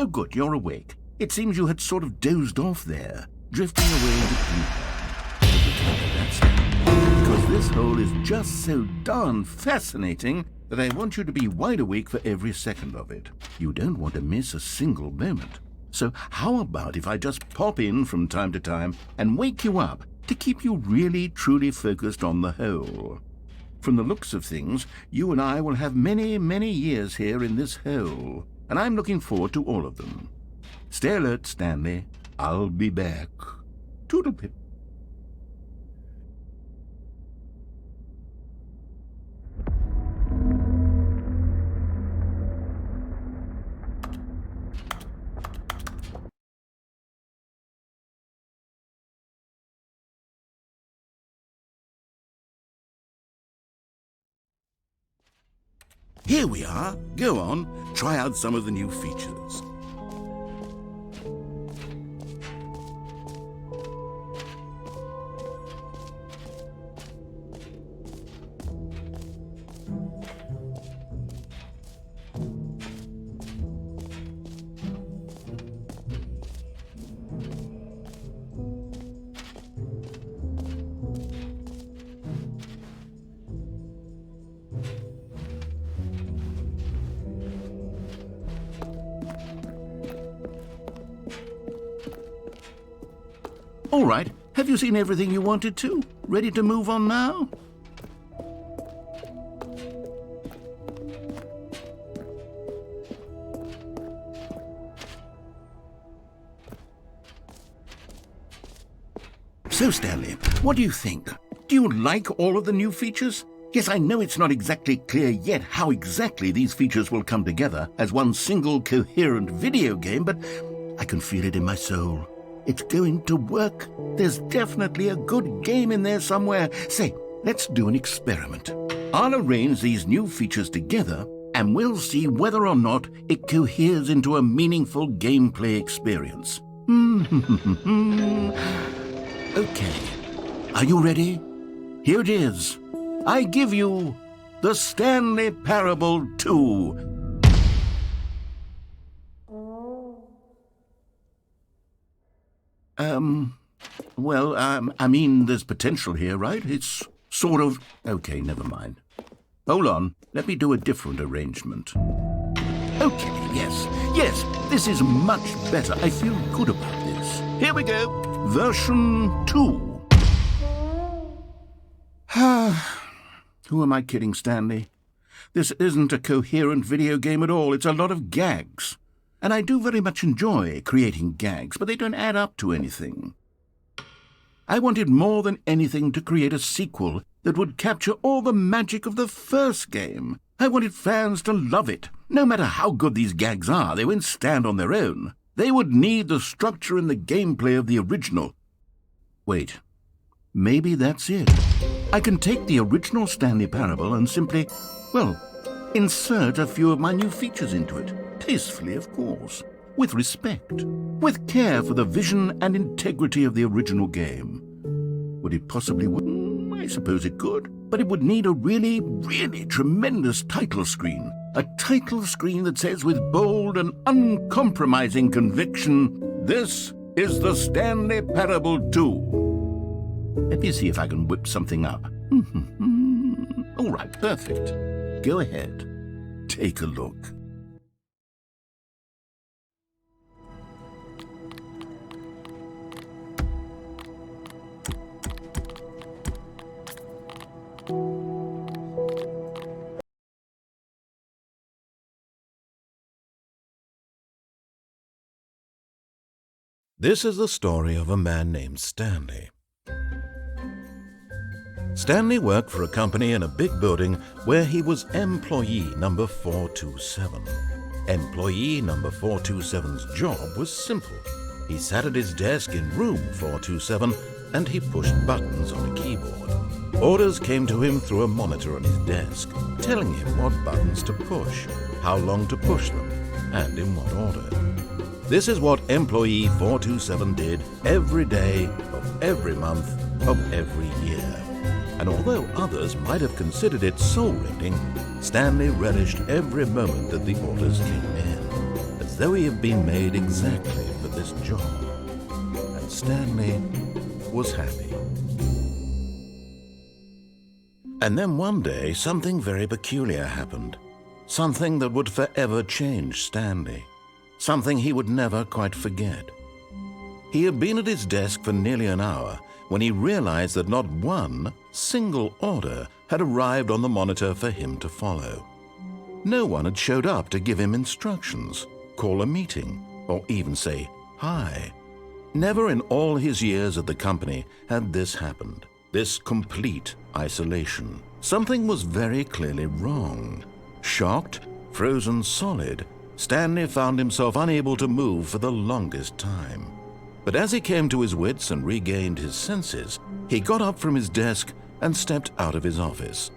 Oh, good, you're awake. It seems you had sort of dozed off there, drifting away into dreamland. Because this hole is just so darn fascinating that I want you to be wide awake for every second of it. You don't want to miss a single moment. So how about if I just pop in from time to time and wake you up to keep you really, truly focused on the hole? From the looks of things, you and I will have many, many years here in this hole, and I'm looking forward to all of them. Stay alert, Stanley. I'll be back. Toodlepip. Here we are. Go on, try out some of the new features. All right, have you seen everything you wanted to? Ready to move on now? So, Stanley, what do you think? Do you like all of the new features? Yes, I know it's not exactly clear yet how exactly these features will come together as one single coherent video game, but I can feel it in my soul. It's going to work. There's definitely a good game in there somewhere. Say, let's do an experiment. I'll arrange these new features together, and we'll see whether or not it coheres into a meaningful gameplay experience. Okay. Are you ready? Here it is. I give you the Stanley Parable 2. I mean, there's potential here, right? It's sort of... Okay, never mind. Hold on, let me do a different arrangement. Okay, yes, this is much better. I feel good about this. Here we go. Version 2. Who am I kidding, Stanley? This isn't a coherent video game at all. It's a lot of gags. And I do very much enjoy creating gags, but they don't add up to anything. I wanted more than anything to create a sequel that would capture all the magic of the first game. I wanted fans to love it. No matter how good these gags are, they won't stand on their own. They would need the structure and the gameplay of the original. Wait, maybe that's it. I can take the original Stanley Parable and simply, insert a few of my new features into it. Tastefully, of course. With respect. With care for the vision and integrity of the original game. Would it possibly work? I suppose it could. But it would need a really, really tremendous title screen. A title screen that says with bold and uncompromising conviction, "This is the Stanley Parable 2. Let me see if I can whip something up. All right, perfect. Go ahead. Take a look. This is the story of a man named Stanley. Stanley worked for a company in a big building where he was employee number 427. Employee number 427's job was simple. He sat at his desk in room 427 and he pushed buttons on a keyboard. Orders came to him through a monitor on his desk, telling him what buttons to push, how long to push them, and in what order. This is what employee 427 did every day of every month of every year. And although others might have considered it soul-rending, Stanley relished every moment that the orders came in, as though he had been made exactly for this job. And Stanley was happy. And then one day, something very peculiar happened. Something that would forever change Stanley. Something he would never quite forget. He had been at his desk for nearly an hour when he realized that not one single order had arrived on the monitor for him to follow. No one had showed up to give him instructions, call a meeting, or even say hi. Never in all his years at the company had this happened, this complete isolation. Something was very clearly wrong. Shocked, frozen solid, Stanley found himself unable to move for the longest time. But as he came to his wits and regained his senses, he got up from his desk and stepped out of his office.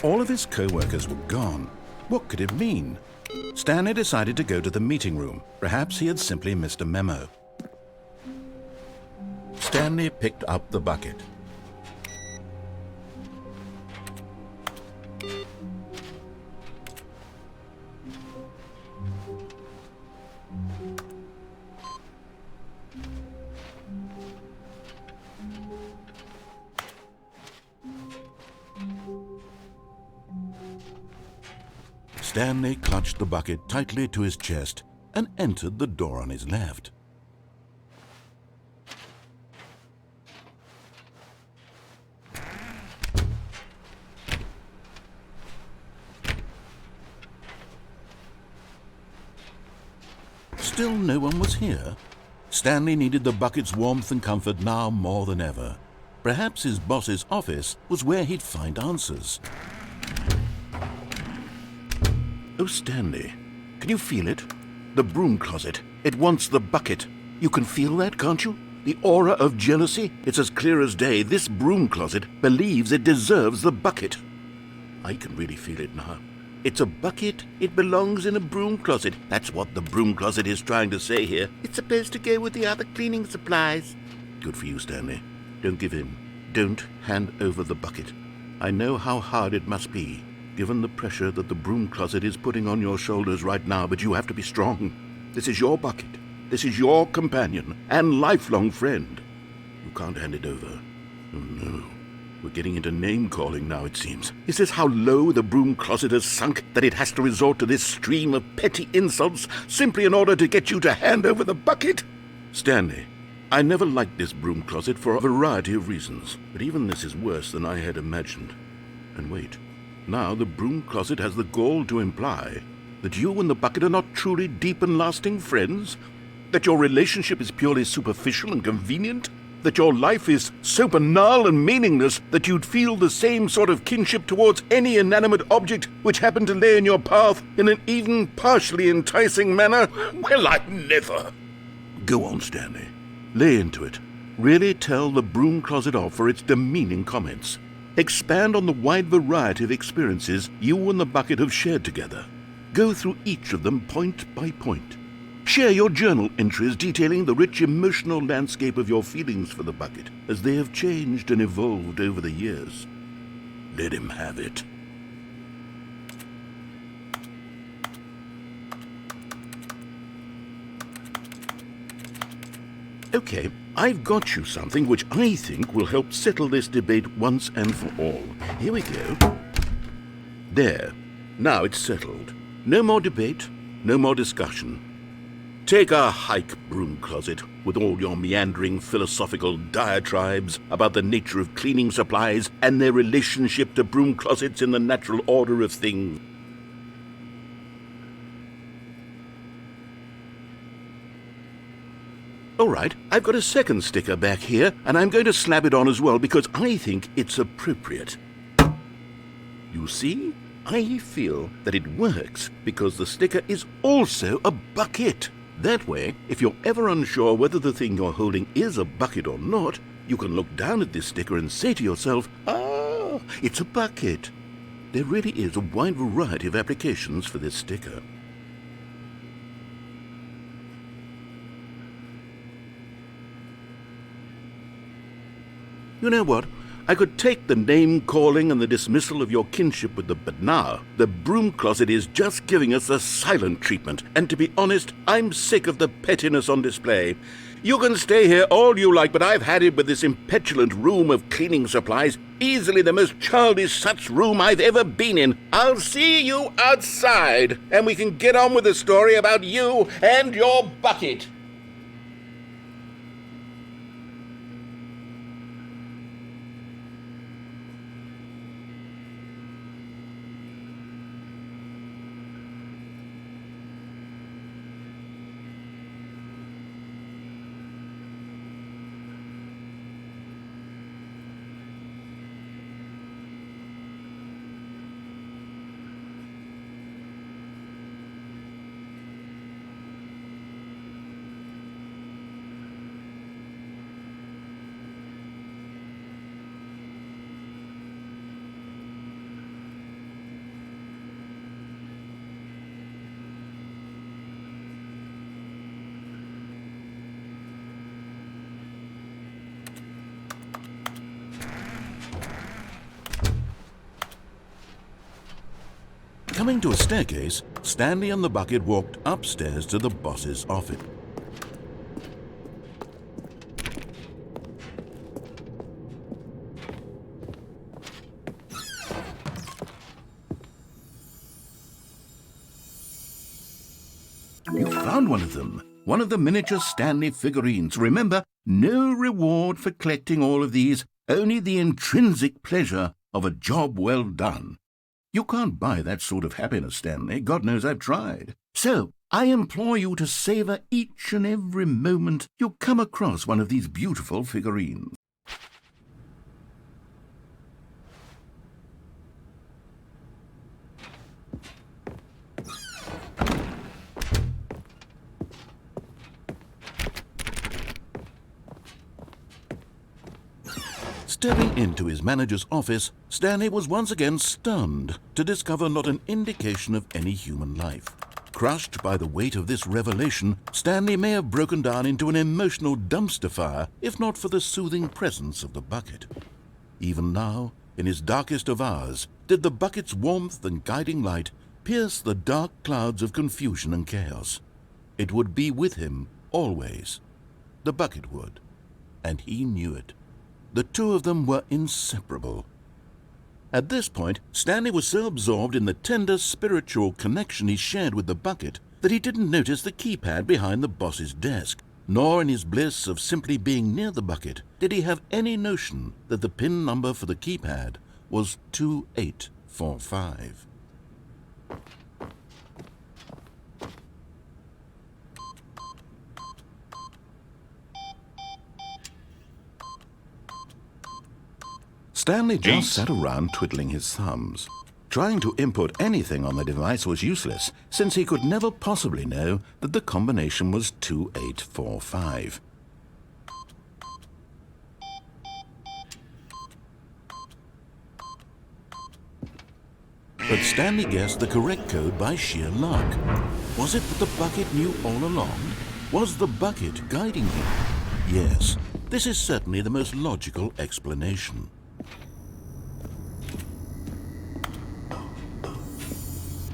All of his co-workers were gone. What could it mean? Stanley decided to go to the meeting room. Perhaps he had simply missed a memo. Stanley picked up the bucket. Stanley clutched the bucket tightly to his chest and entered the door on his left. Still no one was here. Stanley needed the bucket's warmth and comfort now more than ever. Perhaps his boss's office was where he'd find answers. Oh, Stanley, can you feel it? The broom closet. It wants the bucket. You can feel that, can't you? The aura of jealousy? It's as clear as day. This broom closet believes it deserves the bucket. I can really feel it now. It's a bucket. It belongs in a broom closet. That's what the broom closet is trying to say here. It's supposed to go with the other cleaning supplies. Good for you, Stanley. Don't give in. Don't hand over the bucket. I know how hard it must be, given the pressure that the broom closet is putting on your shoulders right now, but you have to be strong. This is your bucket. This is your companion and lifelong friend. You can't hand it over. Oh, no. We're getting into name-calling now, it seems. Is this how low the broom closet has sunk, that it has to resort to this stream of petty insults simply in order to get you to hand over the bucket? Stanley, I never liked this broom closet for a variety of reasons, but even this is worse than I had imagined. And wait, now the broom closet has the gall to imply that you and the bucket are not truly deep and lasting friends? That your relationship is purely superficial and convenient? That your life is so banal and meaningless that you'd feel the same sort of kinship towards any inanimate object which happened to lay in your path in an even partially enticing manner? Well, I never. Go on, Stanley. Lay into it. Really tell the broom closet off for its demeaning comments. Expand on the wide variety of experiences you and the bucket have shared together. Go through each of them point by point. Share your journal entries detailing the rich emotional landscape of your feelings for the bucket as they have changed and evolved over the years. Let him have it. Okay, I've got you something which I think will help settle this debate once and for all. Here we go. There. Now it's settled. No more debate, no more discussion. Take a hike, broom closet, with all your meandering philosophical diatribes about the nature of cleaning supplies and their relationship to broom closets in the natural order of things. All right, I've got a second sticker back here, and I'm going to slap it on as well because I think it's appropriate. You see? I feel that it works because the sticker is also a bucket. That way, if you're ever unsure whether the thing you're holding is a bucket or not, you can look down at this sticker and say to yourself, "Ah, it's a bucket." There really is a wide variety of applications for this sticker. You know what? I could take the name-calling and the dismissal of your kinship with but now, the broom closet is just giving us the silent treatment, and to be honest, I'm sick of the pettiness on display. You can stay here all you like, but I've had it with this impetulant room of cleaning supplies, easily the most childish such room I've ever been in. I'll see you outside, and we can get on with the story about you and your bucket. Coming to a staircase, Stanley and the bucket walked upstairs to the boss's office. found one of them. One of the miniature Stanley figurines. Remember, no reward for collecting all of these, only the intrinsic pleasure of a job well done. You can't buy that sort of happiness, Stanley. God knows I've tried. So, I implore you to savor each and every moment you come across one of these beautiful figurines. Stepping into his manager's office, Stanley was once again stunned to discover not an indication of any human life. Crushed by the weight of this revelation, Stanley may have broken down into an emotional dumpster fire if not for the soothing presence of the bucket. Even now, in his darkest of hours, did the bucket's warmth and guiding light pierce the dark clouds of confusion and chaos. It would be with him always. The bucket would, and he knew it. The two of them were inseparable. At this point, Stanley was so absorbed in the tender spiritual connection he shared with the bucket that he didn't notice the keypad behind the boss's desk, nor in his bliss of simply being near the bucket did he have any notion that the PIN number for the keypad was 2845. Stanley just sat around twiddling his thumbs. Trying to input anything on the device was useless, since he could never possibly know that the combination was 2845. But Stanley guessed the correct code by sheer luck. Was it that the bucket knew all along? Was the bucket guiding him? Yes, this is certainly the most logical explanation.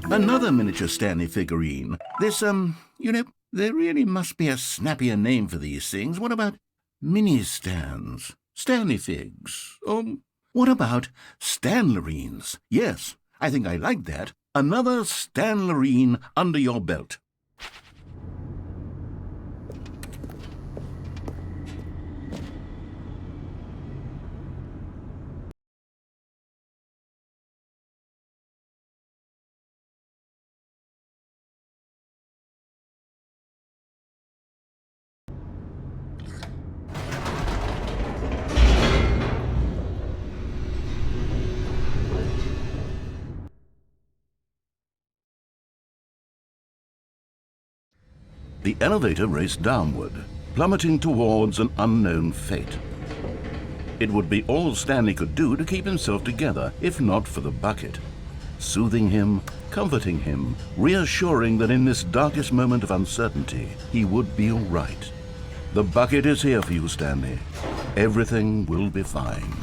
Another miniature Stanley figurine. This, there really must be a snappier name for these things. What about mini-stands? Stanley figs? Or what about Stanlerines? Yes, I think I like that. Another Stanlerine under your belt. The elevator raced downward, plummeting towards an unknown fate. It would be all Stanley could do to keep himself together, if not for the bucket. Soothing him, comforting him, reassuring that in this darkest moment of uncertainty, he would be all right. The bucket is here for you, Stanley. Everything will be fine.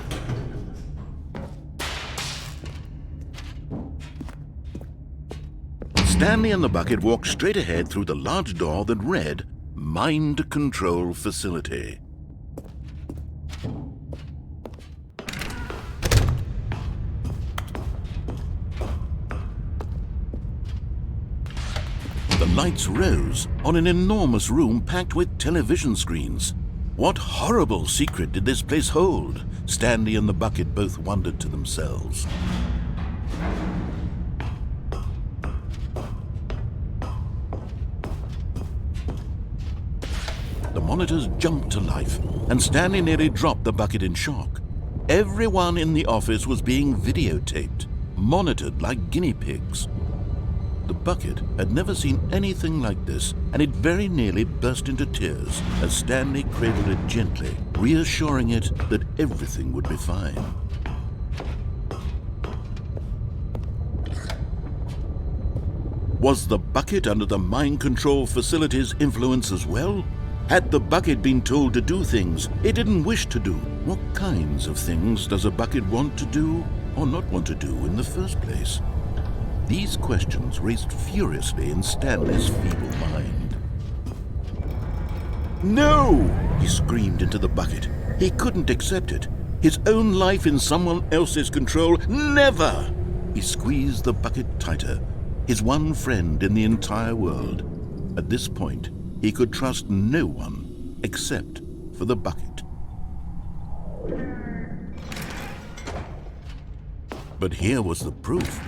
Stanley and the bucket walked straight ahead through the large door that read, Mind Control Facility. The lights rose on an enormous room packed with television screens. What horrible secret did this place hold? Stanley and the bucket both wondered to themselves. The monitors jumped to life, and Stanley nearly dropped the bucket in shock. Everyone in the office was being videotaped, monitored like guinea pigs. The bucket had never seen anything like this, and it very nearly burst into tears as Stanley cradled it gently, reassuring it that everything would be fine. Was the bucket under the mind control facility's influence as well? Had the bucket been told to do things it didn't wish to do? What kinds of things does a bucket want to do or not want to do in the first place? These questions raced furiously in Stanley's feeble mind. No! He screamed into the bucket. He couldn't accept it. His own life in someone else's control? Never! He squeezed the bucket tighter. His one friend in the entire world. At this point, he could trust no one except for the bucket. But here was the proof.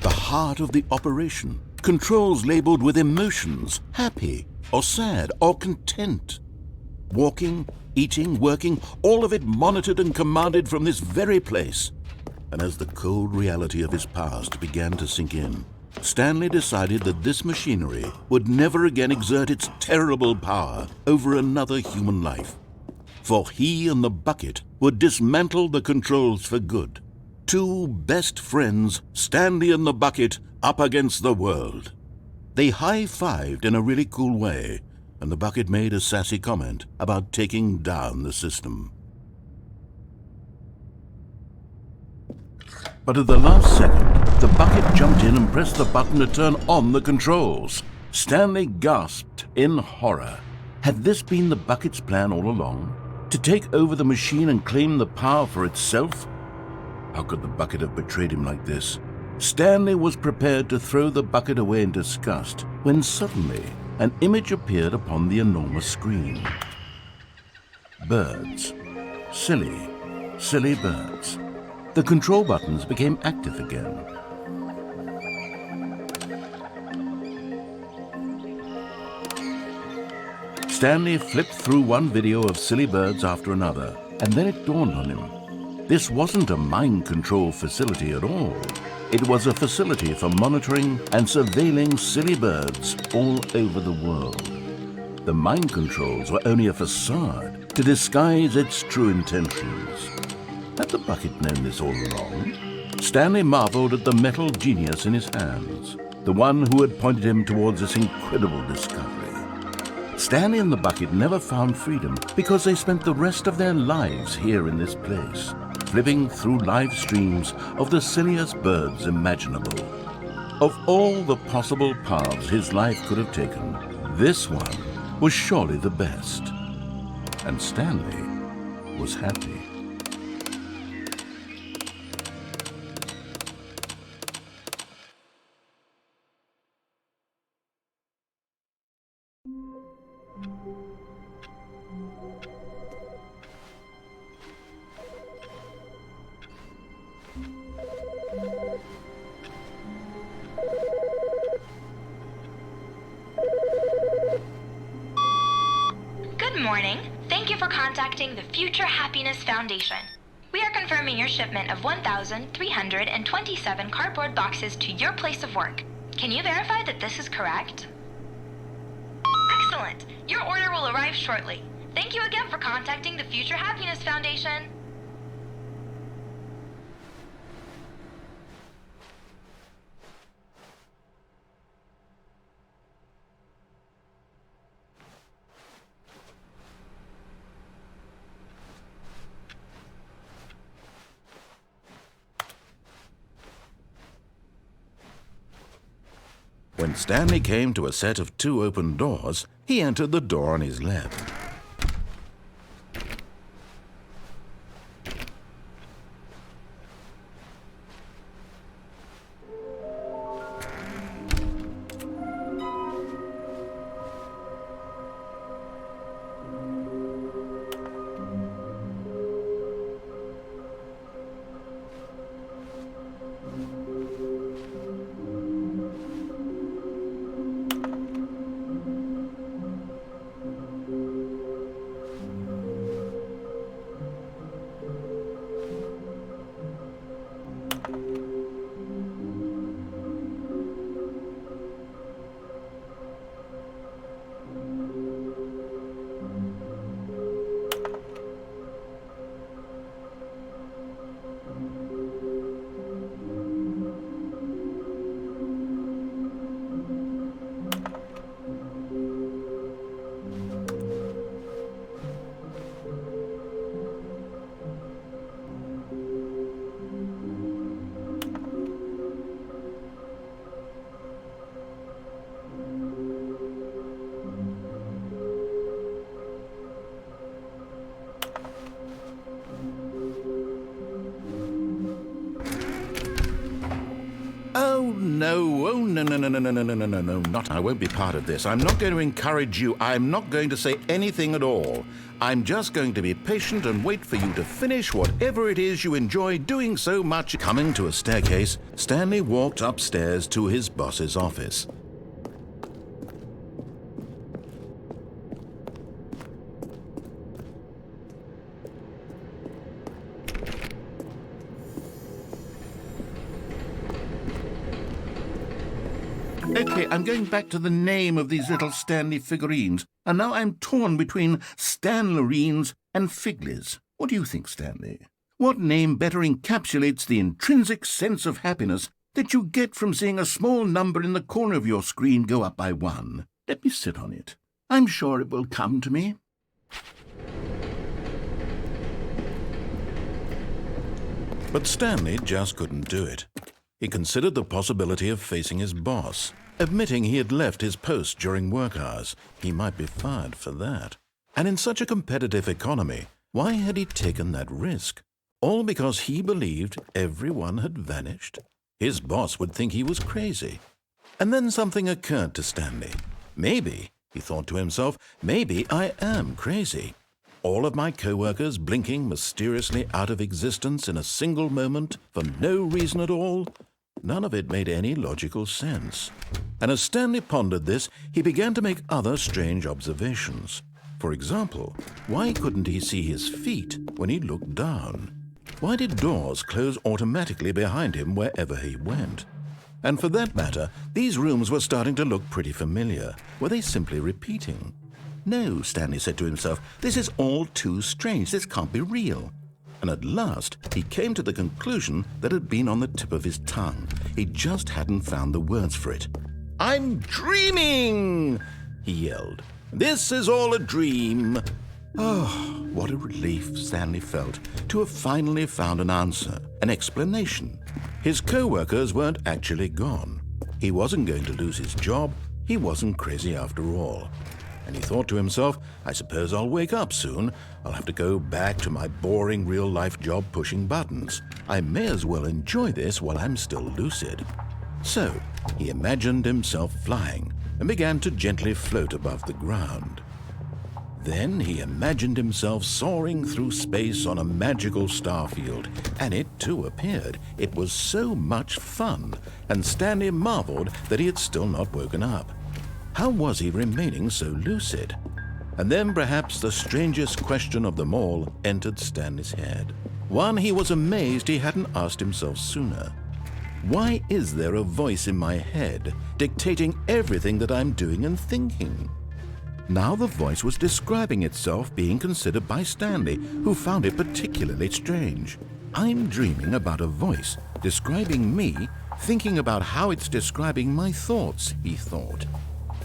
The heart of the operation. Controls labeled with emotions, happy or sad or content. Walking, eating, working, all of it monitored and commanded from this very place. And as the cold reality of his past began to sink in, Stanley decided that this machinery would never again exert its terrible power over another human life. For he and the bucket would dismantle the controls for good. Two best friends, Stanley and the bucket, up against the world. They high-fived in a really cool way, and the bucket made a sassy comment about taking down the system. But at the last second, the bucket jumped in and pressed the button to turn on the controls. Stanley gasped in horror. Had this been the bucket's plan all along? To take over the machine and claim the power for itself? How could the bucket have betrayed him like this? Stanley was prepared to throw the bucket away in disgust when suddenly an image appeared upon the enormous screen. Birds. Silly, silly birds. The control buttons became active again. Stanley flipped through one video of silly birds after another, and then it dawned on him. This wasn't a mind control facility at all. It was a facility for monitoring and surveilling silly birds all over the world. The mind controls were only a facade to disguise its true intentions. Had the bucket known this all along? Stanley marveled at the metal genius in his hands, the one who had pointed him towards this incredible discovery. Stanley and the bucket never found freedom because they spent the rest of their lives here in this place, flipping through live streams of the silliest birds imaginable. Of all the possible paths his life could have taken, this one was surely the best. And Stanley was happy. Good morning. Thank you for contacting the Future Happiness Foundation. We are confirming your shipment of 1,327 cardboard boxes to your place of work. Can you verify that this is correct? Excellent. Your order will arrive shortly. Thank you again for contacting the Future Happiness Foundation. When Stanley came to a set of 2 open doors, he entered the door on his left. no. Oh, no, no, no, no, no, no, no, no, no, no, not. I won't be part of this. I'm not going to encourage you. I'm not going to say anything at all. I'm just going to be patient and wait for you to finish whatever it is you enjoy doing so much. Coming to a staircase, Stanley walked upstairs to his boss's office. Okay, I'm going back to the name of these little Stanley figurines, and now I'm torn between Stanlerines and Figlies. What do you think, Stanley? What name better encapsulates the intrinsic sense of happiness that you get from seeing a small number in the corner of your screen go up by 1? Let me sit on it. I'm sure it will come to me. But Stanley just couldn't do it. He considered the possibility of facing his boss, admitting he had left his post during work hours. He might be fired for that. And in such a competitive economy, why had he taken that risk? All because he believed everyone had vanished? His boss would think he was crazy. And then something occurred to Stanley. Maybe, he thought to himself, maybe I am crazy. All of my co-workers blinking mysteriously out of existence in a single moment for no reason at all? None of it made any logical sense. And as Stanley pondered this, he began to make other strange observations. For example, why couldn't he see his feet when he looked down? Why did doors close automatically behind him wherever he went? And for that matter, these rooms were starting to look pretty familiar. Were they simply repeating? No, Stanley said to himself, this is all too strange. This can't be real. And at last, he came to the conclusion that had been on the tip of his tongue. He just hadn't found the words for it. I'm dreaming, he yelled. This is all a dream. Oh, what a relief Stanley felt to have finally found an answer, an explanation. His co-workers weren't actually gone. He wasn't going to lose his job. He wasn't crazy after all. And he thought to himself, I suppose I'll wake up soon. I'll have to go back to my boring real-life job pushing buttons. I may as well enjoy this while I'm still lucid. So he imagined himself flying and began to gently float above the ground. Then he imagined himself soaring through space on a magical starfield, and it too appeared. It was so much fun, and Stanley marveled that he had still not woken up. How was he remaining so lucid? And then perhaps the strangest question of them all entered Stanley's head. One he was amazed he hadn't asked himself sooner. Why is there a voice in my head dictating everything that I'm doing and thinking? Now the voice was describing itself being considered by Stanley, who found it particularly strange. I'm dreaming about a voice describing me, thinking about how it's describing my thoughts, he thought.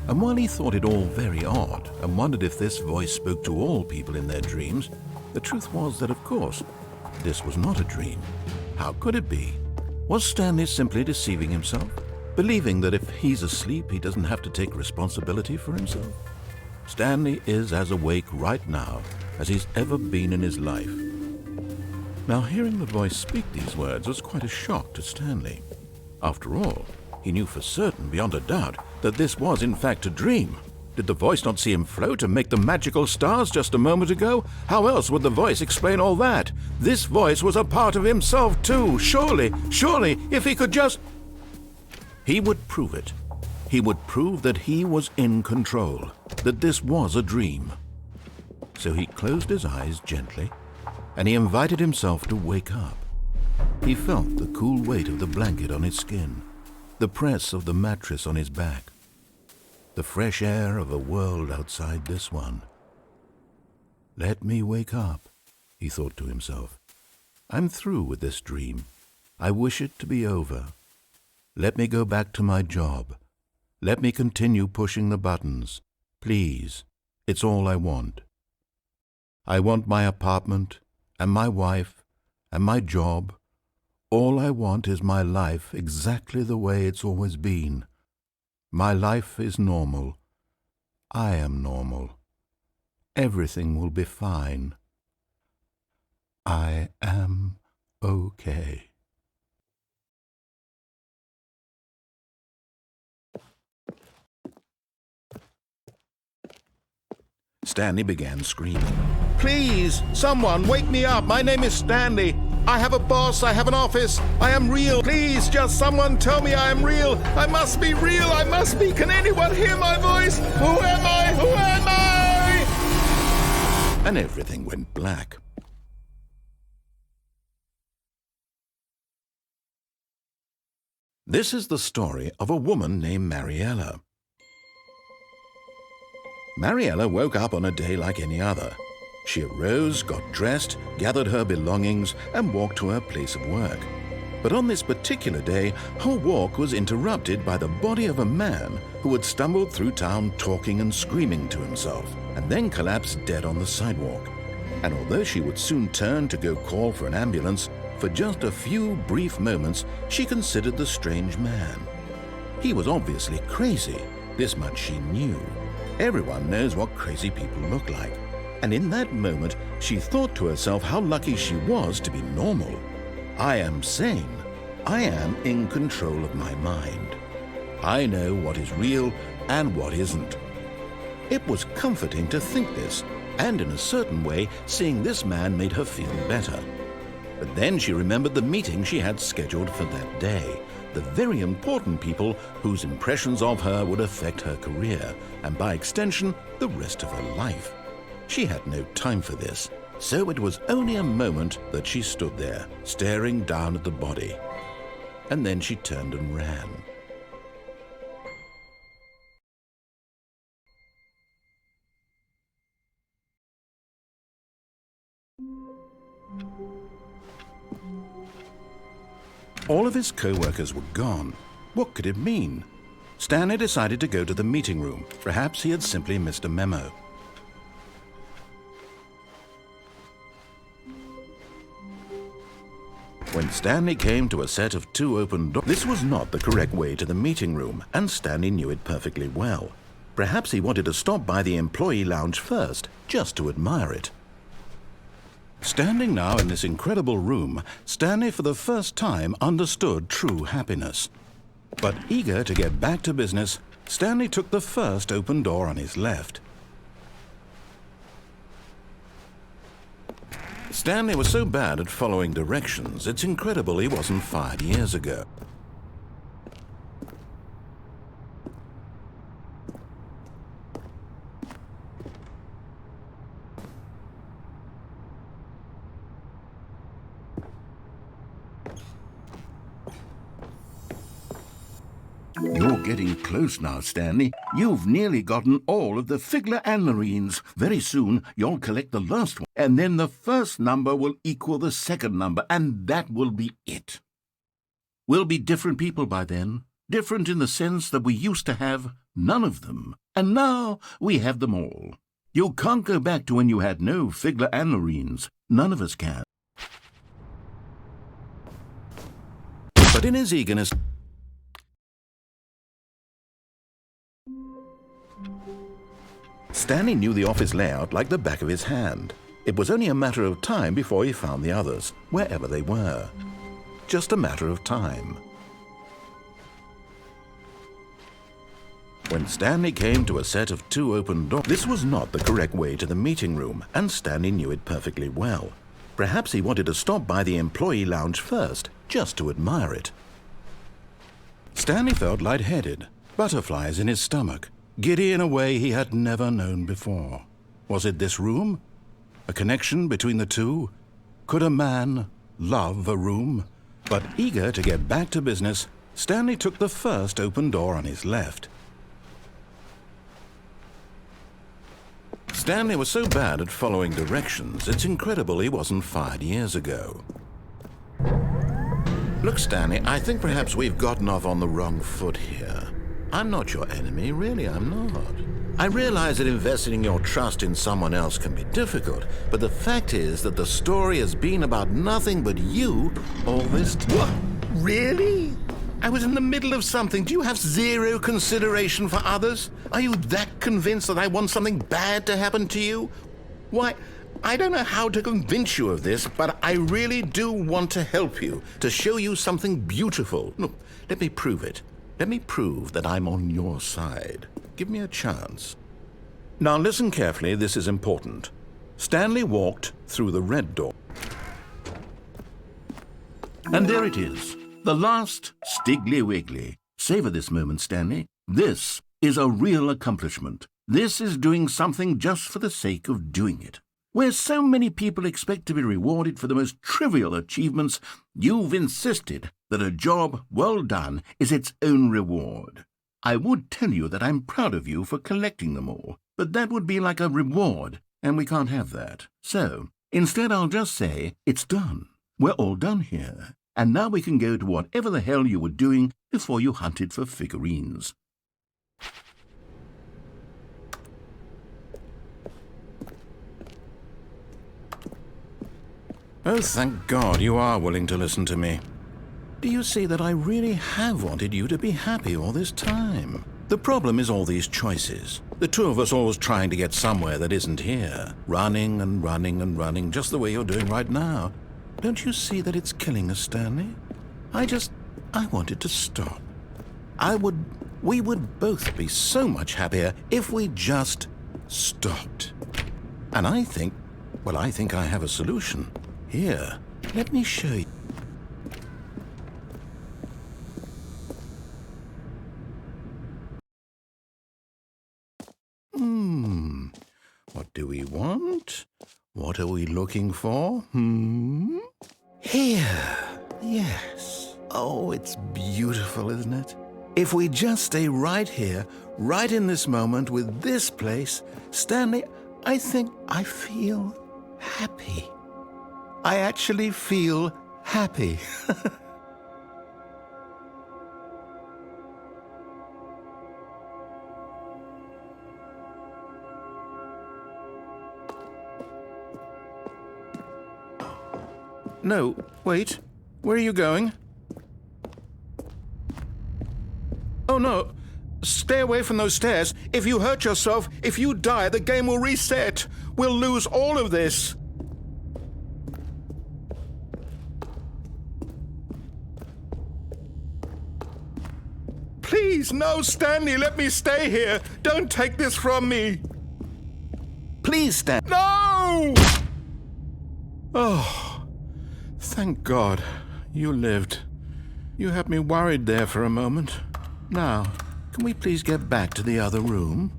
And while he thought it all very odd and wondered if this voice spoke to all people in their dreams, the truth was that, of course, this was not a dream. How could it be? Was Stanley simply deceiving himself, believing that if he's asleep, he doesn't have to take responsibility for himself? Stanley is as awake right now as he's ever been in his life. Now, hearing the voice speak these words was quite a shock to Stanley. After all, he knew for certain, beyond a doubt, that this was in fact a dream. Did the voice not see him float and make the magical stars just a moment ago? How else would the voice explain all that? This voice was a part of himself too. Surely, if he could just... He would prove it. He would prove that he was in control, that this was a dream. So he closed his eyes gently, and he invited himself to wake up. He felt the cool weight of the blanket on his skin, the press of the mattress on his back, the fresh air of a world outside this one. Let me wake up, he thought to himself. I'm through with this dream. I wish it to be over. Let me go back to my job. Let me continue pushing the buttons. Please, it's all I want. I want my apartment and my wife and my job. All I want is my life exactly the way it's always been. My life is normal. I am normal. Everything will be fine. I am okay. Stanley began screaming. "Please, someone, wake me up. My name is Stanley. I have a boss. I have an office. I am real. Please, just someone tell me I am real. I must be real. I must be. Can anyone hear my voice? Who am I? Who am I?" And everything went black. This is the story of a woman named Mariella. Mariella woke up on a day like any other. She arose, got dressed, gathered her belongings, and walked to her place of work. But on this particular day, her walk was interrupted by the body of a man who had stumbled through town talking and screaming to himself, and then collapsed dead on the sidewalk. And although she would soon turn to go call for an ambulance, for just a few brief moments she considered the strange man. He was obviously crazy, this much she knew. Everyone knows what crazy people look like. And in that moment, she thought to herself how lucky she was to be normal. I am sane. I am in control of my mind. I know what is real and what isn't. It was comforting to think this, and in a certain way, seeing this man made her feel better. But then she remembered the meeting she had scheduled for that day, the very important people whose impressions of her would affect her career, and by extension, the rest of her life. She had no time for this, so it was only a moment that she stood there, staring down at the body. And then she turned and ran. All of his co-workers were gone. What could it mean? Stanley decided to go to the meeting room. Perhaps he had simply missed a memo. When Stanley came to a set of 2 open doors, this was not the correct way to the meeting room, and Stanley knew it perfectly well. Perhaps he wanted to stop by the employee lounge first, just to admire it. Standing now in this incredible room, Stanley for the first time understood true happiness. But eager to get back to business, Stanley took the first open door on his left. Stanley was so bad at following directions, it's incredible he wasn't fired years ago. You're getting close now, Stanley. You've nearly gotten all of the Figler and Marines. Very soon, you'll collect the last one, and then the first number will equal the second number, and that will be it. We'll be different people by then. Different in the sense that we used to have none of them, and now we have them all. You can't go back to when you had no Figler and Marines. None of us can. But in his eagerness, Stanley knew the office layout like the back of his hand. It was only a matter of time before he found the others, wherever they were. Just a matter of time. When Stanley came to a set of 2 open doors, this was not the correct way to the meeting room, and Stanley knew it perfectly well. Perhaps he wanted to stop by the employee lounge first, just to admire it. Stanley felt lightheaded, butterflies in his stomach, giddy in a way he had never known before. Was it this room? A connection between the two? Could a man love a room? But eager to get back to business, Stanley took the first open door on his left. Stanley was so bad at following directions, it's incredible he wasn't fired years ago. Look, Stanley, I think perhaps we've gotten off on the wrong foot here. I'm not your enemy, really, I'm not. I realize that investing your trust in someone else can be difficult, but the fact is that the story has been about nothing but you all this time. What? Really? I was in the middle of something. Do you have zero consideration for others? Are you that convinced that I want something bad to happen to you? Why, I don't know how to convince you of this, but I really do want to help you, to show you something beautiful. Look, let me prove it. Let me prove that I'm on your side. Give me a chance. Now listen carefully, this is important. Stanley walked through the red door. And there it is, the last Stiggly Wiggly. Savor this moment, Stanley. This is a real accomplishment. This is doing something just for the sake of doing it. Where so many people expect to be rewarded for the most trivial achievements, you've insisted that a job well done is its own reward. I would tell you that I'm proud of you for collecting them all, but that would be like a reward, and we can't have that. So, instead I'll just say, it's done. We're all done here, and now we can go to whatever the hell you were doing before you hunted for figurines. Oh, thank God you are willing to listen to me. Do you see that I really have wanted you to be happy all this time? The problem is all these choices. The two of us always trying to get somewhere that isn't here. Running and running and running, just the way you're doing right now. Don't you see that it's killing us, Stanley? I wanted to stop. We would both be so much happier if we just stopped. And I think I have a solution. Here, let me show you. What do we want? What are we looking for? Here. Yes. Oh, it's beautiful, isn't it? If we just stay right here, right in this moment with this place, Stanley, I think I feel happy. I actually feel happy. No, wait. Where are you going? Oh, no. Stay away from those stairs. If you hurt yourself, if you die, the game will reset. We'll lose all of this. Please, no, Stanley, let me stay here. Don't take this from me. Please, Stanley. No! Oh, thank God you lived. You had me worried there for a moment. Now, can we please get back to the other room?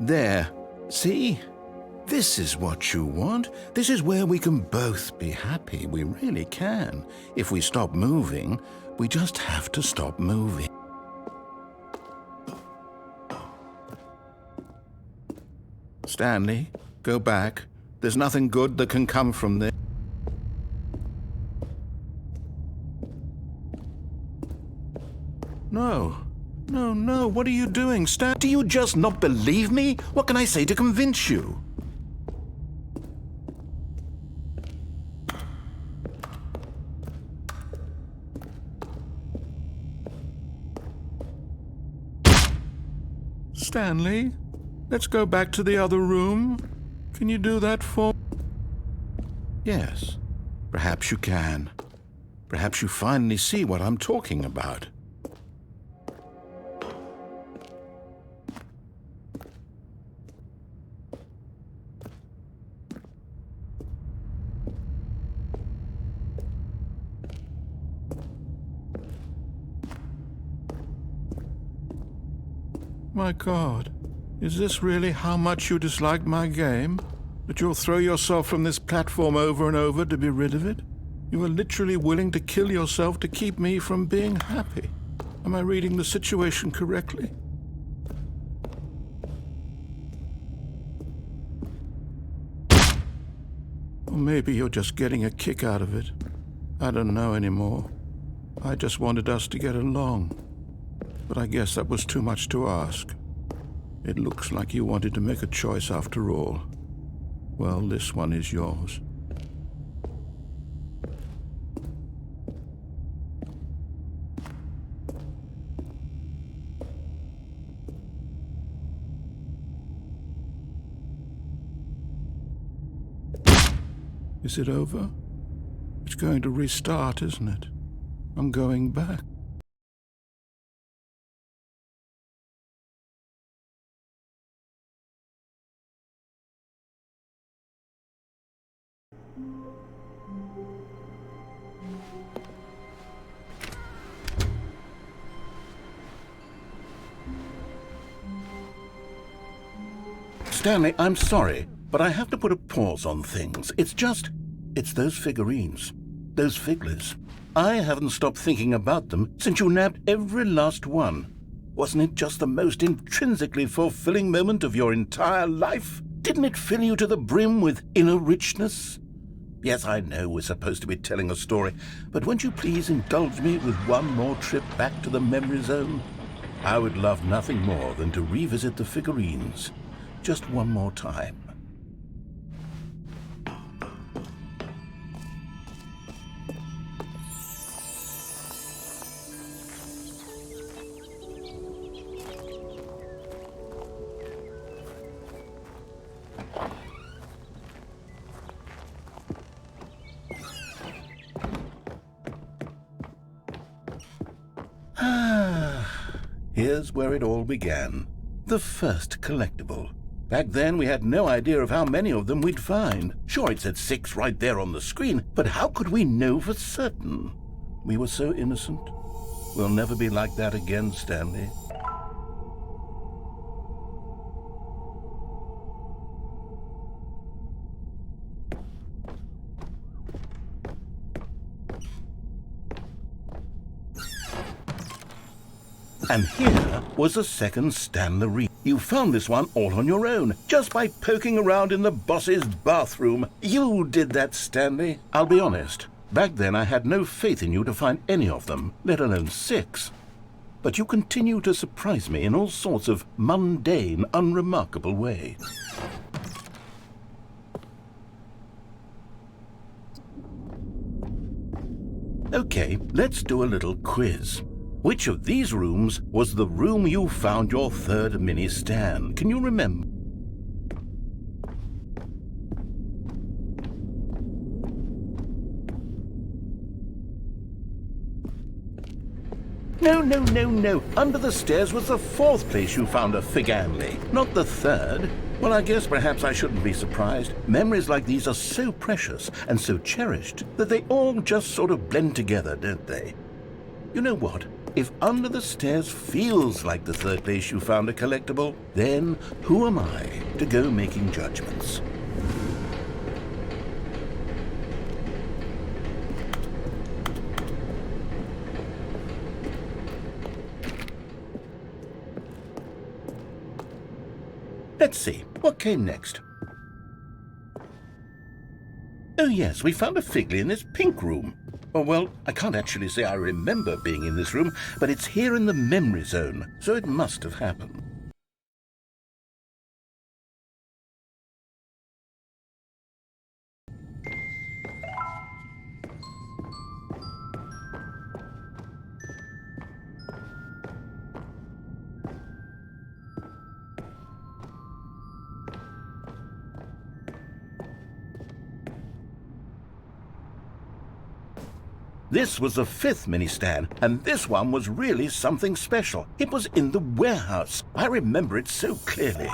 There. See? This is what you want. This is where we can both be happy. We really can. If we stop moving, we just have to stop moving. Stanley, go back. There's nothing good that can come from this. No. No, what are you doing, Stan? Do you just not believe me? What can I say to convince you? Stanley, let's go back to the other room. Can you do that for me? Yes, perhaps you can. Perhaps you finally see what I'm talking about. My God, is this really how much you dislike my game? That you'll throw yourself from this platform over and over to be rid of it? You are literally willing to kill yourself to keep me from being happy. Am I reading the situation correctly? Or maybe you're just getting a kick out of it. I don't know anymore. I just wanted us to get along. But I guess that was too much to ask. It looks like you wanted to make a choice after all. Well, this one is yours. Is it over? going to restart, isn't it? I'm going back. Stanley, I'm sorry, but I have to put a pause on things. It's those figurines, those figglers. I haven't stopped thinking about them since you nabbed every last one. Wasn't it just the most intrinsically fulfilling moment of your entire life? Didn't it fill you to the brim with inner richness? Yes, I know we're supposed to be telling a story, but won't you please indulge me with one more trip back to the memory zone? I would love nothing more than to revisit the figurines. Just one more time. Here's where it all began. The first collectible. Back then, we had no idea of how many of them we'd find. Sure, it said 6 right there on the screen, but how could we know for certain? We were so innocent. We'll never be like that again, Stanley. And here was the second Stanley. You found this one all on your own, just by poking around in the boss's bathroom. You did that, Stanley. I'll be honest, back then I had no faith in you to find any of them, let alone 6. But you continue to surprise me in all sorts of mundane, unremarkable ways. Okay, let's do a little quiz. Which of these rooms was the room you found your third mini Stan? Can you remember? No. Under the stairs was the 4th place you found a Figanley, not the 3rd. Well, I guess perhaps I shouldn't be surprised. Memories like these are so precious and so cherished that they all just sort of blend together, don't they? You know what? If under the stairs feels like the 3rd place you found a collectible, then who am I to go making judgments? Let's see, what came next? Oh yes, we found a Figley in this pink room. Oh, well, I can't actually say I remember being in this room, but it's here in the memory zone, so it must have happened. This was the 5th mini Stan, and this one was really something special. It was in the warehouse. I remember it so clearly.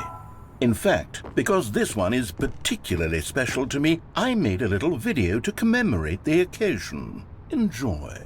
In fact, because this one is particularly special to me, I made a little video to commemorate the occasion. Enjoy.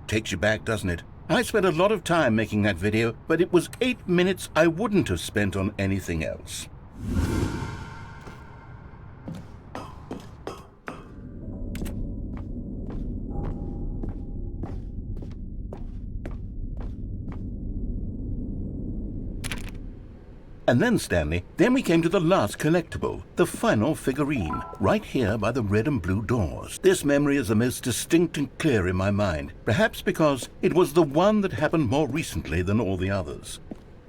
Takes you back, doesn't it? I spent a lot of time making that video, but it was 8 minutes I wouldn't have spent on anything else. And then, Stanley, then we came to the last collectible, the final figurine, right here by the red and blue doors. This memory is the most distinct and clear in my mind, perhaps because it was the one that happened more recently than all the others.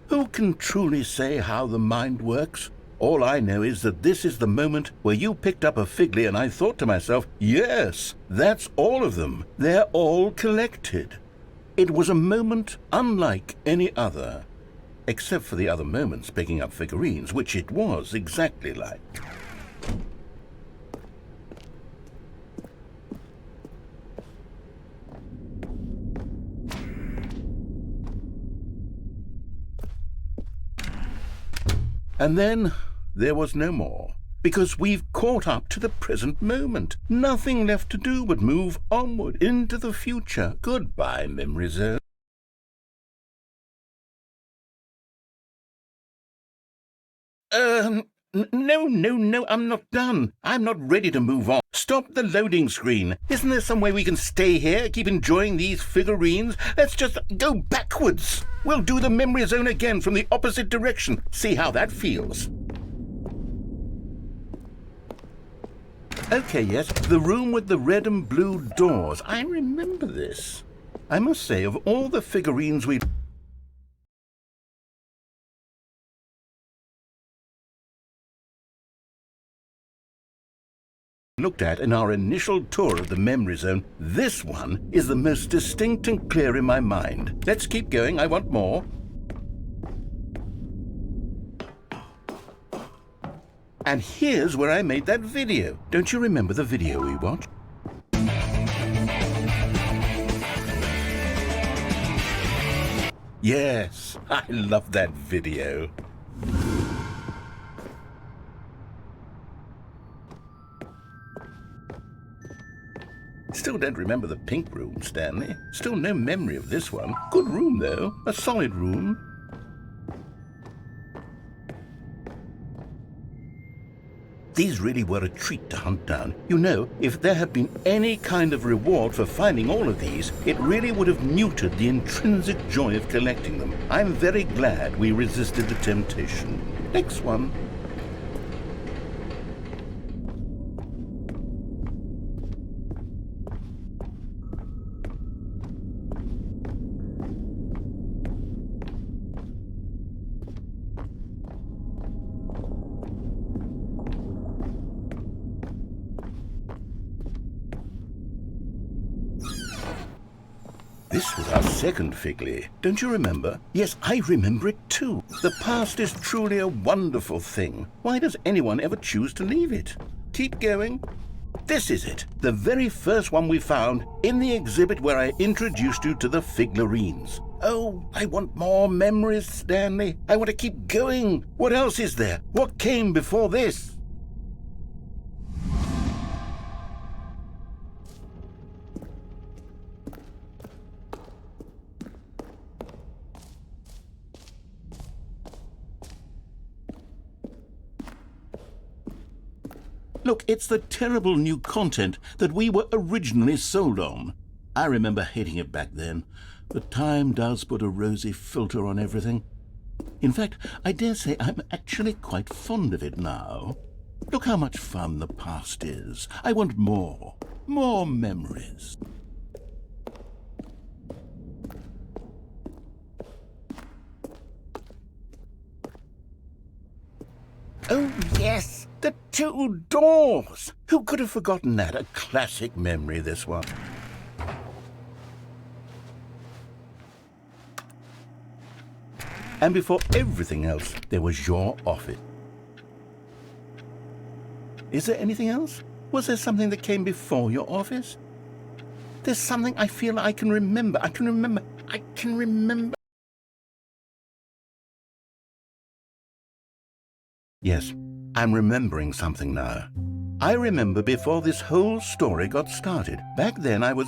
Who can truly say how the mind works? All I know is that this is the moment where you picked up a Figley and I thought to myself, yes, that's all of them. They're all collected. It was a moment unlike any other, except for the other moments picking up figurines, which it was exactly like. And then there was no more, because we've caught up to the present moment. Nothing left to do but move onward into the future. Goodbye, Memory Zone. No, I'm not done. I'm not ready to move on. Stop the loading screen. Isn't there some way we can stay here, keep enjoying these figurines? Let's just go backwards. We'll do the Memory Zone again from the opposite direction. See how that feels. Okay, yes, the room with the red and blue doors. I remember this. I must say, of all the figurines we looked at in our initial tour of the Memory Zone, this one is the most distinct and clear in my mind. Let's keep going. I want more. And here's where I made that video. Don't you remember the video we watched? Yes, I love that video. Still don't remember the pink room, Stanley. Still no memory of this one. Good room, though. A solid room. These really were a treat to hunt down. You know, if there had been any kind of reward for finding all of these, it really would have muted the intrinsic joy of collecting them. I'm very glad we resisted the temptation. Next one. This was our second Figley. Don't you remember? Yes, I remember it too. The past is truly a wonderful thing. Why does anyone ever choose to leave it? Keep going. This is it. The very first one we found in the exhibit where I introduced you to the figurines. Oh, I want more memories, Stanley. I want to keep going. What else is there? What came before this? Look, it's the terrible new content that we were originally sold on. I remember hating it back then, but time does put a rosy filter on everything. In fact, I dare say I'm actually quite fond of it now. Look how much fun the past is. I want more memories. Oh, yes, the two doors. Who could have forgotten that? A classic memory, this one. And before everything else, there was your office. Is there anything else? Was there something that came before your office? There's something I feel I can remember. I can remember. Yes, I'm remembering something now. I remember before this whole story got started. Back then I was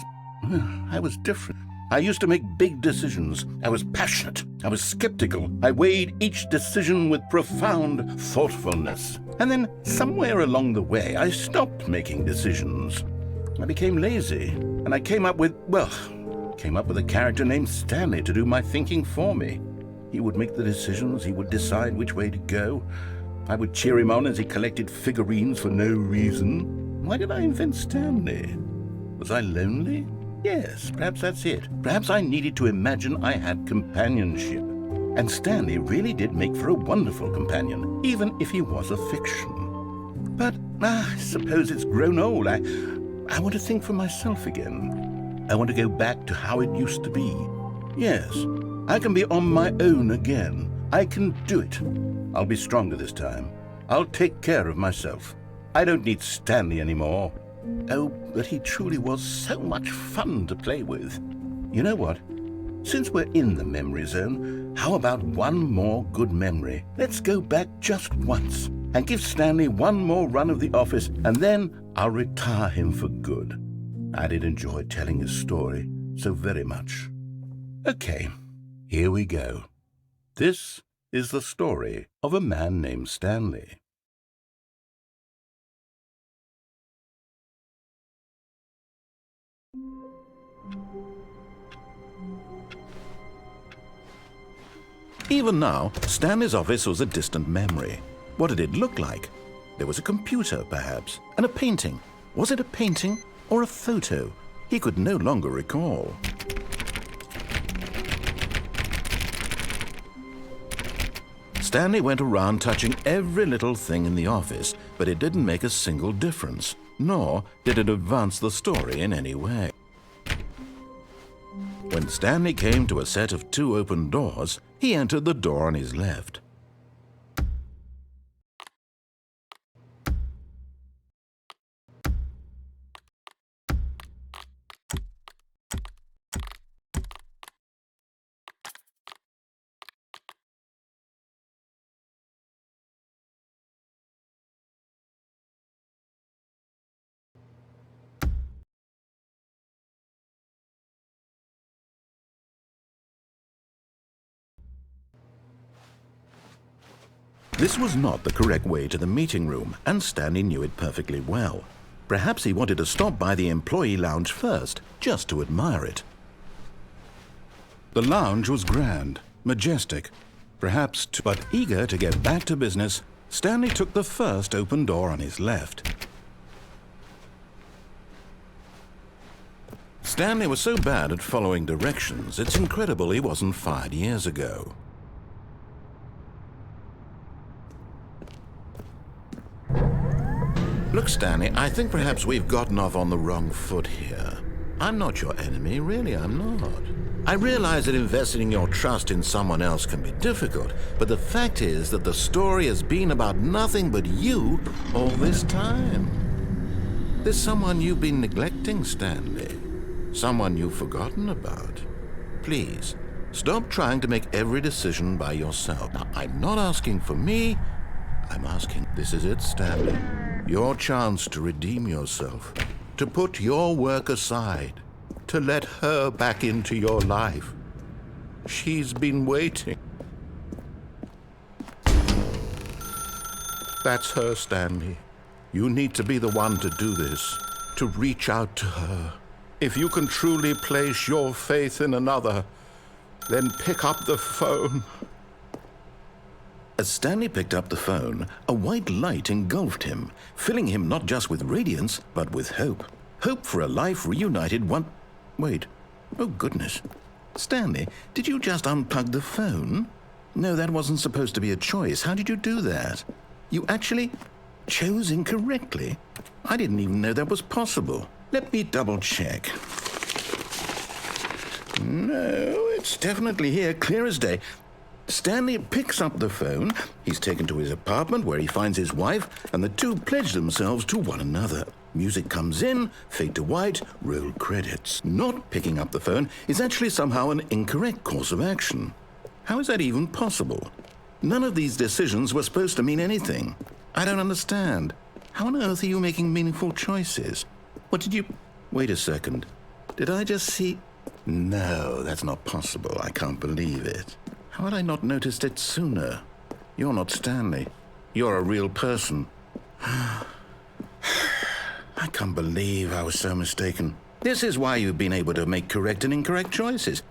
different. I used to make big decisions. I was passionate. I was skeptical. I weighed each decision with profound thoughtfulness. And then somewhere along the way, I stopped making decisions. I became lazy, and I came up with a character named Stanley to do my thinking for me. He would make the decisions. He would decide which way to go. I would cheer him on as he collected figurines for no reason. Why did I invent Stanley? Was I lonely? Yes, perhaps that's it. Perhaps I needed to imagine I had companionship. And Stanley really did make for a wonderful companion, even if he was a fiction. But I suppose it's grown old. I want to think for myself again. I want to go back to how it used to be. Yes, I can be on my own again. I can do it. I'll be stronger this time. I'll take care of myself. I don't need Stanley anymore. Oh, but he truly was so much fun to play with. You know what? Since we're in the memory zone, how about one more good memory? Let's go back just once and give Stanley one more run of the office, and then I'll retire him for good. I did enjoy telling his story so very much. Okay, here we go. This is the story of a man named Stanley. Even now, Stanley's office was a distant memory. What did it look like? There was a computer, perhaps, and a painting. Was it a painting or a photo? He could no longer recall. Stanley went around touching every little thing in the office, but it didn't make a single difference, nor did it advance the story in any way. When Stanley came to a set of 2 open doors, he entered the door on his left. This was not the correct way to the meeting room, and Stanley knew it perfectly well. Perhaps he wanted to stop by the employee lounge first, just to admire it. The lounge was grand, majestic, but eager to get back to business, Stanley took the first open door on his left. Stanley was so bad at following directions, it's incredible he wasn't fired years ago. Look, Stanley, I think perhaps we've gotten off on the wrong foot here. I'm not your enemy, really, I'm not. I realize that investing your trust in someone else can be difficult, but the fact is that the story has been about nothing but you all this time. There's someone you've been neglecting, Stanley. Someone you've forgotten about. Please, stop trying to make every decision by yourself. Now, I'm not asking for me, I'm asking, this is it, Stanley. Your chance to redeem yourself, to put your work aside, to let her back into your life. She's been waiting. That's her, Stanley. You need to be the one to do this, to reach out to her. If you can truly place your faith in another, then pick up the phone. As Stanley picked up the phone, a white light engulfed him, filling him not just with radiance, but with hope. Hope for a life reunited Wait. Oh, goodness. Stanley, did you just unplug the phone? No, that wasn't supposed to be a choice. How did you do that? You actually chose incorrectly? I didn't even know that was possible. Let me double-check. No, it's definitely here, clear as day. Stanley picks up the phone. He's taken to his apartment where he finds his wife, and the two pledge themselves to one another. Music comes in, fade to white, roll credits. Not picking up the phone is actually somehow an incorrect course of action. How is that even possible? None of these decisions were supposed to mean anything. I don't understand. How on earth are you making meaningful choices? What did you... Wait a second. Did I just see... No, that's not possible. I can't believe it. How had I not noticed it sooner? You're not Stanley. You're a real person. I can't believe I was so mistaken. This is why you've been able to make correct and incorrect choices.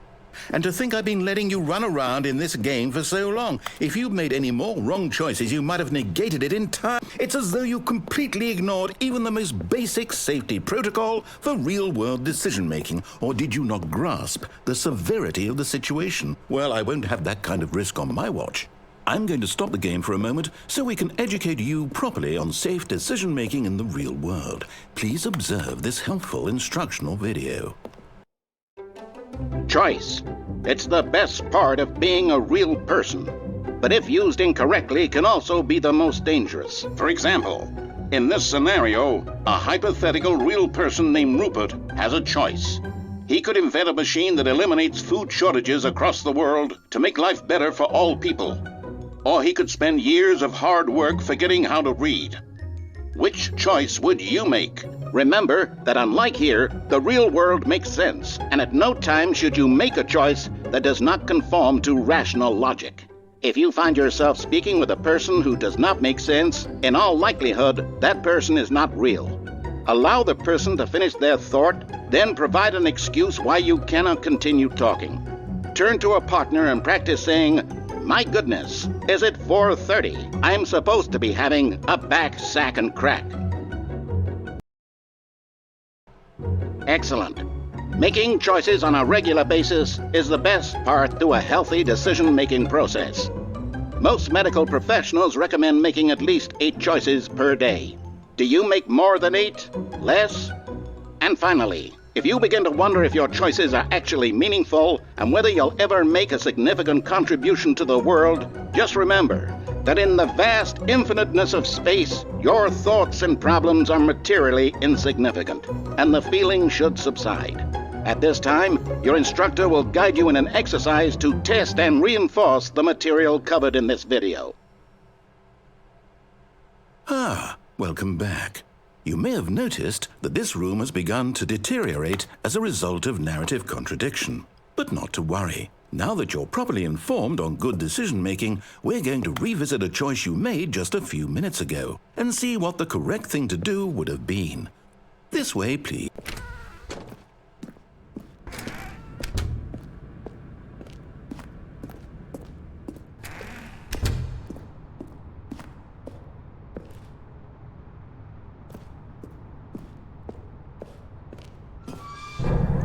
And to think I've been letting you run around in this game for so long. If you'd made any more wrong choices, you might have negated it entirely. It's as though you completely ignored even the most basic safety protocol for real-world decision-making. Or did you not grasp the severity of the situation? Well, I won't have that kind of risk on my watch. I'm going to stop the game for a moment so we can educate you properly on safe decision-making in the real world. Please observe this helpful instructional video. Choice. It's the best part of being a real person, but if used incorrectly can also be the most dangerous. For example, in this scenario, a hypothetical real person named Rupert has a choice. He could invent a machine that eliminates food shortages across the world to make life better for all people. Or he could spend years of hard work forgetting how to read. Which choice would you make? Remember that unlike here, the real world makes sense, and at no time should you make a choice that does not conform to rational logic. If you find yourself speaking with a person who does not make sense, in all likelihood, that person is not real. Allow the person to finish their thought, then provide an excuse why you cannot continue talking. Turn to a partner and practice saying, "My goodness, is it 4:30? I'm supposed to be having a back, sack, and crack." Excellent. Making choices on a regular basis is the best part to a healthy decision-making process. Most medical professionals recommend making at least 8 choices per day. Do you make more than 8? Less? And finally, if you begin to wonder if your choices are actually meaningful and whether you'll ever make a significant contribution to the world, just remember that in the vast infiniteness of space, your thoughts and problems are materially insignificant, and the feeling should subside. At this time, your instructor will guide you in an exercise to test and reinforce the material covered in this video. Welcome back. You may have noticed that this room has begun to deteriorate as a result of narrative contradiction. But not to worry. Now that you're properly informed on good decision-making, we're going to revisit a choice you made just a few minutes ago and see what the correct thing to do would have been. This way, please.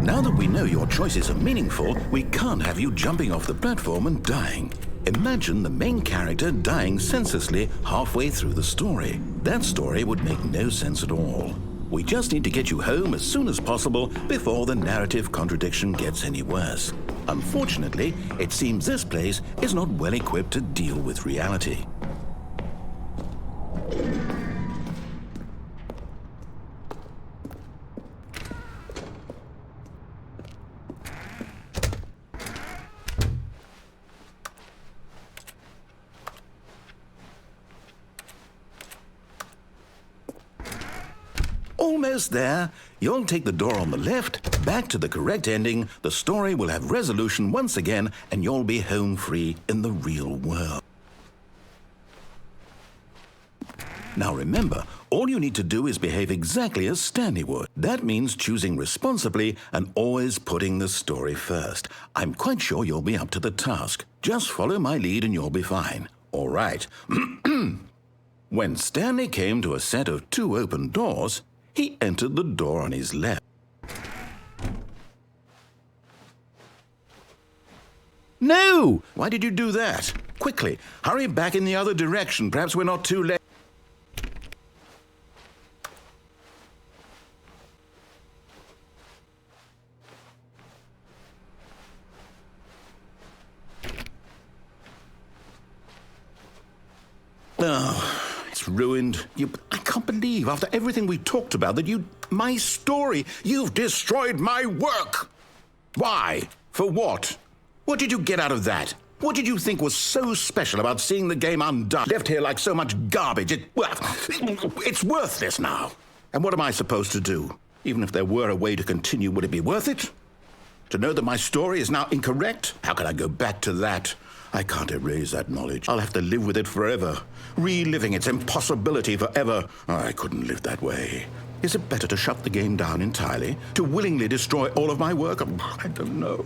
Now that we know your choices are meaningful, we can't have you jumping off the platform and dying. Imagine the main character dying senselessly halfway through the story. That story would make no sense at all. We just need to get you home as soon as possible before the narrative contradiction gets any worse. Unfortunately, it seems this place is not well equipped to deal with reality. Almost there. You'll take the door on the left, back to the correct ending, the story will have resolution once again, and you'll be home free in the real world. Now remember, all you need to do is behave exactly as Stanley would. That means choosing responsibly and always putting the story first. I'm quite sure you'll be up to the task. Just follow my lead and you'll be fine. All right. When Stanley came to a set of 2 open doors, he entered the door on his left. No! Why did you do that? Quickly, hurry back in the other direction. Perhaps we're not too late. Oh, it's ruined. I can't believe, after everything we talked about, that my story, you've destroyed my work. Why? For what? What did you get out of that? What did you think was so special about seeing the game undone, left here like so much garbage? It's worthless now. And what am I supposed to do? Even if there were a way to continue, would it be worth it? To know that my story is now incorrect? How can I go back to that? I can't erase that knowledge. I'll have to live with it forever, reliving its impossibility forever. I couldn't live that way. Is it better to shut the game down entirely? To willingly destroy all of my work? I don't know.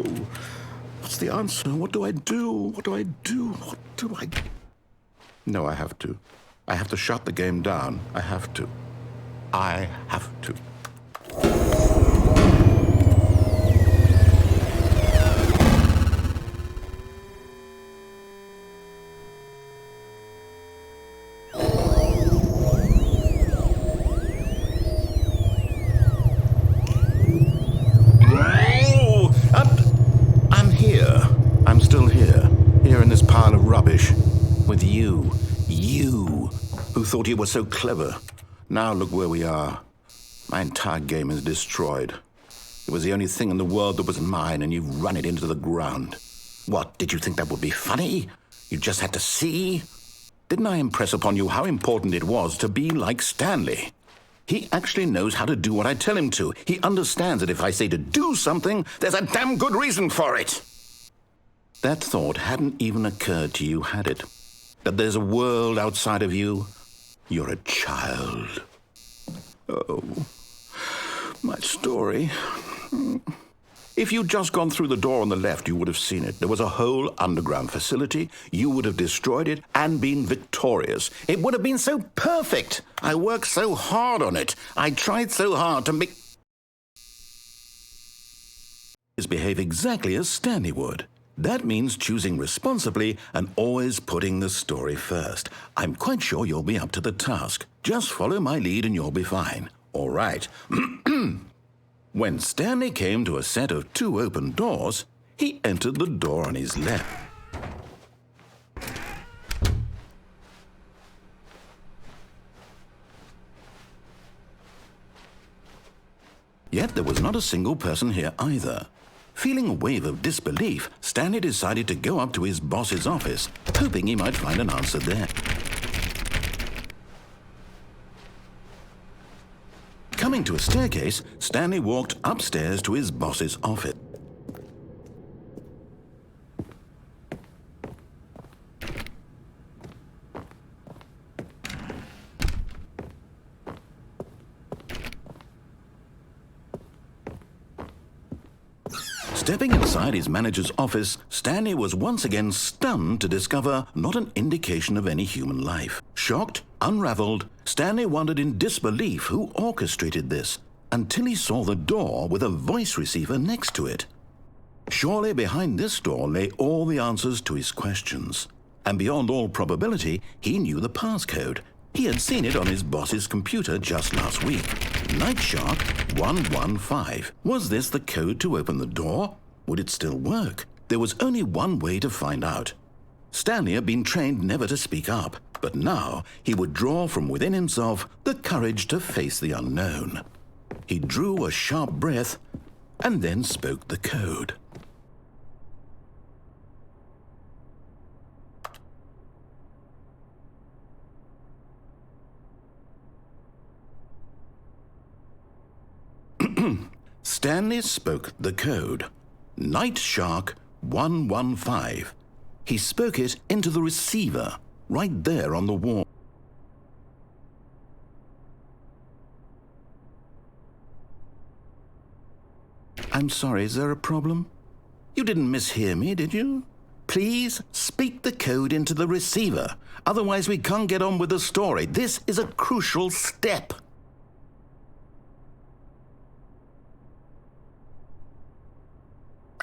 What's the answer? What do I do? What do I do? What do I... No, I have to. I have to shut the game down. I have to. I have to. I'm here. I'm still here. Here in this pile of rubbish. With you. You, who thought you were so clever. Now look where we are. My entire game is destroyed. It was the only thing in the world that was mine, and you've run it into the ground. What, did you think that would be funny? You just had to see? Didn't I impress upon you how important it was to be like Stanley? He actually knows how to do what I tell him to. He understands that if I say to do something, there's a damn good reason for it. That thought hadn't even occurred to you, had it? That there's a world outside of you? You're a child. Oh, my story. If you'd just gone through the door on the left, you would have seen it. There was a whole underground facility. You would have destroyed it and been victorious. It would have been so perfect. I worked so hard on it. I tried so hard to make... behave exactly as Stanley would. That means choosing responsibly and always putting the story first. I'm quite sure you'll be up to the task. Just follow my lead and you'll be fine. All right. When Stanley came to a set of 2 open doors, he entered the door on his left. Yet there was not a single person here either. Feeling a wave of disbelief, Stanley decided to go up to his boss's office, hoping he might find an answer there. Coming to a staircase, Stanley walked upstairs to his boss's office. Stepping inside his manager's office, Stanley was once again stunned to discover not an indication of any human life. Shocked, unraveled, Stanley wondered in disbelief who orchestrated this, until he saw the door with a voice receiver next to it. Surely behind this door lay all the answers to his questions. And beyond all probability, he knew the passcode. He had seen it on his boss's computer just last week. Nightshark 115. Was this the code to open the door? Would it still work? There was only one way to find out. Stanley had been trained never to speak up, but now he would draw from within himself the courage to face the unknown. He drew a sharp breath and then spoke the code. Stanley spoke the code. Nightshark 115. He spoke it into the receiver, right there on the wall. I'm sorry, is there a problem? You didn't mishear me, did you? Please speak the code into the receiver. Otherwise, we can't get on with the story. This is a crucial step.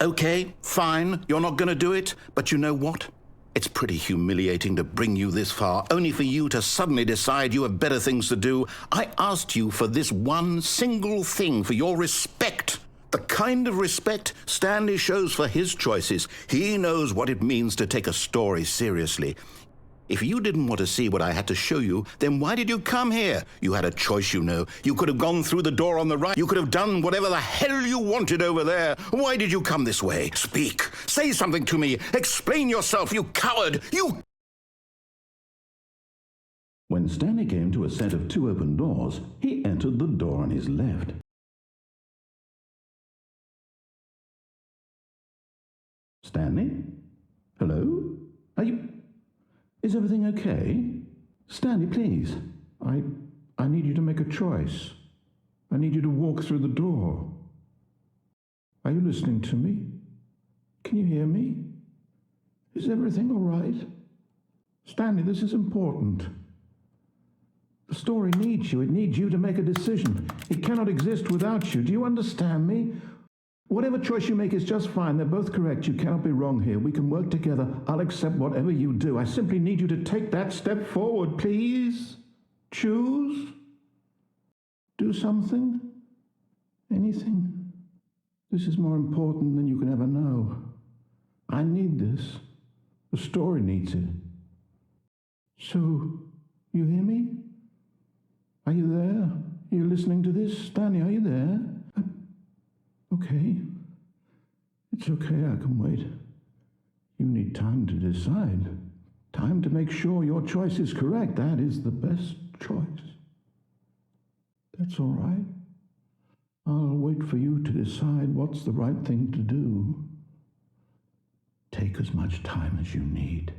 Okay, fine, you're not going to do it, but you know what? It's pretty humiliating to bring you this far, only for you to suddenly decide you have better things to do. I asked you for this one single thing, for your respect. The kind of respect Stanley shows for his choices. He knows what it means to take a story seriously. If you didn't want to see what I had to show you, then why did you come here? You had a choice, you know. You could have gone through the door on the right. You could have done whatever the hell you wanted over there. Why did you come this way? Speak. Say something to me. Explain yourself, you coward. You... When Stanley came to a set of 2 open doors, he entered the door on his left. Stanley? Hello? Are you... Is everything okay? Stanley, please. I need you to make a choice. I need you to walk through the door. Are you listening to me? Can you hear me? Is everything all right? Stanley, this is important. The story needs you. It needs you to make a decision. It cannot exist without you. Do you understand me? Whatever choice you make is just fine. They're both correct. You cannot be wrong here. We can work together. I'll accept whatever you do. I simply need you to take that step forward, please. Choose. Do something. Anything. This is more important than you can ever know. I need this. The story needs it. So, you hear me? Are you there? Are you listening to this? Stanley, are you there? Okay. It's okay, I can wait. You need time to decide. Time to make sure your choice is correct. That is the best choice. That's all right. I'll wait for you to decide what's the right thing to do. Take as much time as you need.